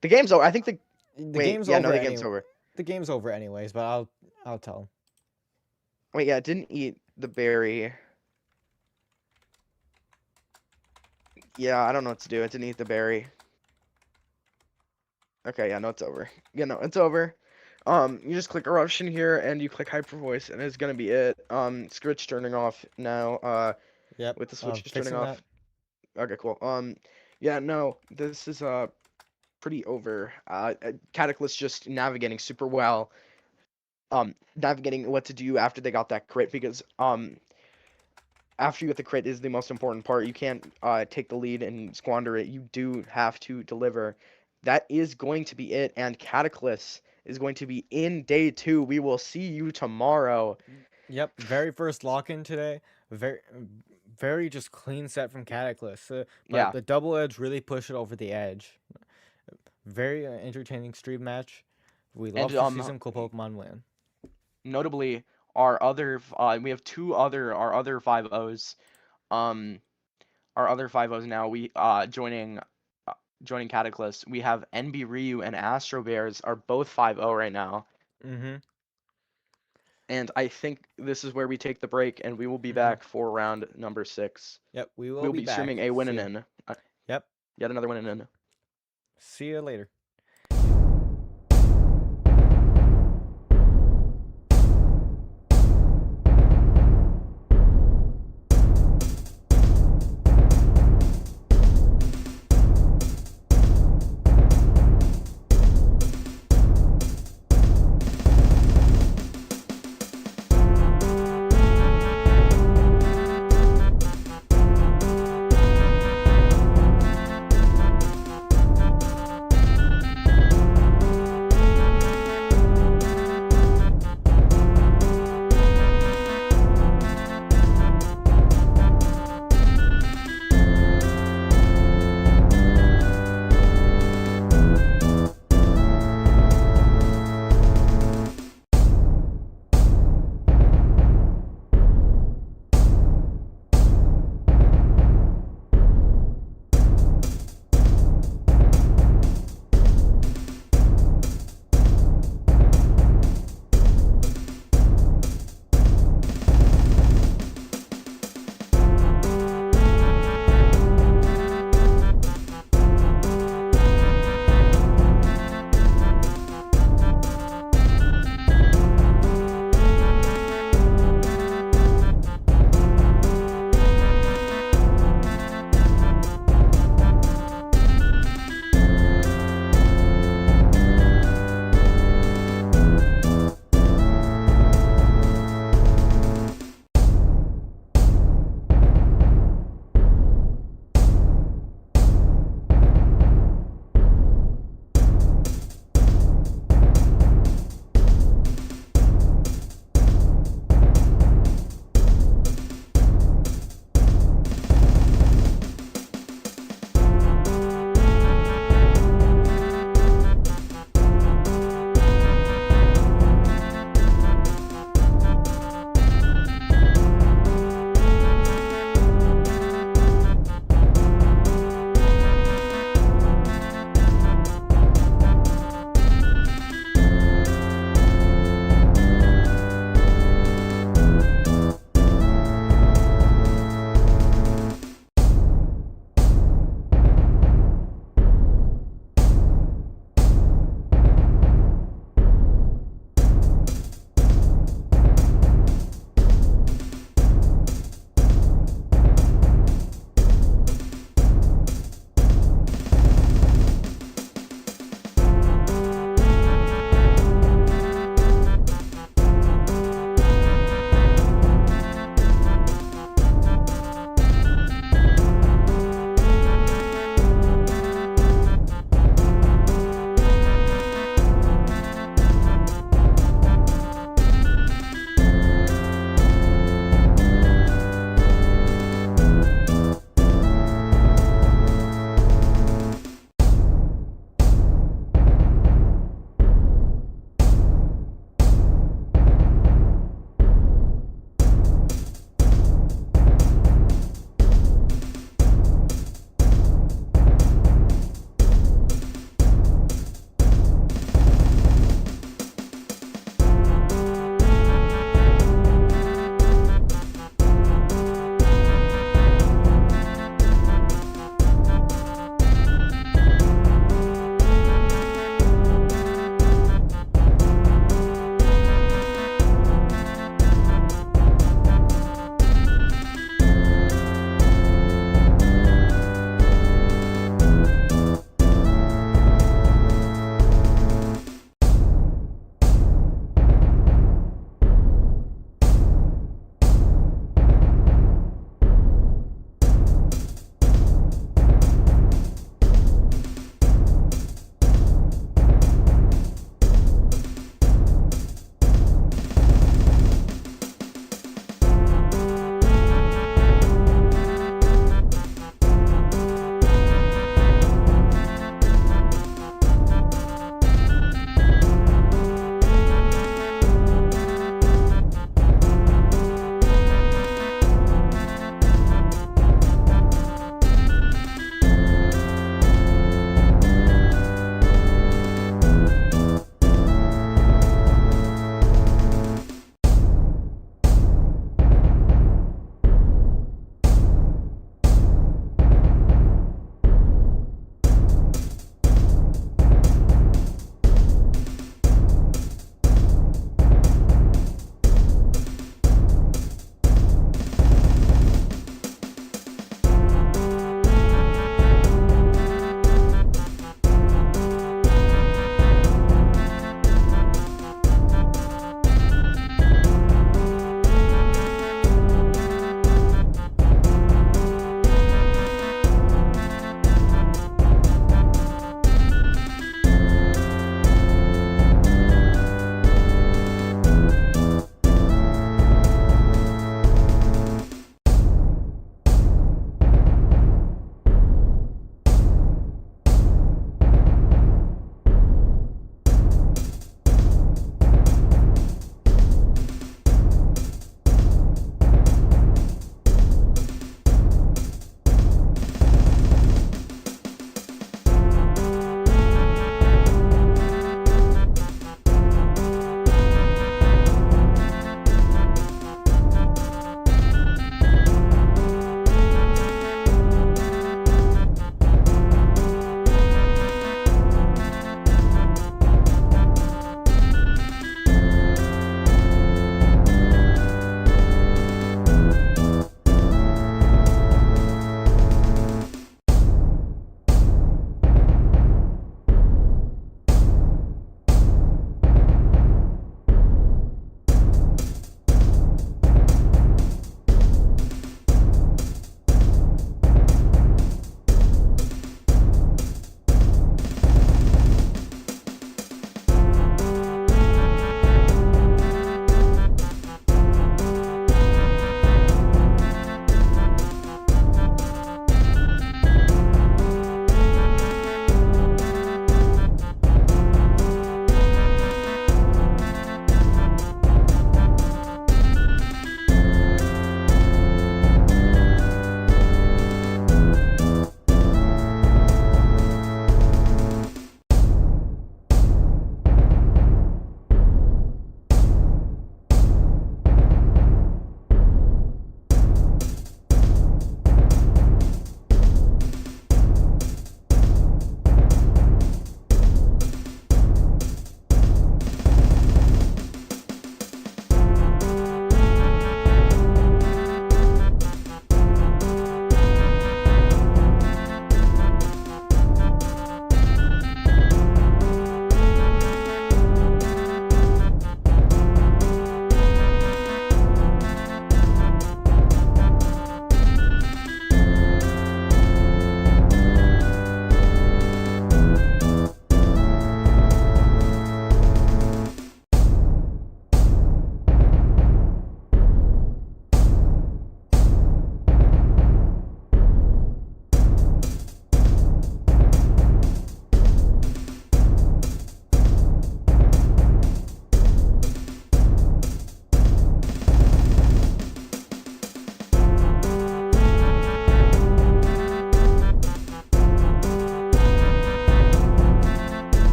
The game's over. I think the. the Wait, game's yeah, no, over the any. game's over. The game's over anyways, but I'll tell him. Wait, yeah, it didn't eat the berry. Yeah, I don't know what to do. It didn't eat the berry. Okay, yeah, no, it's over. Yeah, no, it's over. You just click Eruption here, and you click Hyper Voice, and it's gonna be it. Switch turning off now. Yep. With the switch just turning Fixing that. off. Okay, cool. Yeah, no, this is pretty over. Cataclysm just navigating super well. Navigating what to do after they got that crit because after you get the crit is the most important part. You can't take the lead and squander it. You do have to deliver. That is going to be it, and Cataclysm is going to be in day 2. We will see you tomorrow. Yep. Very first lock-in today. Very just clean set from Cataclysm. But Yeah, the double edge really pushed it over the edge. Very entertaining stream match. We and love to see some cool Pokemon win. notably, we have our other 5-0s. Our other 5-0s now we joining Cataclysm. We have NB Ryu and Astro Bears are both 5-0 right now. Mm-hmm. And I think this is where we take the break, and we will be Mm-hmm. back for round number 6. Yep, we will We'll be be back. streaming a win See and ya. in. Yep. Yet another win and in. See you later.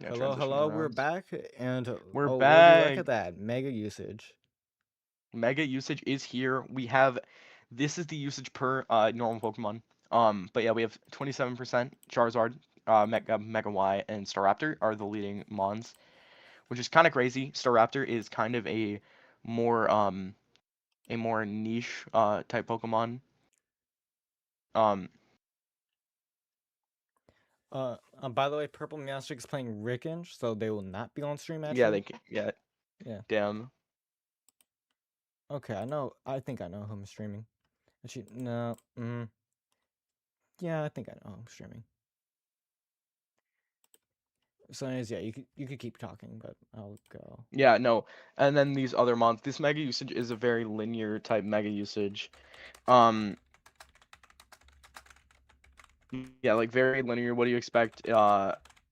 Yeah, Hello, transition hello, we're around. back, and We're oh, would you look back. at that? Mega usage. Mega usage is here. We have this is the usage per normal Pokemon. But yeah, we have 27% Charizard, Mega Y, and Staraptor are the leading Mons, which is kind of crazy. Staraptor is kind of more um a more niche type Pokemon. Um, By the way, Purple Meowstic is playing Rickinge, so they will not be on stream, yeah, actually. yeah, Yeah. damn. Okay, I think I know who I'm streaming. Actually, no, yeah, I think I know who I'm streaming. So anyways, yeah, you could keep talking, but I'll go. Yeah, no. And then these other Mons, this Mega usage is a very linear type Mega usage. Um, Yeah, like very linear. What do you expect?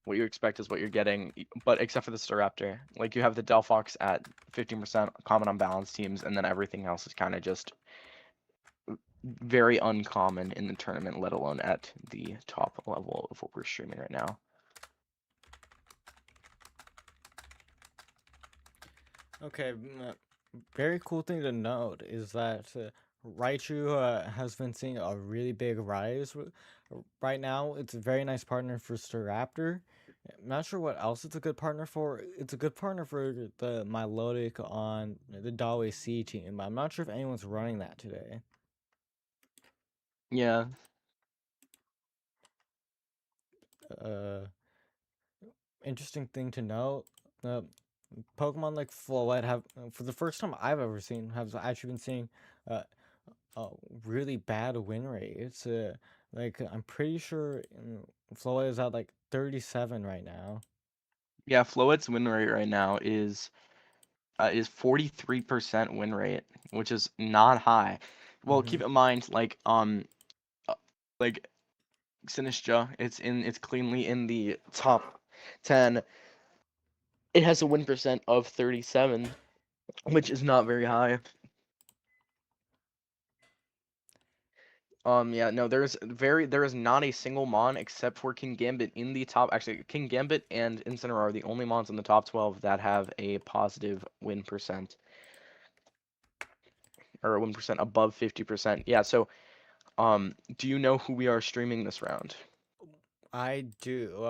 What you expect is what you're getting, but except for the Staraptor. Like you have the Delphox at 15% common on balanced teams, and then everything else is kind of just very uncommon in the tournament, let alone at the top level of what we're streaming right now. Okay, very cool thing to note is that Raichu has been seeing a really big rise right now. It's a very nice partner for Staraptor. I'm not sure what else it's a good partner for. It's a good partner for the Milotic on the Dalway C team. I'm not sure if anyone's running that today. Yeah, Uh, Interesting thing to note. Uh, Pokemon like Floette have, for the first time I've ever seen, have actually been seeing uh, a really bad win rate. It's like I'm pretty sure Floette is at like 37 right now. yeah. Floet's win rate right now is 43% win rate, which is not high. Well, Mm-hmm. keep in mind, uh, like Sinistra, it's cleanly in the top 10. It has a win percent of 37, which is not very high. Yeah, no, there is not a single Mon except for King Gambit in the top. Actually, King Gambit and Incineroar are the only Mons in the top 12 that have a positive win percent or a win percent above 50%. Yeah, so do you know who we are streaming this round? I do.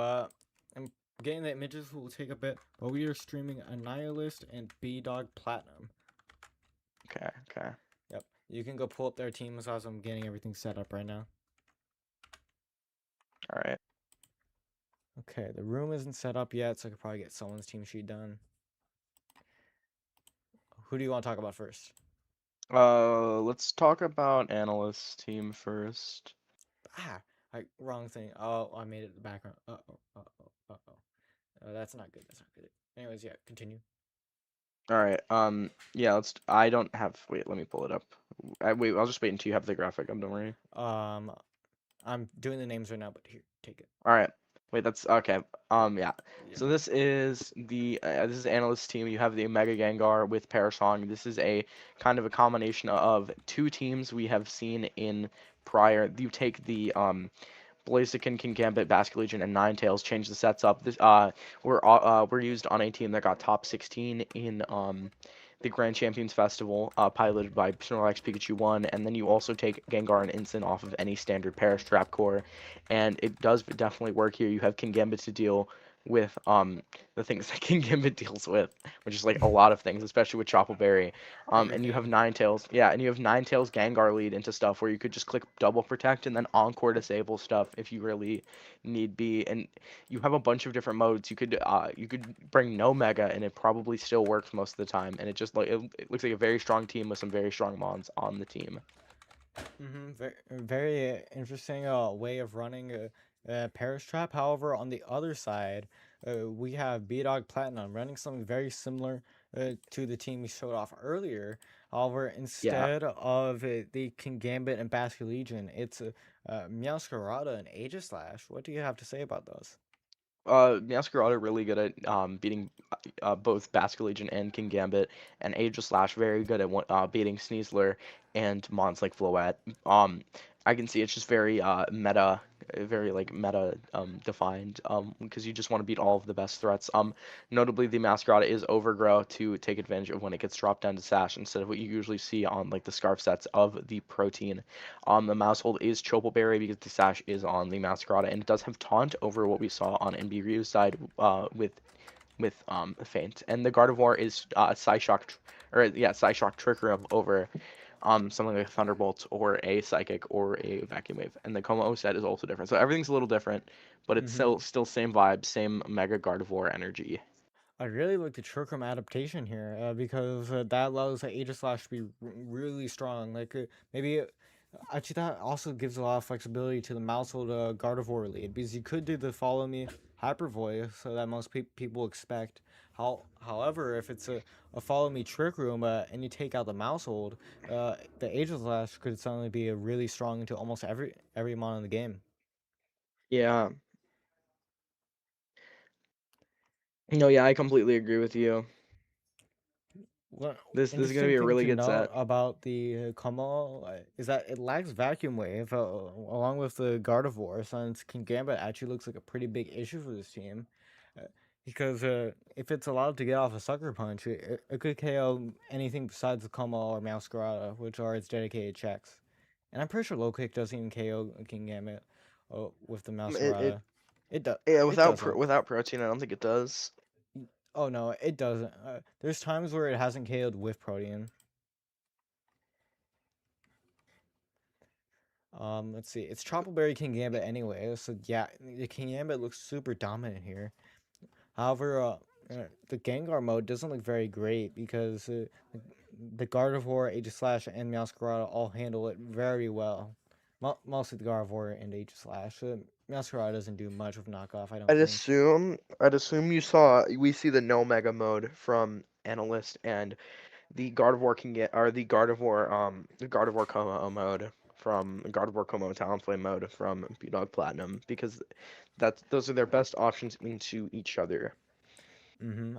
I'm getting the images will take a bit, but we are streaming Annihilist and B Dog Platinum. Okay, okay. Yep. You can go pull up their teams as I'm getting everything set up right now. All right. Okay, the room isn't set up yet, so I could probably get someone's team sheet done. Who do you want to talk about first? Let's talk about analyst team first. Ah, wrong thing. Oh, I made it the background. Uh-oh, uh-oh, uh-oh. That's not good. That's not good. Anyways, yeah, continue. All right. Yeah. I don't have. Wait. Let me pull it up. Wait. I'll just wait until you have the graphic up. Don't worry. Um, I'm doing the names right now, but here, take it. All right. Wait. That's okay. Yeah. Yeah. So this is analyst team. You have the Omega Gengar with Parasong. This is a kind of a combination of two teams we have seen in prior. You take the Blaziken, King Gambit, Basket Legion, and Ninetales. Change the sets up. This we're used on a team that got top 16 in the Grand Champions Festival, piloted by Snorlax Pikachu 1, and then you also take Gengar and Incin off of any standard Perish Trap core, and it does definitely work here. You have King Gambit to deal with the things that King Gambit deals with, which is like a lot of things, especially with Tropical Berry. And you have Everything. Ninetales, yeah, and you have Ninetales Gengar lead into stuff where you could just click double protect and then encore disable stuff if you really need be. And you have a bunch of different modes. You could bring no Mega and it probably still works most of the time. And it looks like a very strong team with some very strong Mons on the team. Very, very interesting way of running a Parish Trap. However, on the other side, we have B Dog Platinum running something very similar to the team we showed off earlier. However, Yeah, instead of the King Gambit and Basket Legion, it's Meowscarada and Aegislash. What do you have to say about those? Masquerade are really good at beating both Basket Legion and King Gambit, and Aegis Slash very good at beating Sneasler and Mons like Floette. Um, I can see it's just very meta, very like meta defined because you just want to beat all of the best threats. Notably the Masquerada is Overgrow to take advantage of when it gets dropped down to Sash instead of what you usually see on like the Scarf sets of the Protein. The Mousehold is Choppleberry because the Sash is on the Masquerada and it does have Taunt over what we saw on NB Ryu's side with Feint. And the Gardevoir is Psyshock, or yeah, Psyshock Trick Room over something like a Thunderbolt or a Psychic or a Vacuum Wave. And the Como set is also different. So everything's a little different, but it's Mm-hmm. still same vibe, same Mega Gardevoir energy. I really like the Trick Room adaptation here because that allows the Aegislash to be really strong. Like maybe actually that also gives a lot of flexibility to the Mousehold Gardevoir lead because you could do the Follow Me Hyper Voice so that most people expect. However, if it's a Follow Me Trick Room and you take out the Mousehold, the Aegislash could suddenly be a really strong into almost every mon in the game. Yeah. No, yeah, I completely agree with you. One This is gonna interesting be a thing really to good note set. about the Como is that it lacks Vacuum Wave along with the Gardevoir, since Kingambit actually looks like a pretty big issue for this team. Uh, because if it's allowed to get off a Sucker Punch, it could KO anything besides the Como or Masquerada, which are its dedicated checks. And I'm pretty sure Low Kick doesn't even KO Kingambit with the It Masquerada. It does. yeah, It doesn't. without Protein, I don't think it does. Oh no, it doesn't. There's times where it hasn't KO'd with Protean. Let's see. It's Troppleberry King Gambit anyway, so yeah, the King Gambit looks super dominant here. However, the Gengar mode doesn't look very great because the Gardevoir, Aegislash, and Meowscarada all handle it very well. Mostly the Gardevoir and Aegislash. Meowscarada doesn't do much of knockoff, I don't think. I'd assume we see the no mega mode from Analyst and the Gardevoir can get or the Gardevoir Como mode from Gardevoir Como Talonflame mode from Dog Platinum because those are their best options into each other.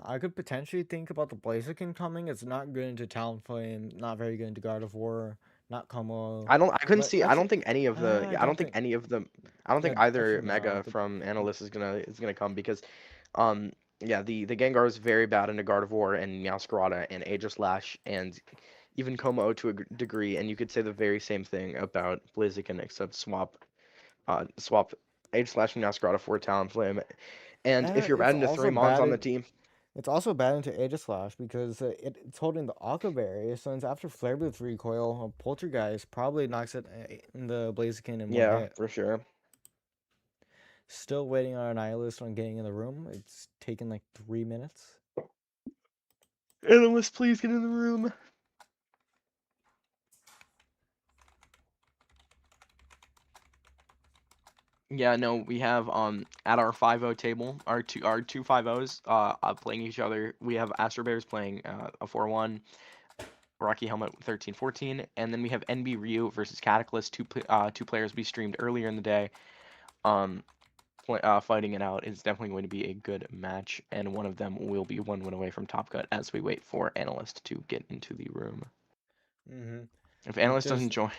I could potentially think about the Blaziken coming. It's not good into Talonflame, not very good into Gardevoir, not Como. But I actually, don't think any of the I yeah, I don't don't think think. any of them I don't Yeah, think either actually no. Mega from Analyst is gonna come because yeah, the Gengar is very bad into Gardevoir and Meowscarada and Aegislash and even Como to a degree, and you could say the very same thing about Blaziken except swap Aegislash and Meowscarada for Talonflame. And if you're It's bad into three also mons bad on the in team, it's also bad into Aegislash because it's holding the Aqua Berry. Since after Flare Blitz recoil, Poltergeist probably knocks it in the Blaziken in one yeah, hit. for sure. Still waiting on an Nihilist on getting in the room. It's taken like 3 minutes. Analyst, please get in the room. Yeah, no, we have at our 5-0 table, our two 5-0s playing each other. We have Astro Bears playing a 4-1, Rocky Helmet 13-14, and then we have NB Ryu versus Cataclysm, two players we streamed earlier in the day. Um Fighting it out is definitely going to be a good match, and one of them will be one win away from Top Cut as we wait for Analyst to get into the room. Mm-hmm. If Analyst doesn't Just join,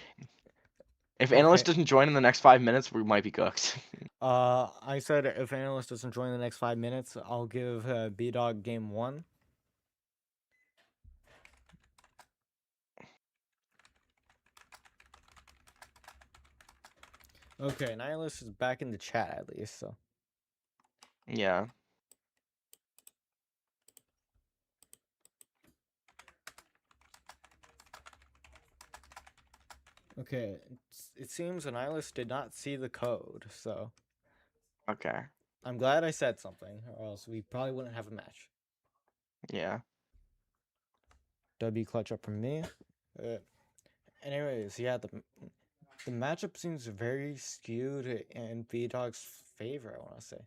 if Analyst okay. doesn't join in the next 5 minutes, we might be cooked. I said if Analyst doesn't join in the next 5 minutes, I'll give B Dog game one. Okay, Nihilist is back in the chat at least, so. Yeah. Okay, it seems an Nihilist did not see the code, so Okay. I'm glad I said something, or else we probably wouldn't have a match. Yeah. W clutch up from me. Uh, Anyways, yeah, the matchup seems very skewed in V Dog's favor, I want to say.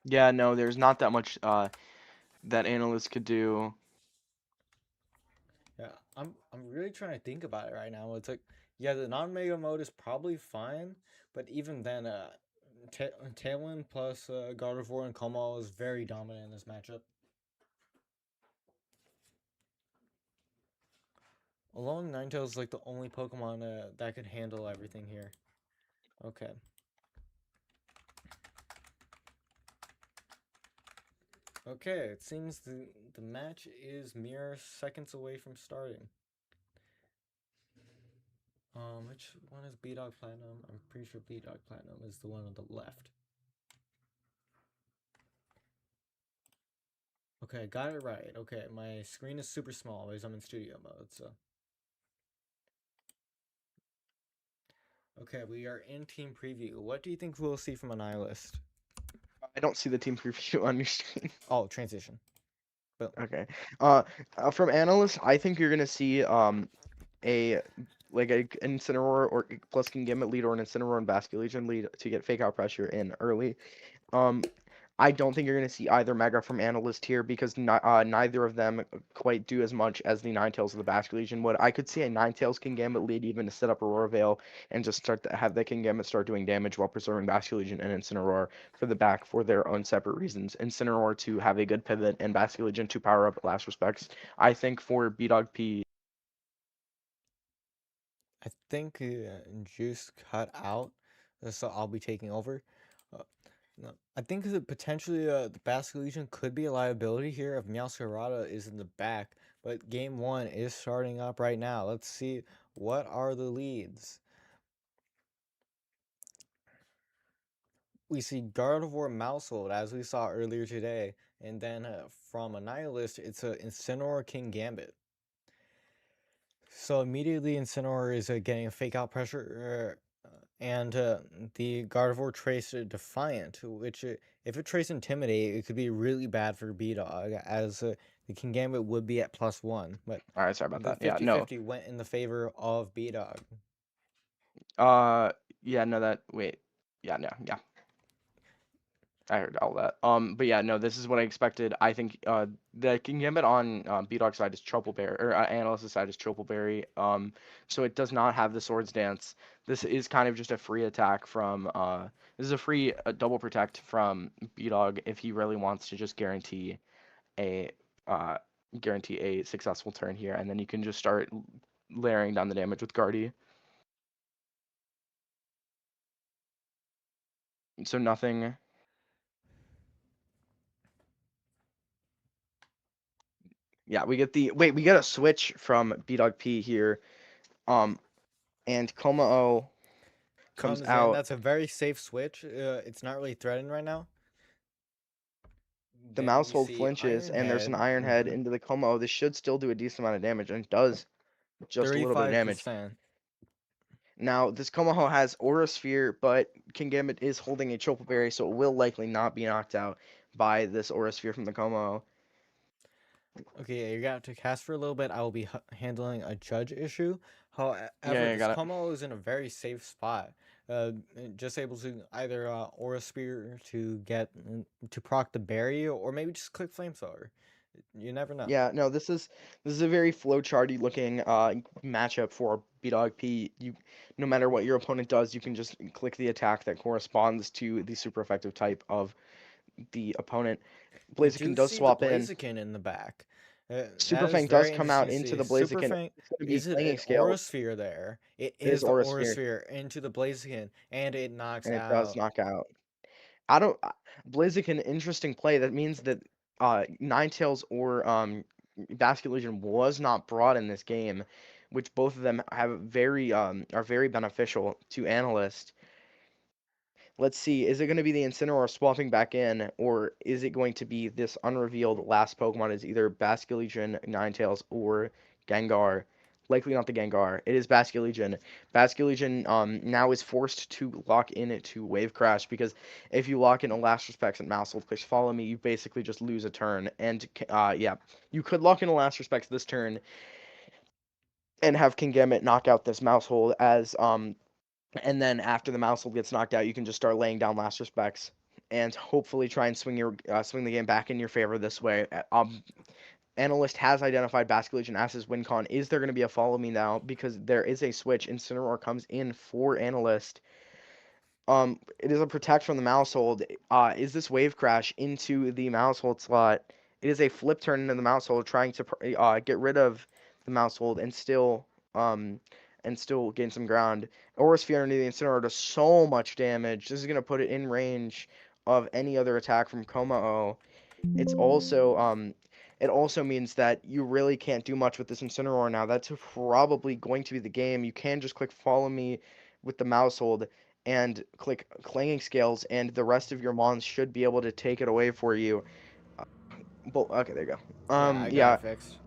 Yeah, no, there's not that much that Analyst could do. Yeah, I'm really trying to think about it right now. It's like, yeah, the non-mega mode is probably fine, but even then, Tailwind plus Gardevoir and Como is very dominant in this matchup. Along Ninetales is like the only Pokemon that could handle everything here. Okay. Okay, it seems the match is mere seconds away from starting. Which one is B-Dog Platinum? I'm pretty sure B-Dog Platinum is the one on the left. Okay, got it right. Okay, my screen is super small because I'm in studio mode, so. Okay, we are in team preview. What do you think we'll see from a Nihilist? I don't see the team preview on your screen. Oh, transition. Boom. Okay. Uh, from analysts, I think you're gonna see a like a Incineroar or plus Kingambit lead or an Incineroar and Basculegion lead to get fake out pressure in early. Um, I don't think you're going to see either Mega from Analyst here because neither of them quite do as much as the Ninetales or the Basculegion would. I could see a Ninetales Kingambit lead even to set up Aurora Veil and just start to have the Kingambit start doing damage while preserving Basculegion and Incineroar for the back for their own separate reasons. Incineroar to have a good pivot and Basculegion to power up at last respects. I think for B-Dog P, I think Juice cut out, so I'll be taking over. Uh, no, I think that potentially the Basculegion could be a liability here if Meowscarada is in the back, but game one is starting up right now. Let's see what are the leads. We see Gardevoir Mousehold as we saw earlier today, and then from a Nihilist, it's a Incineroar Kingambit. So immediately Incineroar is getting a fake out pressure, and the Gardevoir trace Defiant, which if it trace Intimidate, it could be really bad for B-Dog, as the Kingambit would be at +1, but all right, sorry about the that. Yeah, no. 50-50 went in the favor of B-Dog. Uh, yeah, no, that, wait. Yeah, no, yeah. I heard all that. But yeah, no, this is what I expected. I think the Kingambit on B-Dog side is Troubleberry, or Analyst's side is Troubleberry. So it does not have the Swords Dance. This is kind of just a free attack from this is a free double protect from B-Dog if he really wants to just a uh guarantee a successful turn here, and then you can just start layering down the damage with Guardy. So nothing. Yeah, we get the wait. We get a switch from B-Dog P here. Um, and Komao comes Comes in, out. that's a very safe switch. It's not really threatened right now. The Then we Mousehold see flinches, Iron and there's an Head, Iron Head into the Komao. This should still do a decent amount of damage, and it does just a little bit of damage. 35%. Now, this Komodo has Aura Sphere, but Kingambit is holding a Chople Berry, so it will likely not be knocked out by this Aura Sphere from the Komodo. Okay, you got to cast for a little bit. I will be handling a judge issue. Yeah, However, yeah, this got it. Como is in a very safe spot. Just able to either Aura Spear to get to proc the berry, or maybe just click Flamethrower. You never know. Yeah, no, this is a very flowcharty looking matchup for B-Dog P. You, no matter what your opponent does, you can just click the attack that corresponds to the super effective type of the opponent. We do Blaziken does see the swap in. Blaziken in the back. Super That is Fang does very come interesting out to into see. the Blaziken. Superfang, It's going to be is it Clanging an Aura Scale. Sphere there? It It is is the Aura Aura Sphere, Sphere into the Blaziken, and it knocks and it does out. knock out. I don't. Blaziken, interesting play. That means that Ninetales or Basculegion was not brought in this game, which both of them have very are very beneficial to analysts. Let's see, is it going to be the Incineroar swapping back in, or is it going to be this unrevealed last Pokemon is either Basculegion, Ninetales, or Gengar? Likely not the Gengar. It is Basculegion. Basculegion now is forced to lock in to Wave Crash because if you lock in a Last Respects and Mousehold, please follow me, you basically just lose a turn. And yeah, you could lock in a Last Respects this turn and have Kingambit knock out this Mousehold as and then after the Mousehold gets knocked out, you can just start laying down last respects and hopefully try and swing the game back in your favor this way. Analyst has identified Basculegion as his win con. Is there going to be a follow me now? Because there is a switch. Incineroar comes in for Analyst. It is a protect from the Mousehold. Is this Wave Crash into the Mousehold slot? It is a flip turn into the Mousehold, trying to get rid of the mouse hold um and still gain some ground. Aura Sphere into the Incineroar does so much damage. This is gonna put it in range of any other attack from Komao. It's also it also means that you really can't do much with this Incineroar now. That's probably going to be the game. You can just click follow me with the mouse hold and click clanging scales, and the rest of your mons should be able to take it away for you. But okay, there you go. Yeah, I got Yeah, it fixed.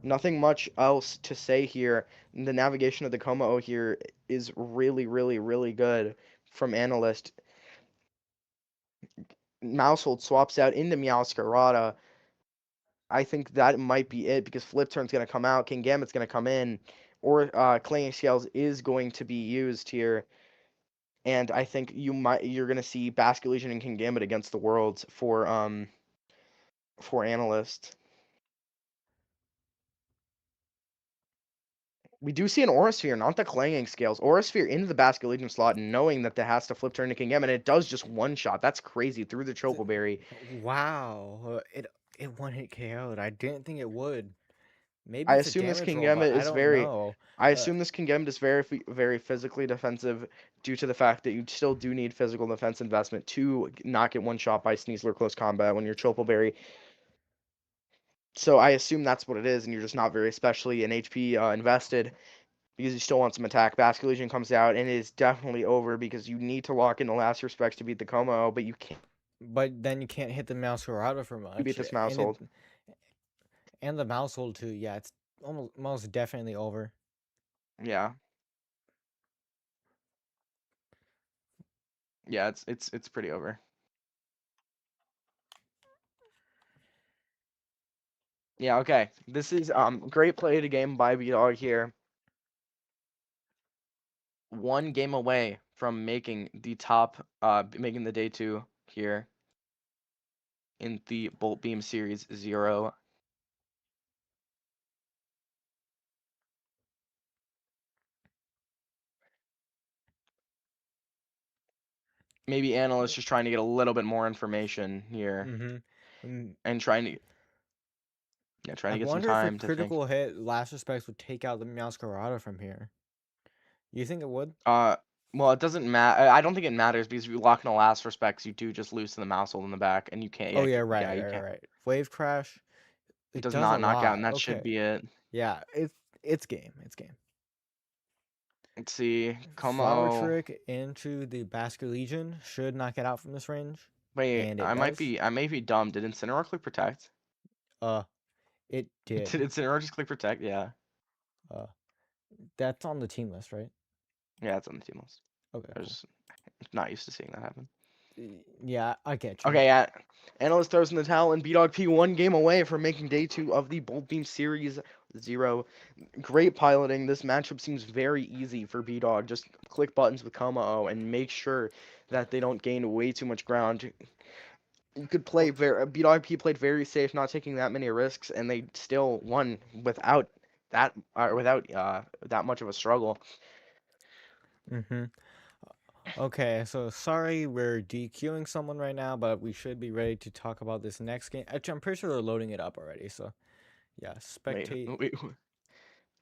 nothing much else to say here. The navigation of the Komao here is really, really, really good from Analyst. Mouse hold swaps out into Meowscarada. I think that might be it because Flip Turn's going to come out, King Gambit's going to come in, or Clanging Scales is going to be used here. And I think you're going to see Basket Legion and King Gambit against the Worlds for Analyst. We do see an Aura Sphere, not the Clanging Scales. Aura Sphere into the Basket Legion slot, knowing that that has to Flip Turn to King Gambit. And it does just one shot. That's crazy through the Choco Berry. Wow, it one hit KO'd. I didn't think it would. Maybe I it's a assume this damage King roll, but Gambit I is don't very. know. I Uh, assume this King Gambit is very physically defensive due to the fact that you still do need physical defense investment to not get one shot by Sneasler close combat when you're Choppleberry. So I assume that's what it is, and you're just not very especially in HP invested because you still want some attack. Basket Legion comes out and it is definitely over because you need to lock in the last respects to beat the Como, but you can't but then you can't hit the mouse Harada for beat much, this mouse hold. and the mouse hold too. Yeah, it's almost most definitely over. Yeah, yeah, it's pretty over. Yeah, okay. This is great play to game by B-Dog here. One game away from making the day 2 here in the Bolt Beam Series 0. Maybe analysts just trying to get a little bit more information here Mm-hmm. and trying I to get some wonder if a time to think. critical hit last respects would take out the mouse Harada from here. You think it would? Uh, well, it doesn't matter. I don't think it matters because if you lock in the last respects, you do just lose to the mouse hold in the back, and you can't. Oh Yeah, yeah, right, yeah, you right, can't. right. Wave crash. It It does does a not knock out, and lot. that should Okay. be it. Yeah, it's game. It's game. Let's see. Flower Como. Trick into the Basket Legion should knock it out from this range, Wait, and it does. I may be dumb. Did Incineroar click protect? Uh, it Did did. Incineroar just click protect? Yeah. Uh, that's on the team list, right? Yeah, it's on the team list. Okay, I cool. was not used to seeing that happen. Yeah, I get you. Okay, yeah. Analyst throws in the towel, and B-Dog P one game away from making day 2 of the Bolt Beam Series 0. Great piloting. This matchup seems very easy for B-Dog. Just click buttons with Komao and make sure that they don't gain way too much ground. You could play B-Dog P played very safe, not taking that many risks, and they still won without that much of a struggle. Mm-hmm. Okay, so sorry we're DQing someone right now, but we should be ready to talk about this next game. Actually, I'm pretty sure they're loading it up already. So yeah, Wait, spectate. wait,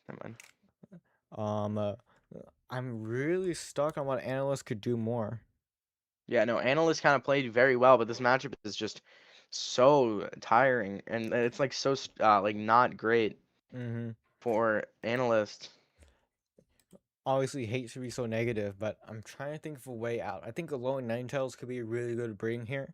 never mind. Um, uh, I'm really stuck on what analysts could do more. Yeah, no, analysts kind of played very well, but this matchup is just so tiring, and it's like like not great Mm-hmm. for analysts. Obviously, hate should be so negative, but I'm trying to think of a way out. I think a low Ninetales could be a really good bring here.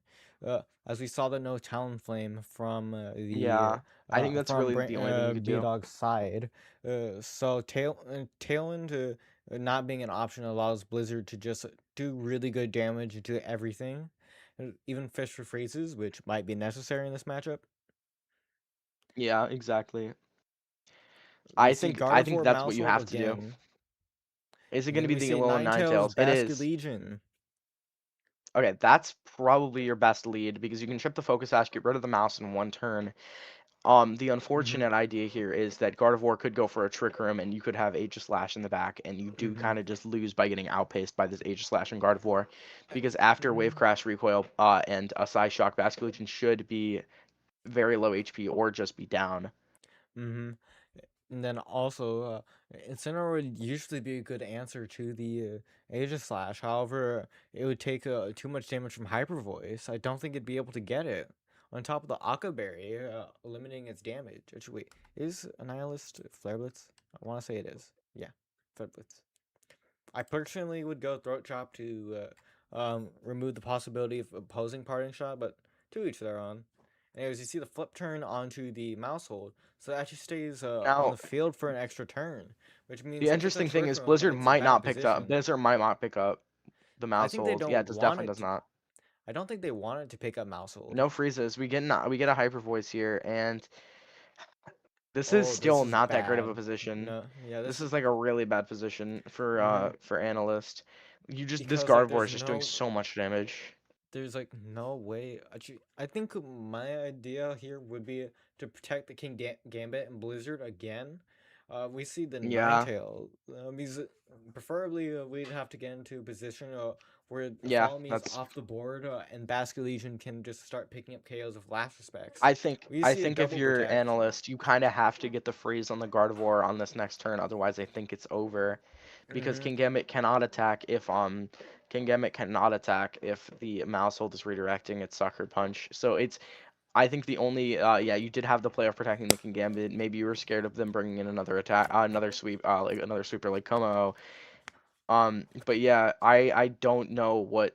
As we saw the no Talonflame from Yeah, I think that's really the only thing you could B do. Dog's side. So Tailwind not being an option allows Blizzard to just do really good damage to everything, even fish for phrases, which might be necessary in this matchup. Yeah, exactly. We see I think Gardevoir that's what you Mousehold have to do. again, Is it and going to then be we the see low Ninetales Ninetales? It Basket is. Legion. Okay, that's probably your best lead because you can trip the Focus Sash, get rid of the mouse in one turn. The Mm-hmm. unfortunate idea here is that Gardevoir could go for a Trick Room and you could have Aegislash in the back, and you do Mm-hmm. kind of just lose by getting outpaced by this Aegislash and Gardevoir, because after Wave Mm-hmm. Crash Recoil and a Psy Shock, Basket Legion should be very low HP or just be down. Mm-hmm. And then also, Incineroar would usually be a good answer to the Aegislash. However, it would take too much damage from Hyper Voice. I don't think it'd be able to get it. On top of the Aqua Berry, limiting its damage. Actually, wait, is Annihilist Flare Blitz? I want to say it is. Yeah, Flare Blitz. I personally would go Throat Chop to remove the possibility of opposing Parting Shot, but to each their own. Anyways, you see the flip turn onto the mouse hold, so it actually stays on Now, the field for an extra turn, which the means if it's a interesting thing Trick is Room, Blizzard it's a might bad not pick up. position. Blizzard might not pick up the I mouse think they hold. Yeah, don't it just want definitely it does to. not. I don't think they want it to pick up mouse hold. No freezes. We get a hyper voice here, and this is Oh, this still is not that great of a bad. position. No, yeah, This this is like a really bad position mm, for analyst. This because like Gardevoir there's is just doing no so much damage. there's like no way. Actually, I think my idea here would be to protect the King Gambit and Blizzard again. We see the Yeah, Ninetale. Because preferably we'd have to get into a position where the yeah, Follow Me is that's. off the board and Basket Legion can just start picking up KOs with last respects. We I see a think if double you're protect. analyst, you kind of have to get the freeze on the Gardevoir on this next turn. Otherwise, I think it's over, because Mm-hmm. King Gambit cannot attack if the mouse hold is redirecting its Sucker Punch. So it's I think the only yeah, you did have the play of protecting the King Gambit. Maybe you were scared of them bringing in another attack, another sweep, like another sweeper like Como. But yeah, I don't know what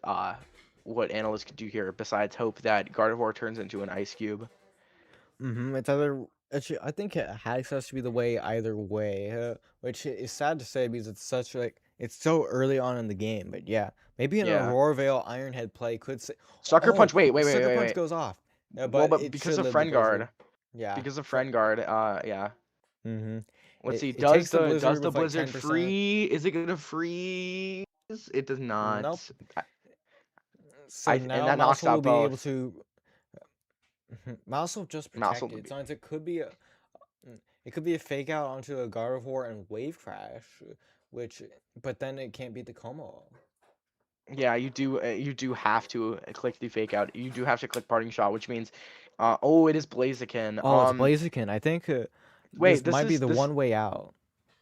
analysts could do here besides hope that Gardevoir turns into an Ice Cube. It's either actually I think it has to be the way either way, which is sad to say because it's such like it's so early on in the game. But yeah, maybe an Yeah. Aurora Veil Ironhead play could say, Sucker oh, Punch. Wait, the wait, wait, Sucker wait, Punch wait. goes off, Well, but but it because should of live the Friend Blizzard. Guard, Yeah, because of Friend Guard, yeah. mm-hmm. Let's see. It takes the Does Blizzard the with like Blizzard 10%. free? Is it gonna freeze? It does Nope. not. So And now that knocks Mousel will out be able both. to. Mousel just Mouse will protect it. be. So it could be it could be a fake out onto a Gardevoir and Wave Crash, which but then it can't beat the Como. Yeah, you do have to click the fake out. You do have to click parting shot, which means, oh, it is Blaziken. Oh, it's Blaziken. I think Wait, this might be the this. one way out.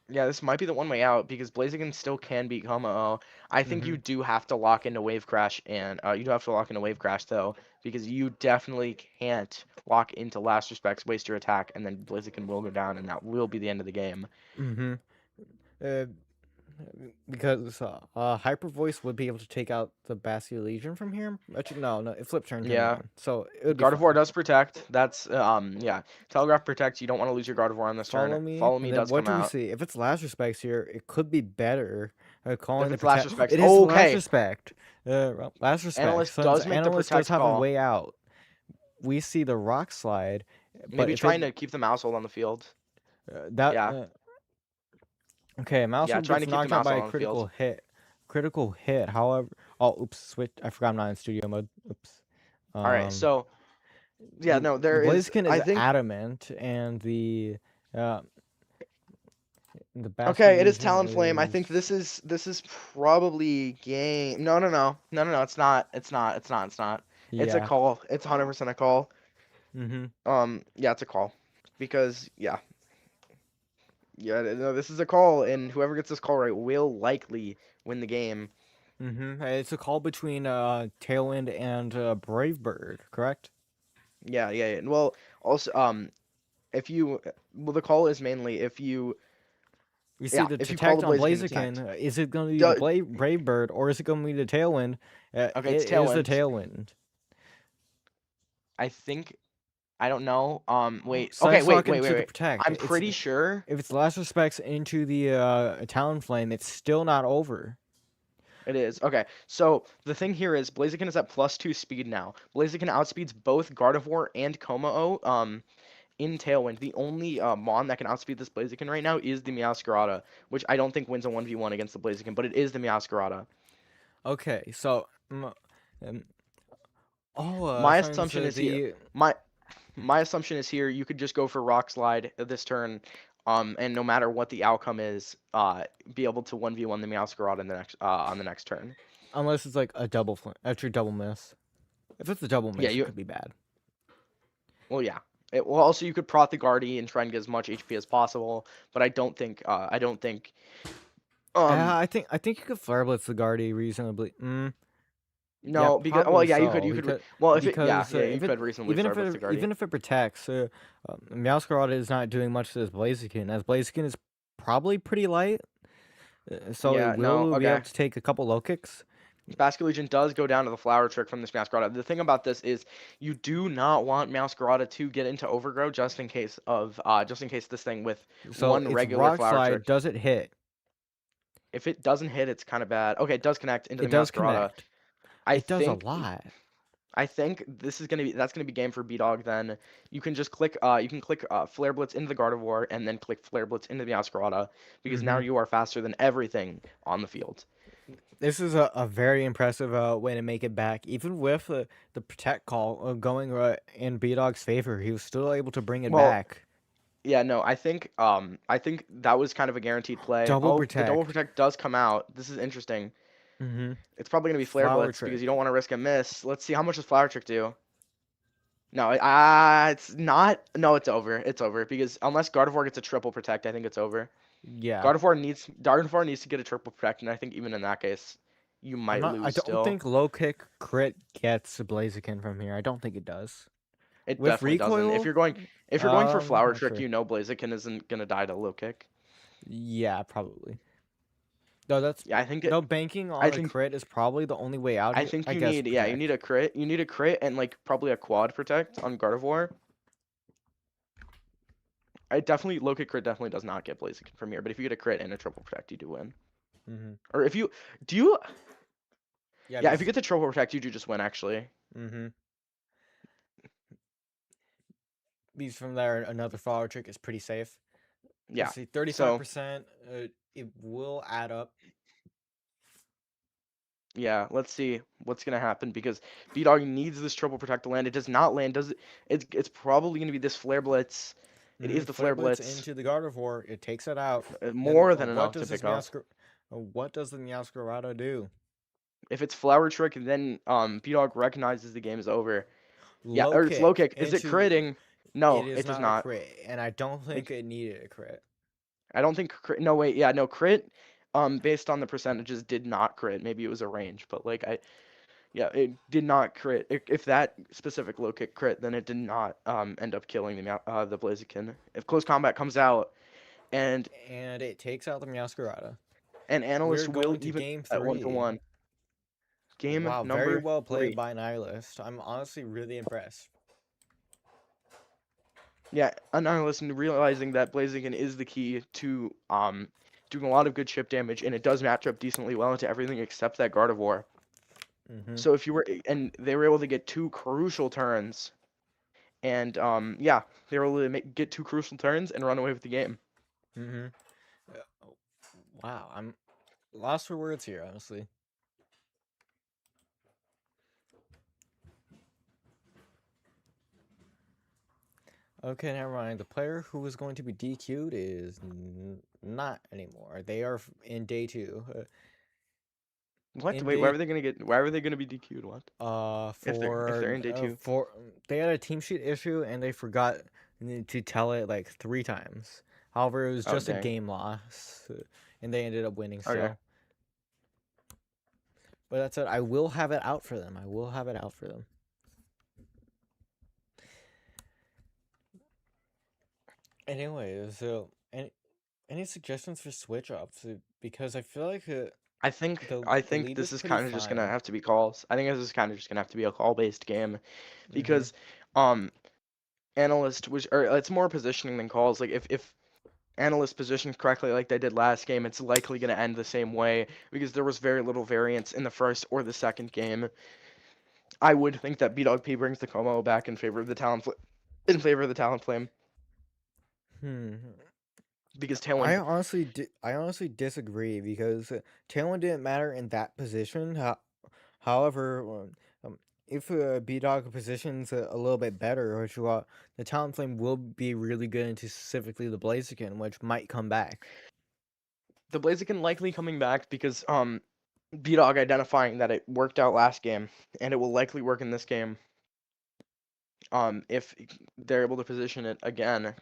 Yeah, this might be the one way out because Blaziken still can beat Como. I think you Mm-hmm. do have to lock into Wave Crash, and you do have to lock into Wave Crash though, because you definitely can't lock into Last Respects, waste your attack, and then Blaziken will go down, and that will be the end of the game. Mm-hmm. Uh, because Hyper Voice would be able to take out the Bastion Legion from here. Actually, no, it flip turn Yeah, one, so it would be Gardevoir fine. does protect. That's yeah. Telegraph protects. You don't want to lose your Gardevoir on this turn. Follow me, Follow and Me then does what come do we out. see? If it's Last Respects here, it could be better. If Calling the it's Last protect. Respects, It is the Last okay. Respect. Last Respect. Analyst Since does make the Analyst does protect have a call. way out, we see the Rock Slide, but Maybe if it trying to keep the mouse hold on the field. that Yeah, okay, yeah, Mousel trying gets to keep the knocked out mouse by hold a on the field. critical hit. Critical hit. However, oh, oops, switch. I forgot I'm not in studio mode. Oops. All right, Um, so yeah, the no, the there is. Blaziken I is think adamant, and uh, the Basket okay, it is Legion Talonflame. I think is. this is probably game. No. It's not. It's a Yeah. call. It's 100% a call. Mm-hmm. Yeah, it's a call, because yeah, no, this is a call, and whoever gets this call right will likely win the game. Mm-hmm. It's a call between Tailwind and Brave Bird, correct? Yeah. Well, also, if you, well, the call is mainly We see the if you call detect the on Blaziken detect. Blaziken. Is it going to be the Du- Brave Bird or is it going to be the Tailwind? okay, it's It is the Tailwind. Tailwind. I think I don't know. Wait. Okay, Side's talking to the wait. protect. I'm pretty sure If it's Last Respects into the Talonflame, it's still not over. it is. Okay, so the thing here is Blaziken is at +2 speed now. Blaziken outspeeds both Gardevoir and Kommo in Tailwind. The only Mon that can outspeed this Blaziken right now is the Meowscarada, which I don't think wins a 1v1 against the Blaziken, but it is the Meowscarada. Okay, so um, My since assumption is here. the My my assumption is here you could just go for Rock Slide this turn, and no matter what the outcome is, be able to 1v1 the Meowscarada in the next on the next turn. unless it's like a actually double miss. If it's a double Yeah, miss, it you could be bad. well yeah. Well, also you could prot the Guardy and try and get as much HP as possible, but I don't think um I think you could Flare Blitz the Guardy reasonably. Yeah, no, because well probably yeah, you could so. you could well if it yeah Because yeah you if it could reasonably flare blitz the Guardy. even if it protects, Meowscarada is not doing much to this Blaziken, as Blaziken is probably pretty light, so it Yeah, no, will be able okay. to take a couple low kicks. Basket Legion does go down to the flower trick from this Masquerada. The thing about this is you do not want Masquerada to get into overgrow just in case this thing with So one it's regular Rock flower Slide. trick. Does it hit? If it doesn't hit, it's kind of bad. Okay, it does connect into the It does Masquerada. connect. I It does a think lot. I think this is gonna be that's gonna be game for B Dog. Then you can click Flare Blitz into the Gardevoir and then click Flare Blitz into the Masquerada because now Hmm. you are faster than everything on the field. This is a very impressive way to make it back. Even with the protect call going in B Dog's favor, he was still able to bring it Well, back. yeah, no, I think that was kind of a guaranteed play. Double Oh, the double protect. protect does come out. This is interesting. Hmm. It's probably gonna be Flare Flower Blitz because you trick. don't want to risk a miss. Let's see how much does Flower Trick do. No, it's not. No, it's over. It's over because unless Gardevoir gets a triple protect, I think it's over. Yeah. Gardevoir needs to get a triple protect, and I think even in that case, you might I lose don't still. think low kick crit gets Blaziken from here. I don't think it does. It With definitely doesn't. If recoil, you're going if you're going for Flower not Trick, sure. you know Blaziken isn't gonna die to low kick. Yeah, probably. No, that's Yeah, I think it. no banking I on a think crit is probably the only way out I here. think I you guess need yeah you need protect. a crit. You need a crit and like probably a quad protect on Gardevoir. I definitely low kick crit definitely does not get Blaziken from here, but if you get a crit and a triple protect, you do win. Hmm. Or if you do you Yeah, yeah if you because get the triple protect, you do just win actually. hmm because from there another follow trick is pretty safe. Yeah. Let's see, 35%. So It will add up. yeah, let's see what's gonna happen because B Dog needs this triple protect to land. It does not land. Does it? It's probably gonna be this Flare Blitz. It is the Flare Flare Blitz Blitz. into the Gardevoir. It takes it out. Then More than enough to pick up. What does the Meowscarada do? If it's Flower Trick, then B Dog recognizes the game is over. Yeah, Low or it's low kick kick. Is it into. critting? It No, is it does not a not. crit, and I don't It think it needed a crit. I don't think crit. No wait, yeah, no crit. Based on the percentages, did not crit. Maybe it was a range, but like yeah, it did not crit. If that specific low kick crit, then it did not end up killing the Blaziken. If close combat comes out and And it takes out the Meowscarada. an We're analyst will going to even game at 1 to 3. 1. Game Wow, very number well played 3. by Nihilist. I'm honestly really impressed. Yeah, Annihilus realizing that Blaziken is the key to doing a lot of good chip damage, and it does match up decently well into everything except that Gardevoir. Hmm. So if you were and they were able to get two crucial turns, and yeah, they were able to get two crucial turns and run away with the game. Hmm. Wow, I'm lost for words here, honestly. Okay, never mind. The player who is going to be DQ'd is not anymore. They are in day 2. What? In Wait, why day were they gonna get? Why were they gonna be DQ'd? What? If they're in day two? for they had a team sheet issue and they forgot to tell it like 3 times. However, it was Oh just a dang. game loss, and they ended up winning Okay. still. But that's it. I will have it out for them. Anyways, so any suggestions for switch ups? Because I feel like I think the I the think lead this was is pretty kind of just gonna fine. have to be calls. I think this is kind of just gonna have to be a call based game Mm-hmm. because um analyst was or it's more positioning than calls. Like if analyst positions correctly like they did last game, it's likely gonna end the same way because there was very little variance in the first or the second game. I would think that B Dog P brings the Como back in favor of the in favor of the Talon Flame Hmm. because Tailwind. I honestly disagree because Talon didn't matter in that position. However, if B Dog positions a little bit better, which the Talon Flame will be really good into specifically the Blaziken, which might come back. The Blaziken likely coming back because B Dog identifying that it worked out last game and it will likely work in this game. if they're able to position it again.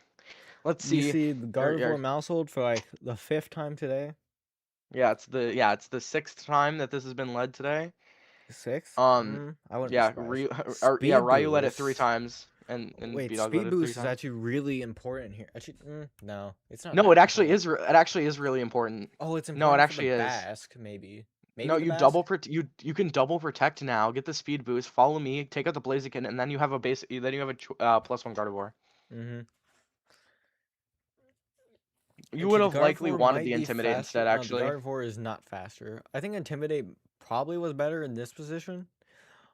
Let's You see. see the Yeah, Gardevoir Mousehold for like the 5th time today. it's the sixth time that this has been led today. 6th? Um, I wouldn't be yeah, surprised. Yeah, Speed Ryu led it three boost. times, and Wait, B-Dog led speed it three boost is times. actually really important here. Actually, no, it's not No, that it actually important. is. It actually is really important. Oh, it's No, it important for the actually is. Basque, maybe. No, Maybe the you Basque? you can double protect now. Get the speed boost. Follow me. Take out the Blaziken, and then you have a base. Then you have a +1 Gardevoir. Mm-hmm. You would Actually, the have likely Gardevoir wanted might the be Intimidate faster. instead, No, the actually. Gardevoir is not faster. I think Intimidate probably was better in this position,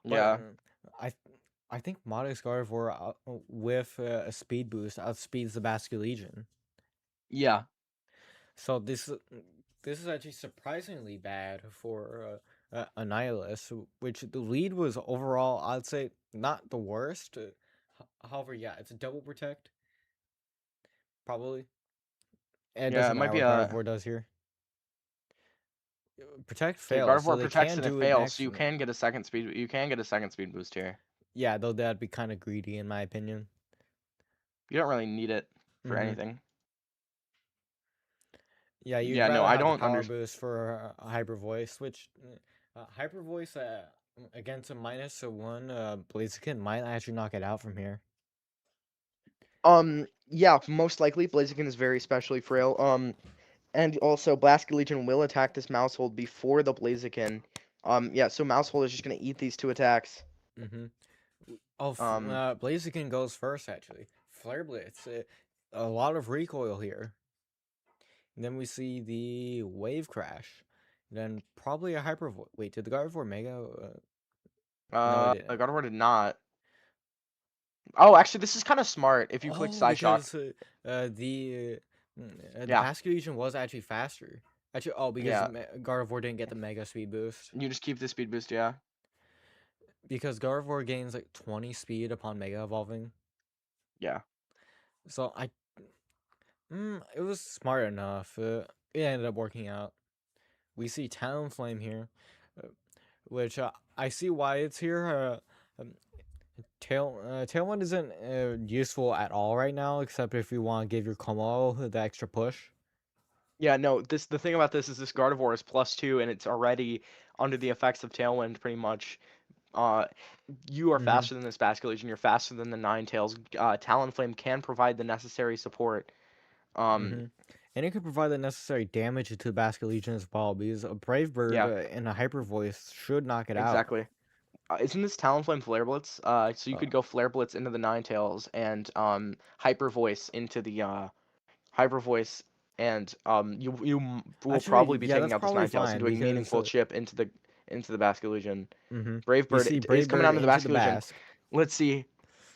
but Yeah, I I think Modix Gardevoir with a speed boost outspeeds the Basque Legion. yeah, So this is actually surprisingly bad for Annihilus, which the lead was overall, I'd say, not the worst. However, yeah, it's a double protect, probably. And it yeah. It doesn't might matter be what a Gardevoir does here. Protect okay. fails, so Gardevoir they protects can and it do it fails, so next. you can get a second speed. You can get a second speed boost here. Yeah, though that'd be kind of greedy in my opinion. You don't really need it for Mm-hmm. anything. Yeah, you'd Yeah, no, rather I have the don't power under. boost for Hyper Voice, which Hyper Voice against a -1 Blaziken might actually knock it out from here. Yeah, most likely Blaziken is very specially frail. And also Blaziken Legion will attack this Mousehold before the Blaziken. Yeah, so Mousehold is just gonna eat these two attacks. Mm-hmm. Oh, Um, Blaziken goes first actually. Flare Blitz, a lot of recoil here. And then we see the Wave Crash. Then probably a Hyper Voice. Wait, did the Gardevoir Mega? No, it didn't. Gardevoir did not. Oh, actually, this is kind of smart if you click Oh, Side Shock. because the Yeah, Basque Legion was actually faster. Actually, oh, because yeah. Gardevoir didn't get the Mega Speed boost. You just keep the speed boost, yeah. Because Gardevoir gains like 20 speed upon Mega Evolving. Yeah. So it was smart enough. It ended up working out. We see Talonflame here, uh, which I see why it's here. Tailwind isn't useful at all right now, except if you want to give your Como the extra push. Yeah, no, the thing about this is this Gardevoir is +2 and it's already under the effects of Tailwind pretty much. Uh, you are Mm-hmm. faster than this Basque Legion, you're faster than the Ninetales. Talonflame can provide the necessary support. Um, Mm-hmm. And it could provide the necessary damage to the Basque Legion as well, because a Brave Bird yeah, and a Hyper Voice should knock it out. exactly. Isn't this Talonflame Flare Blitz? So you Uh, could go Flare Blitz into the Ninetales and Hyper Voice into the Hyper Voice, and will Actually, probably be yeah, taking that's out this probably Ninetales and fine doing because meaningful chip into the Basque Legion. mm-hmm. Brave You Bird see is Brave coming Bird onto the into Basque the Legion. Basque. Let's see.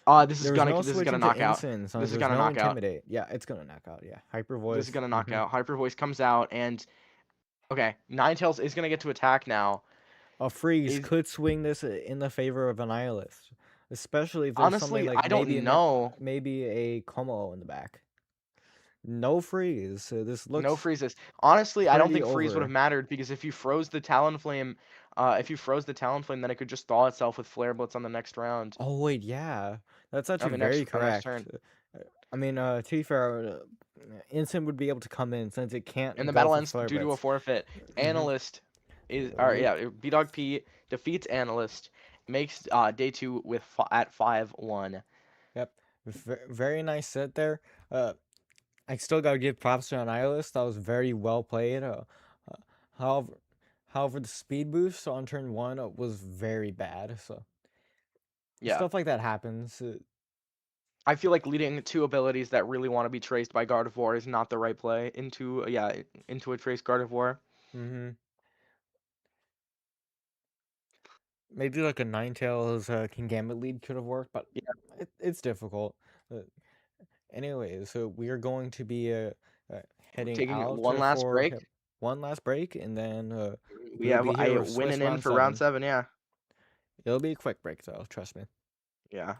There was no This is gonna switching to knock out. Instant, so This is there's gonna no knock out. Intimidate. Yeah, it's gonna knock out. Yeah, Hyper This is Voice. gonna knock Mm-hmm. out. Hyper Voice comes out, and okay, Ninetales is gonna get to attack now. A freeze Is could swing this in the favor of an Annihilus, especially if there's something honestly, like I don't know. maybe a Como in the back. No freeze. So this No looks freezes. Honestly, I don't pretty think freeze would have over. mattered because if you froze the Talonflame, then it could just thaw itself with Flare Blitz on the next round. Oh wait, yeah, that's On actually the very next correct. turn. I mean, to be fair, Instant would be able to come in since it And can't the go battle for ends Flare due to a Blitz. forfeit. Mm-hmm. Analyst is or yeah, B-Dog P defeats Analyst, makes day 2 with at 5-1. Yep, very nice set there. Uh, I still gotta give props to Annihilus. That was very well played. Uh, however, however, the speed boost on turn 1 was very bad. So Yeah. stuff like that happens. I feel like leading two abilities that really want to be traced by Gardevoir is not the right play into a trace Gardevoir. Mm-hmm. Maybe like a Ninetales King Gambit lead could have worked, but Yeah, it's difficult. Uh, anyways, so we are going to be heading taking out one last for break. one last break, and then We we will have be here a with Swiss winning in round for round 7. 7, yeah. It'll be a quick break, though. Trust me. Yeah.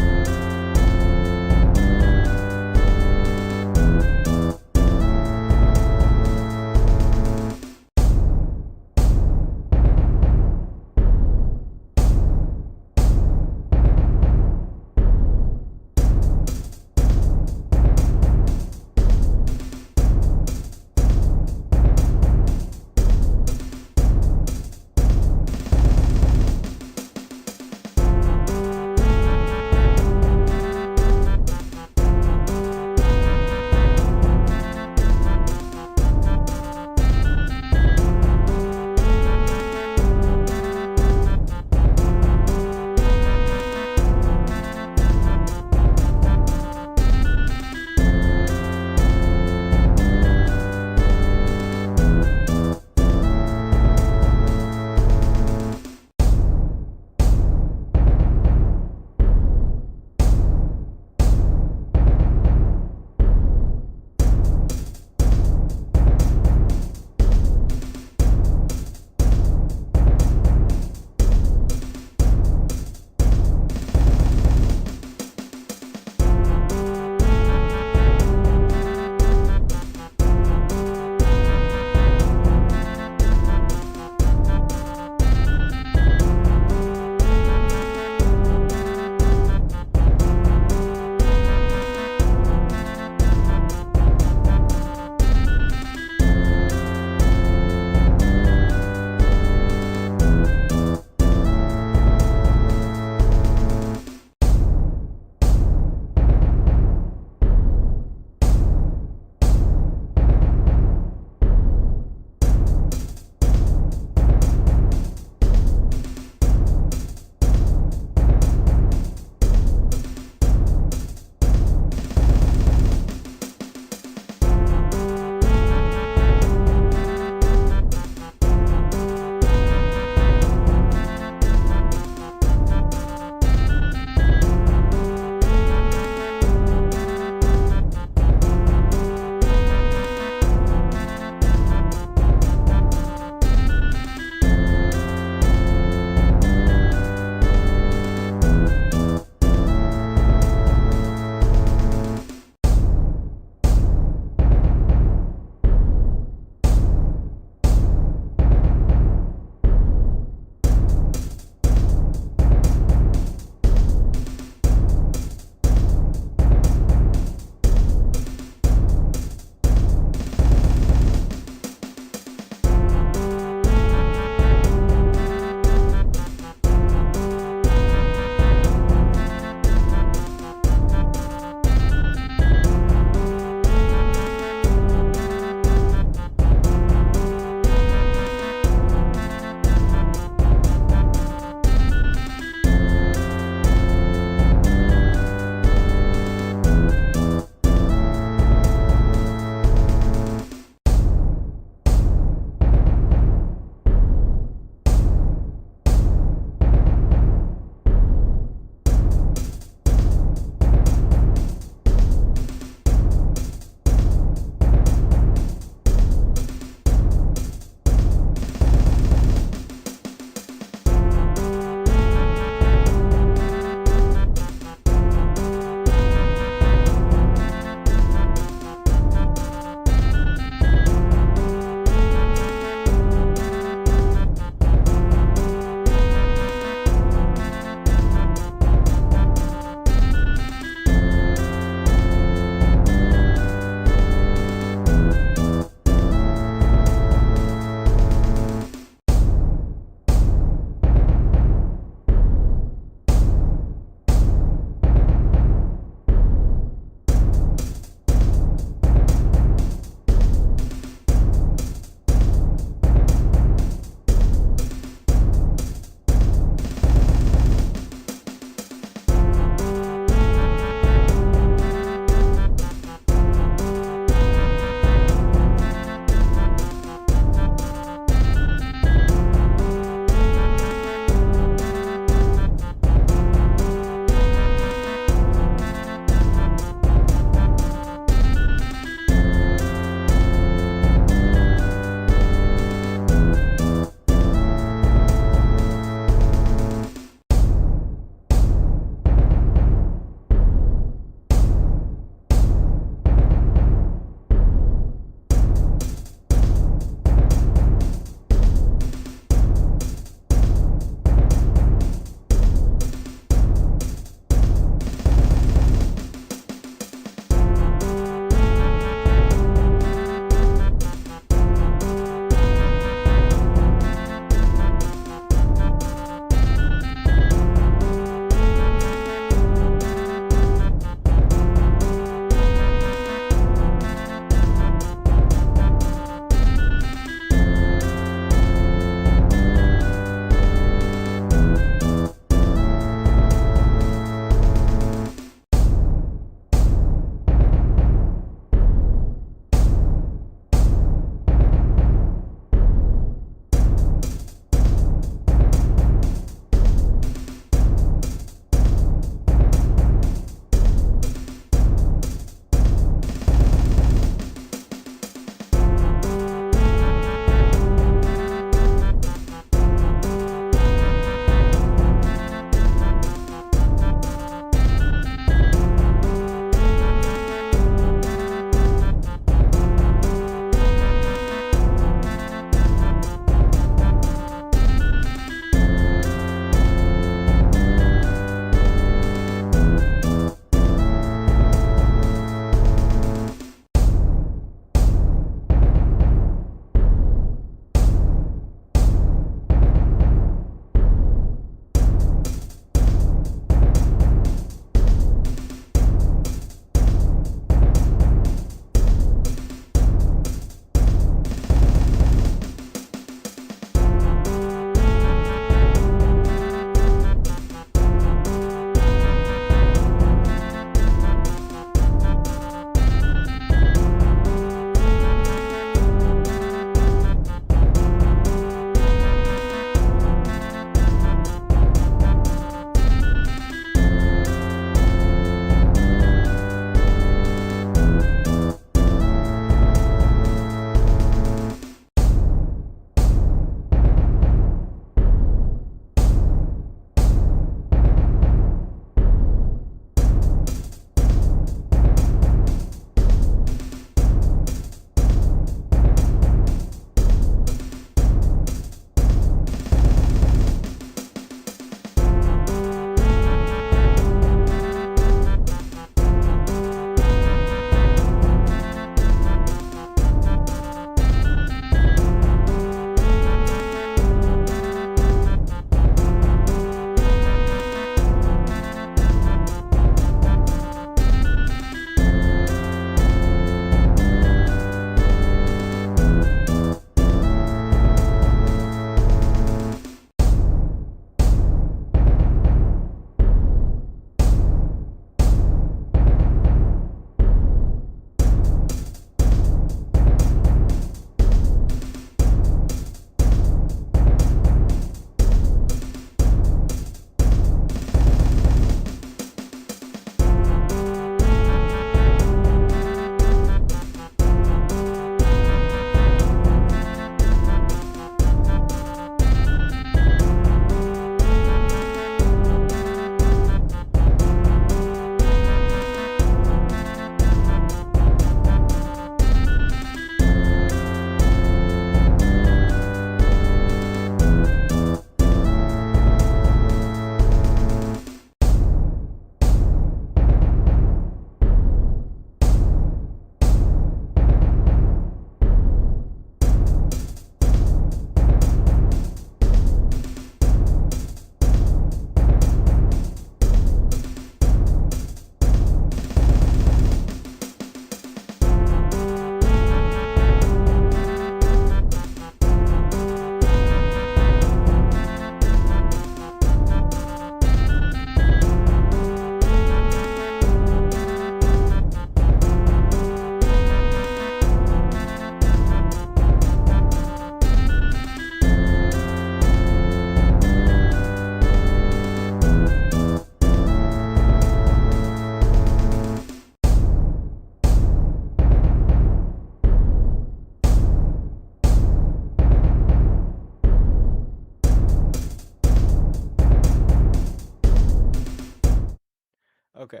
Okay.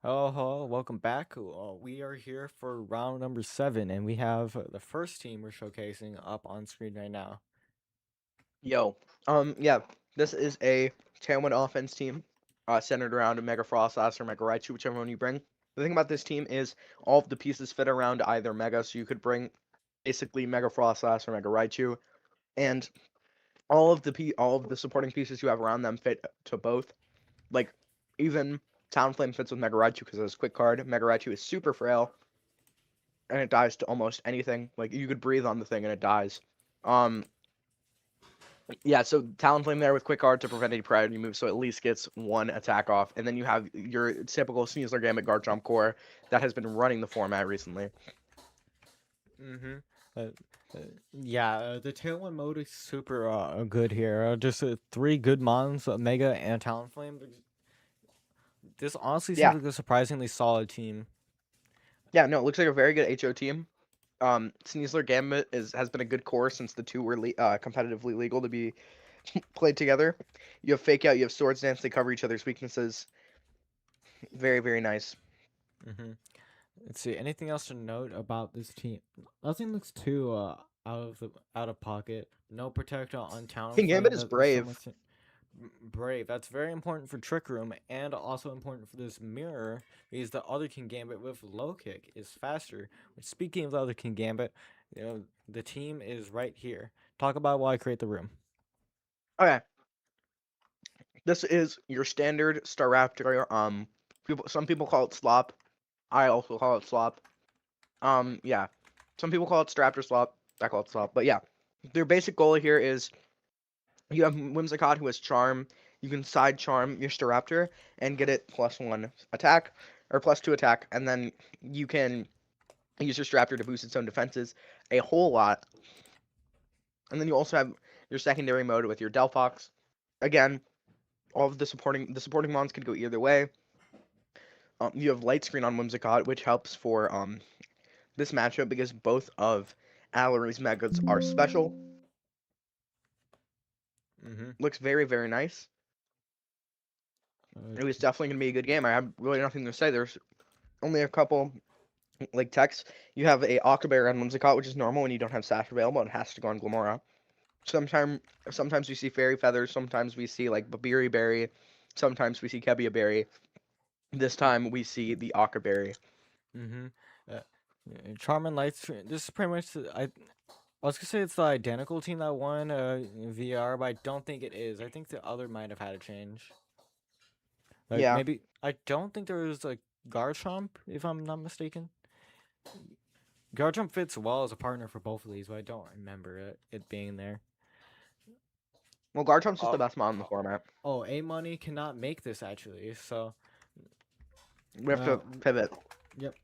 Oh, hello, welcome back. We are here for round number 7, and we have the first team we're showcasing up on screen right now. Yo, yeah, this is a Tailwind offense team, centered around a Mega Froslass or Mega Raichu, whichever one you bring. The thing about this team is all of the pieces fit around either Mega, so you could bring basically Mega Froslass or Mega Raichu, and all of the supporting pieces you have around them fit to both. Like even Talonflame fits with Mega Raichu because of his quick card. Mega Raichu is super frail, and it dies to almost anything. Like you could breathe on the thing and it dies. Um, Yeah, so Talonflame there with Quick Guard to prevent any priority moves, so at least gets one attack off. And then you have your typical Sneasler Gambit Garchomp core that has been running the format recently. Mm-hmm. Uh, uh, yeah, the Tailwind mode is super good here. Just 3 good mons, Mega and Talonflame. This honestly seems Yeah, like a surprisingly solid team. yeah, no, it looks like a very good HO team. Sneasler Gambit has been a good core since the two were competitively legal to be played together. You have Fake Out, you have Swords Dance, they cover each other's weaknesses. Very, very nice. Mm-hmm. Let's see. Anything else to note about this team? Nothing looks too out of pocket. No protector on King Talonflame. Gambit is That's so brave. much brave. That's very important for Trick Room, and also important for this mirror because the other King Gambit with low kick is faster. Which, speaking of the other King Gambit, the team is right here. Talk about why I create the room. Okay, this is your standard Staraptor. Some people call it Slop. I also call it Slop. Yeah. Some people call it Straptor Slop. I call it Slop. But yeah, their basic goal here is you have Whimsicott who has Charm. You can side Charm your Staraptor and get it +1 attack or +2 attack, and then you can use your Staraptor to boost its own defenses a whole lot. And then you also have your secondary mode with your Delphox. Again, all of the supporting mons could go either way. You have Light Screen on Whimsicott, which helps for this matchup because both of Allery's Megas are special. Mm-hmm. Looks very, very nice. It was definitely going to be a good game. I have really nothing to say. There's only a couple like texts. You have a October on Whimsicott, which is normal when you don't have Sash available and has to go on Glamora. Sometimes we see Fairy Feathers. Sometimes we see like Babiri Berry. Sometimes we see Kebia Berry. This time we see the Octoberry. Mm-hmm. Uh, Charmin Lights. This is pretty much. I was gonna say it's the identical team that won VR, but I don't think it is. I think the other might have had a change. Like Yeah. maybe I don't think there was like Garchomp, if I'm not mistaken. Garchomp fits well as a partner for both of these, but I don't remember it being there. Well, Garchomp's just the Oh, best mon in the format. A Money cannot make this actually. So, We have to pivot. yep.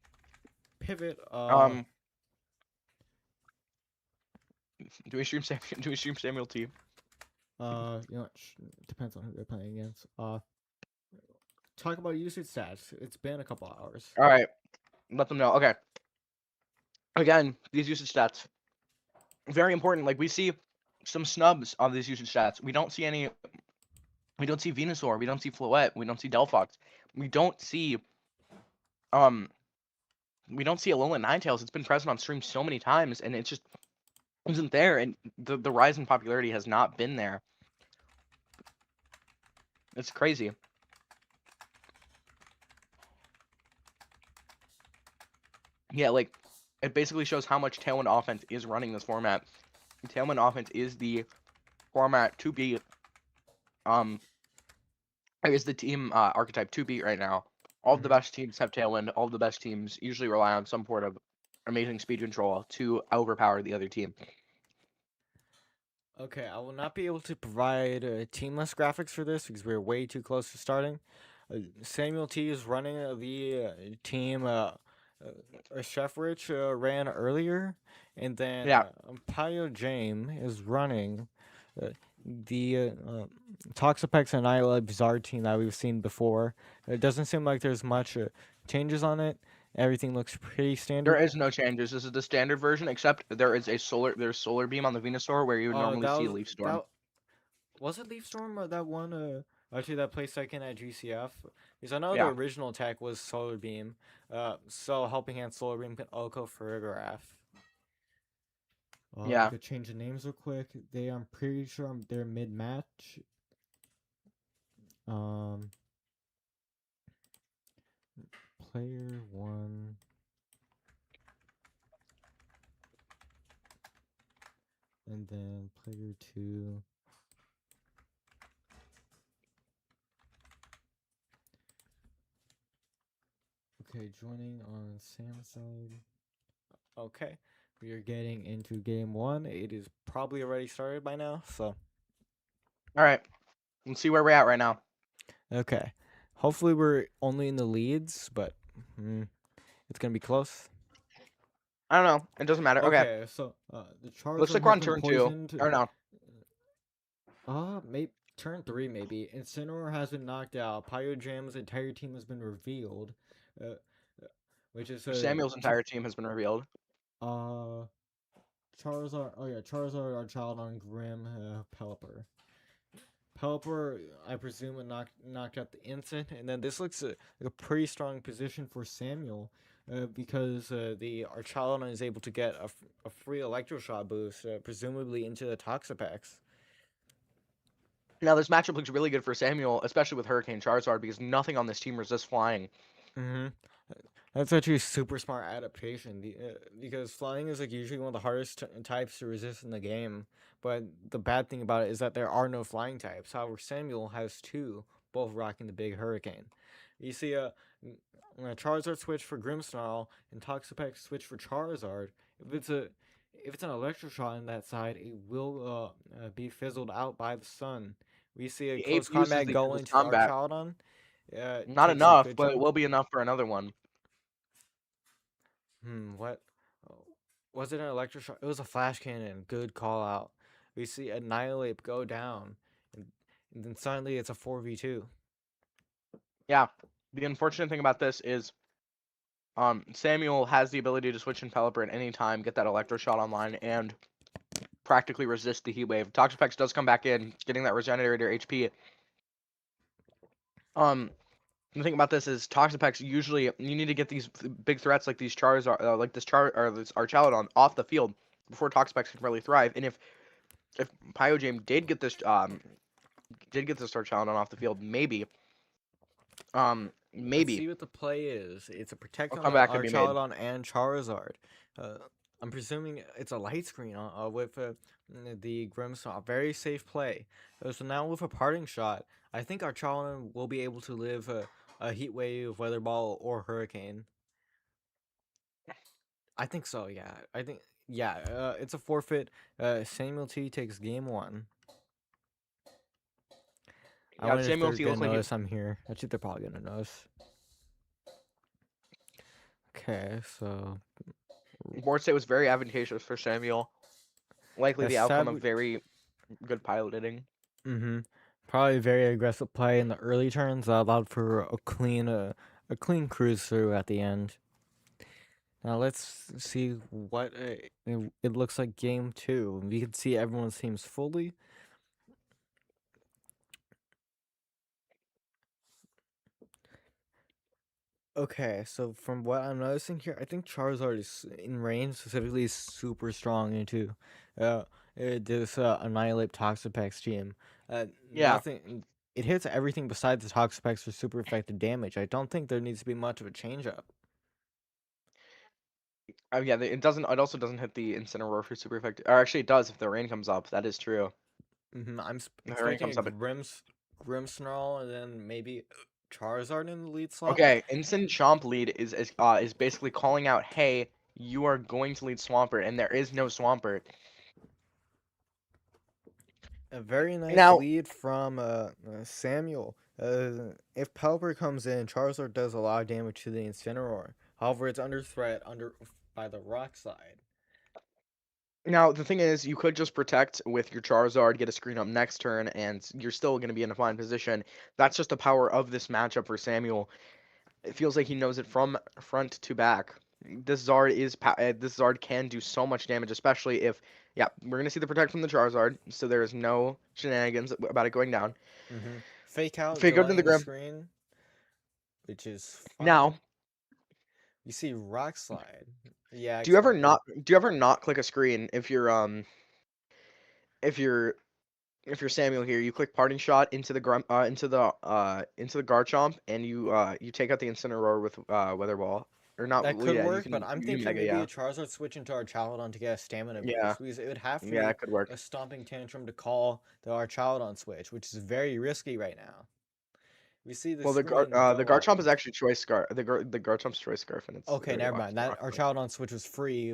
Pivot. Um, do we stream do we stream Samuel T? Depends on who they're playing against. Talk about usage stats. It's been a couple hours. All right, let them know. Okay. Again, these usage stats very important. Like we see some snubs on these usage stats. We don't see any. We don't see Venusaur. We don't see Floette. We don't see Delphox. We don't see um. We don't see Alolan Ninetales. It's been present on stream so many times, and it just isn't there. And the rise in popularity has not been there. It's crazy. Yeah, like it basically shows how much Tailwind offense is running this format. Tailwind offense is the format to beat. Is the team archetype to beat right now. All of the Mm-hmm. best teams have Tailwind. All of the best teams usually rely on some sort of amazing speed control to overpower the other team. Okay, I will not be able to provide teamless graphics for this because we're way too close to starting. Samuel T is running the team. Chef Rich ran earlier, and then Yeah, Pio James is running uh, the Toxapex and Nyla Bizarre team that we've seen before. It doesn't seem like there's much changes on it. Everything looks pretty there standard. is no changes. This is the standard version, except there's solar beam on the Venusaur where you would normally That see was Leaf Storm. that was it Leaf Storm or that one? Actually, that placed second at GCF. Because I know the Yeah. original attack was Solar Beam. So Helping Hand Solar Beam can Oko Farigiraf. We Yeah. could change the names real quick. I'm pretty sure they're mid match. Um, player one, and then player two. Okay, joining on Sam's side. Okay, we are getting into game one. It is probably already started by now, so. All right. Let's see where we're at right now. Okay. Hopefully we're only in the leads, but it's gonna be close. I don't know. It doesn't matter. Okay. Okay, so the Looks Charizard like we're has on been turn two. poisoned. Or no. Maybe turn three maybe. Incineroar has been knocked out. Pyojam's entire team has been revealed, uh, which is Samuel's entire team has been revealed. uh Charizard. Oh yeah, Charizard, our child on Grim, Pelipper. Pelipper, I presume, knocked out the instant, and then this looks like a pretty strong position for Samuel, because the Archalon is able to get a free Electroshot boost, presumably into the Toxapex. Now this matchup looks really good for Samuel, especially with Hurricane Charizard, because nothing on this team resists flying. Mm-hmm. That's actually a super smart adaptation, because flying is like usually one of the hardest types to resist in the game. But the bad thing about it is that there are no flying types. However, Samuel has two, both rocking the big Hurricane. You see a Charizard switch for Grimmsnarl and Toxapex switch for Charizard. If it's a if it's an Electroshot on that side, it will be fizzled out by the sun. We see a The ape close uses combat the go close into combat. Archalon. Not Takes a enough, good but it chunk. will be enough for another one. What? Oh, was it an electroshock? It was a flash cannon. Good call out. We see Annihilate go down, and, and then suddenly it's a 4v2. Yeah. The unfortunate thing about this is Samuel has the ability to switch in Pelipper at any time, get that Electroshock online, and practically resist the Heat Wave. Toxapex does come back in, getting that Regenerator HP. The thing about this is Toxapex usually you need to get these big threats like these like this Archaludon off the field before Toxapex can really thrive. And if Pyojam did get this Archaludon off the field, Let's maybe see what the play is. It's a a Protect on comeback could be made. Archaludon and Charizard. Uh, I'm presuming it's a light screen with the Grimmsnarl. Very safe play. So now with a parting shot, I think Archaludon will be able to live a Heat Wave, Weather Ball, or Hurricane. I think so. Yeah, I think yeah. It's a forfeit. Samuel T takes game one. I Yeah, wonder if Samuel they're T gonna looks like he notice I'm here. Actually, they're probably gonna notice. Okay, so board state was very advantageous for Samuel. Likely the outcome of Sabu. very good piloting. Mm-hmm. Probably very aggressive play in the early turns that allowed for a clean cruise through at the end. Now let's see what it looks like game two. We can see everyone's teams fully. Okay, so from what I'm noticing here, I think Charizard is in range specifically is super strong into this Annihilate Toxapex team. Yeah. Nothing. It hits everything besides the Toxapex for super effective damage. I don't think there needs to be much of a change up. Yeah, it doesn't. It also doesn't hit the Incineroar for super effective. Or actually, it does if the rain comes up. That is true. I'm If the rain expecting a comes up. Grimmsnarl and then maybe Charizard in the lead slot. Okay, Instant Chomp lead is basically calling out, hey, you are going to lead Swampert, and there is no Swampert. A very nice Now, lead from Samuel. If Pelipper comes in, Charizard does a lot of damage to the Incineroar. However, it's under threat by the rock side. now the thing is, you could just protect with your Charizard, get a screen up next turn, and you're still going to be in a fine position. That's just the power of this matchup for Samuel. It feels like he knows it from front to back. This Zard can do so much damage, especially if yeah, we're gonna see the protect from the Charizard, so there is no shenanigans about it going down. Mm-hmm. fake out, Fake out into the delaying the ground. screen, which is Now, fine. You see rock slide. Yeah, do you ever expected. not click a screen if you're if you're Samuel here, you click parting shot into the into the Garchomp, and you take out the Incineroar with Weather Ball, or not? That Well, could yeah, work, but I'm you thinking Mega, maybe yeah, a Charizard switch into our Archaludon to get a stamina yeah, boost. Because it would have to yeah, be it could work. a stomping tantrum to call the Archaludon switch, which is very risky right now. We see the Well, screen the go up. Garchomp is actually Choice Scarf. The Garchomp's Choice Scarf, and it's Okay, very never lucky. mind. That Rock Slide. Archaludon switch was free.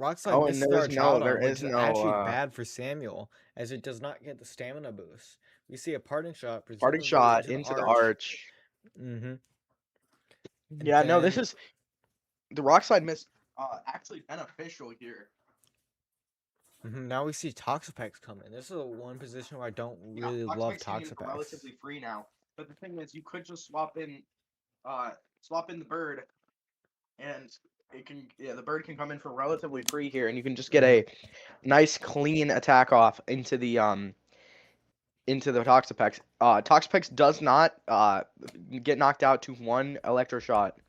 Rockslide Oh, and misses our there Archaludon, which is is no actually bad for Samuel, as it does not get the stamina boost. We see a parting shot, parting presumably shot into the into the arch. arch. Mm-hmm. And Yeah, no, this then is the Rock Slide miss. Actually beneficial here. now we see Toxapex come in. This is the one position where I don't Yeah, really love Toxapex came in for Toxapex. relatively free now. But the thing is, you could just swap in the bird, and the bird can come in for relatively free here, and you can just get Mm-hmm. a nice clean attack off into the Toxapex. Toxapex does not get knocked out to one electro shot.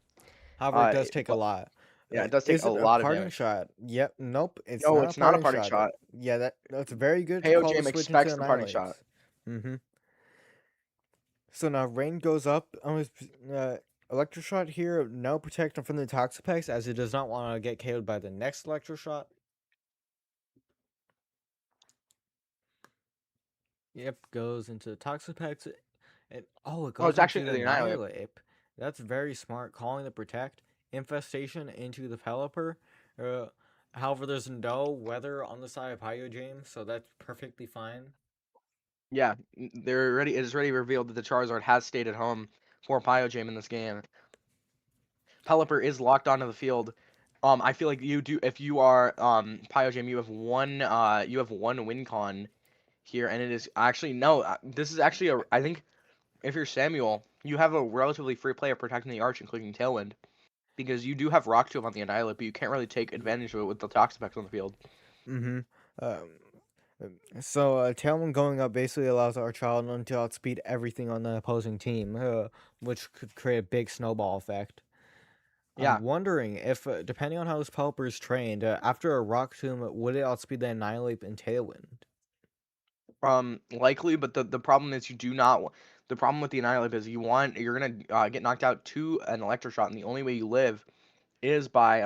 However, it Uh, does take a but lot. yeah, it does take Is a it a lot of parting damage. shot? Yep. Nope. It's No, not a it's not a parting parting shot. shot. Yeah, that's very good to Peo call the Jam switch into expects the parting Annihilate. shot. Mm-hmm. So now rain goes up on his electroshot here. No protection from the Toxapex as it does not want to get KO'd by the next electroshot. Yep, goes into the Toxapex. And it Oh, goes it's actually into into the the Annihilate. Annihilate. That's very smart. Calling the protect. Infestation into the Pelipper. Uh, However, there's no weather on the side of Hyojame, so that's perfectly fine. Yeah, it is already revealed that the Charizard has stayed at home for Pyojam in this game. Pelipper is locked onto the field. I feel like you do if you are Pyojam, you have one win con here, and it is actually no. This is actually a. I think if you're Samuel, you have a relatively free play of protecting the arch, including Tailwind, because you do have Rock Tomb on the Annihilate, but you can't really take advantage of it with the Toxapex on the field. Mm-hmm. So Tailwind going up basically allows our child to outspeed everything on the opposing team, which could create a big snowball effect. I'm Yeah, wondering if, depending on how this Pelipper is trained, after a Rock Tomb, would it outspeed the Annihilate and Tailwind? likely, but the problem is you do not. The problem with the Annihilate is you're gonna get knocked out to an Electroshot, and the only way you live is by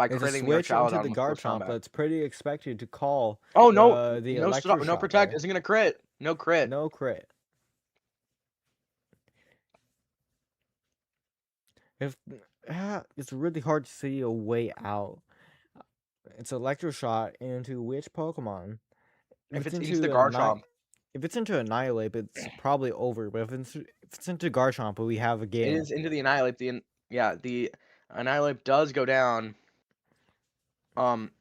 It's a critting the switch into Archaludon the with close Garchomp combat. that's pretty expected to call Oh no, the no stop, no Electroshot protect there. isn't gonna crit. No crit. No crit. If It's really hard to see a way out. It's Electroshot into which Pokemon? If If it's it's into the into Garchomp, if it's into Annihilate, it's probably over. But if it's into Garchomp, we have a it game. is into the Annihilate. The Annihilate does go down. Um,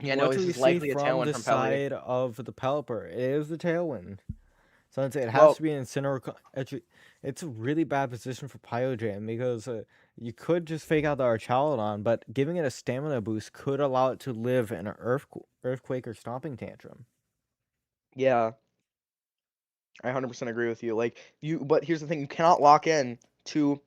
yeah, no, What do this we is see likely a from tailwind the from Pelly. side of the Pelipper? It is the Tailwind. Since it has Well, to be in it's a really bad position for Pyojam because you could just fake out the Archaludon, but giving it a stamina boost could allow it to live in an Earthquake or Stomping Tantrum. yeah, I 100% agree with you. But here's the thing: you cannot lock in to.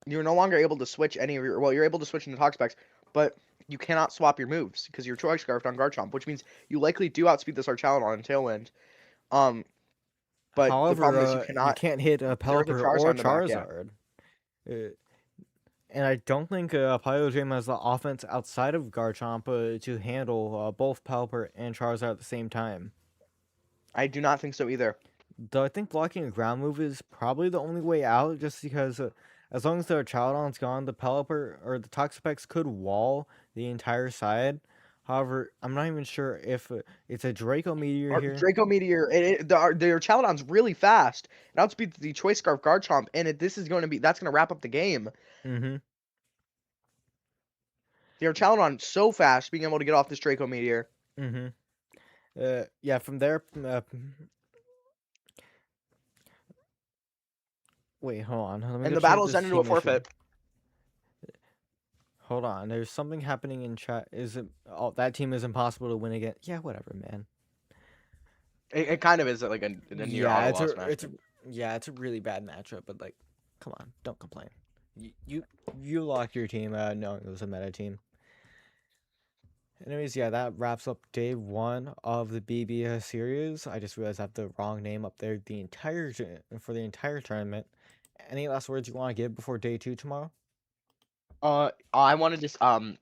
You're no longer able to switch any of your. Well, you're able to switch into Toxapex, but you cannot swap your moves because you're Choice Scarfed on Garchomp, which means you likely do outspeed this Archaludon in Tailwind. Um, but the However, problem is you you cannot. can't hit a There is a Pelipper Charizard or in the back, yeah. Charizard. Uh, and I don't think Pyojam has the offense outside of Garchomp to handle both Pelipper and Charizard at the same time. I do not think so either. Though I think blocking a ground move is probably the only way out, just because as long as their Chowdon's gone, the Pelipper or the Toxapex could wall the entire side. However, I'm not even sure if it's a Draco Meteor here. Draco Meteor, the Archaludon's really fast. It outspeeds the Choice Scarf Garchomp, and this is going to be that's going to wrap up the game. Mm-hmm. The Archaludon so fast, being able to get off this Draco Meteor. Mm-hmm. Yeah, from there. Wait, hold on. Let me And go the check battle is this ended to a team issue. forfeit. Hold on. There's something happening in chat. Is it? Oh, that team is impossible to win again. Yeah, whatever, man. It kind of is like a near Yeah, auto it's loss a it's a matchup. yeah, it's a really bad matchup, but like, come on, don't complain. You you, you locked your team knowing it was a meta team. Anyways, yeah, that wraps up day one of the BB series. I just realized I have the wrong name up there for the entire tournament. Any last words you want to give before day two tomorrow? I wanted to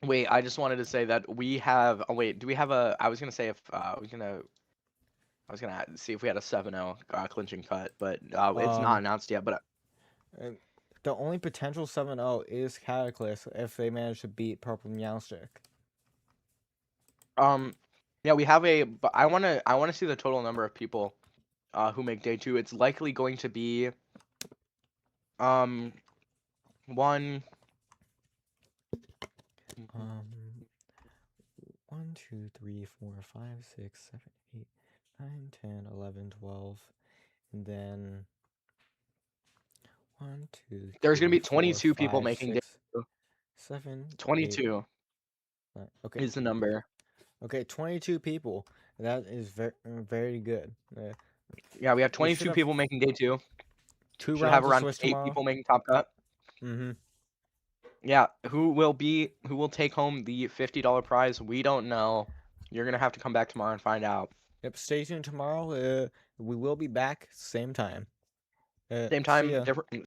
wait. I just wanted to say that we have. Oh wait, do we have a? I was gonna say if I was gonna see if we had a 7-0 clinching cut, but it's not Um, announced yet. But and the only potential 7-0 is Cataclysm if they manage to beat Purple Meowstick. um, yeah, we have a. But I wanna see the total number of people who make day two. It's likely going to be um one. Um, 1, 2, 3, 4, 5, 6, 7, 8, 9, 10, 11, 12, and then 1, 2, There's gonna 3, be 4, 22 people 5, making day 6, two. 7, 8, 22 9. Okay. is the number. Okay, 22 people. That is very good. Yeah, we have We should 22 have people making day two. 2 Should have rounds of around Swiss 8 tomorrow. people making top cut. Mm-hmm. Yeah, who will take home the $50 prize? We don't know. You're gonna have to come back tomorrow and find out. Yep, stay tuned tomorrow. We will be back same time. Same See time, ya. different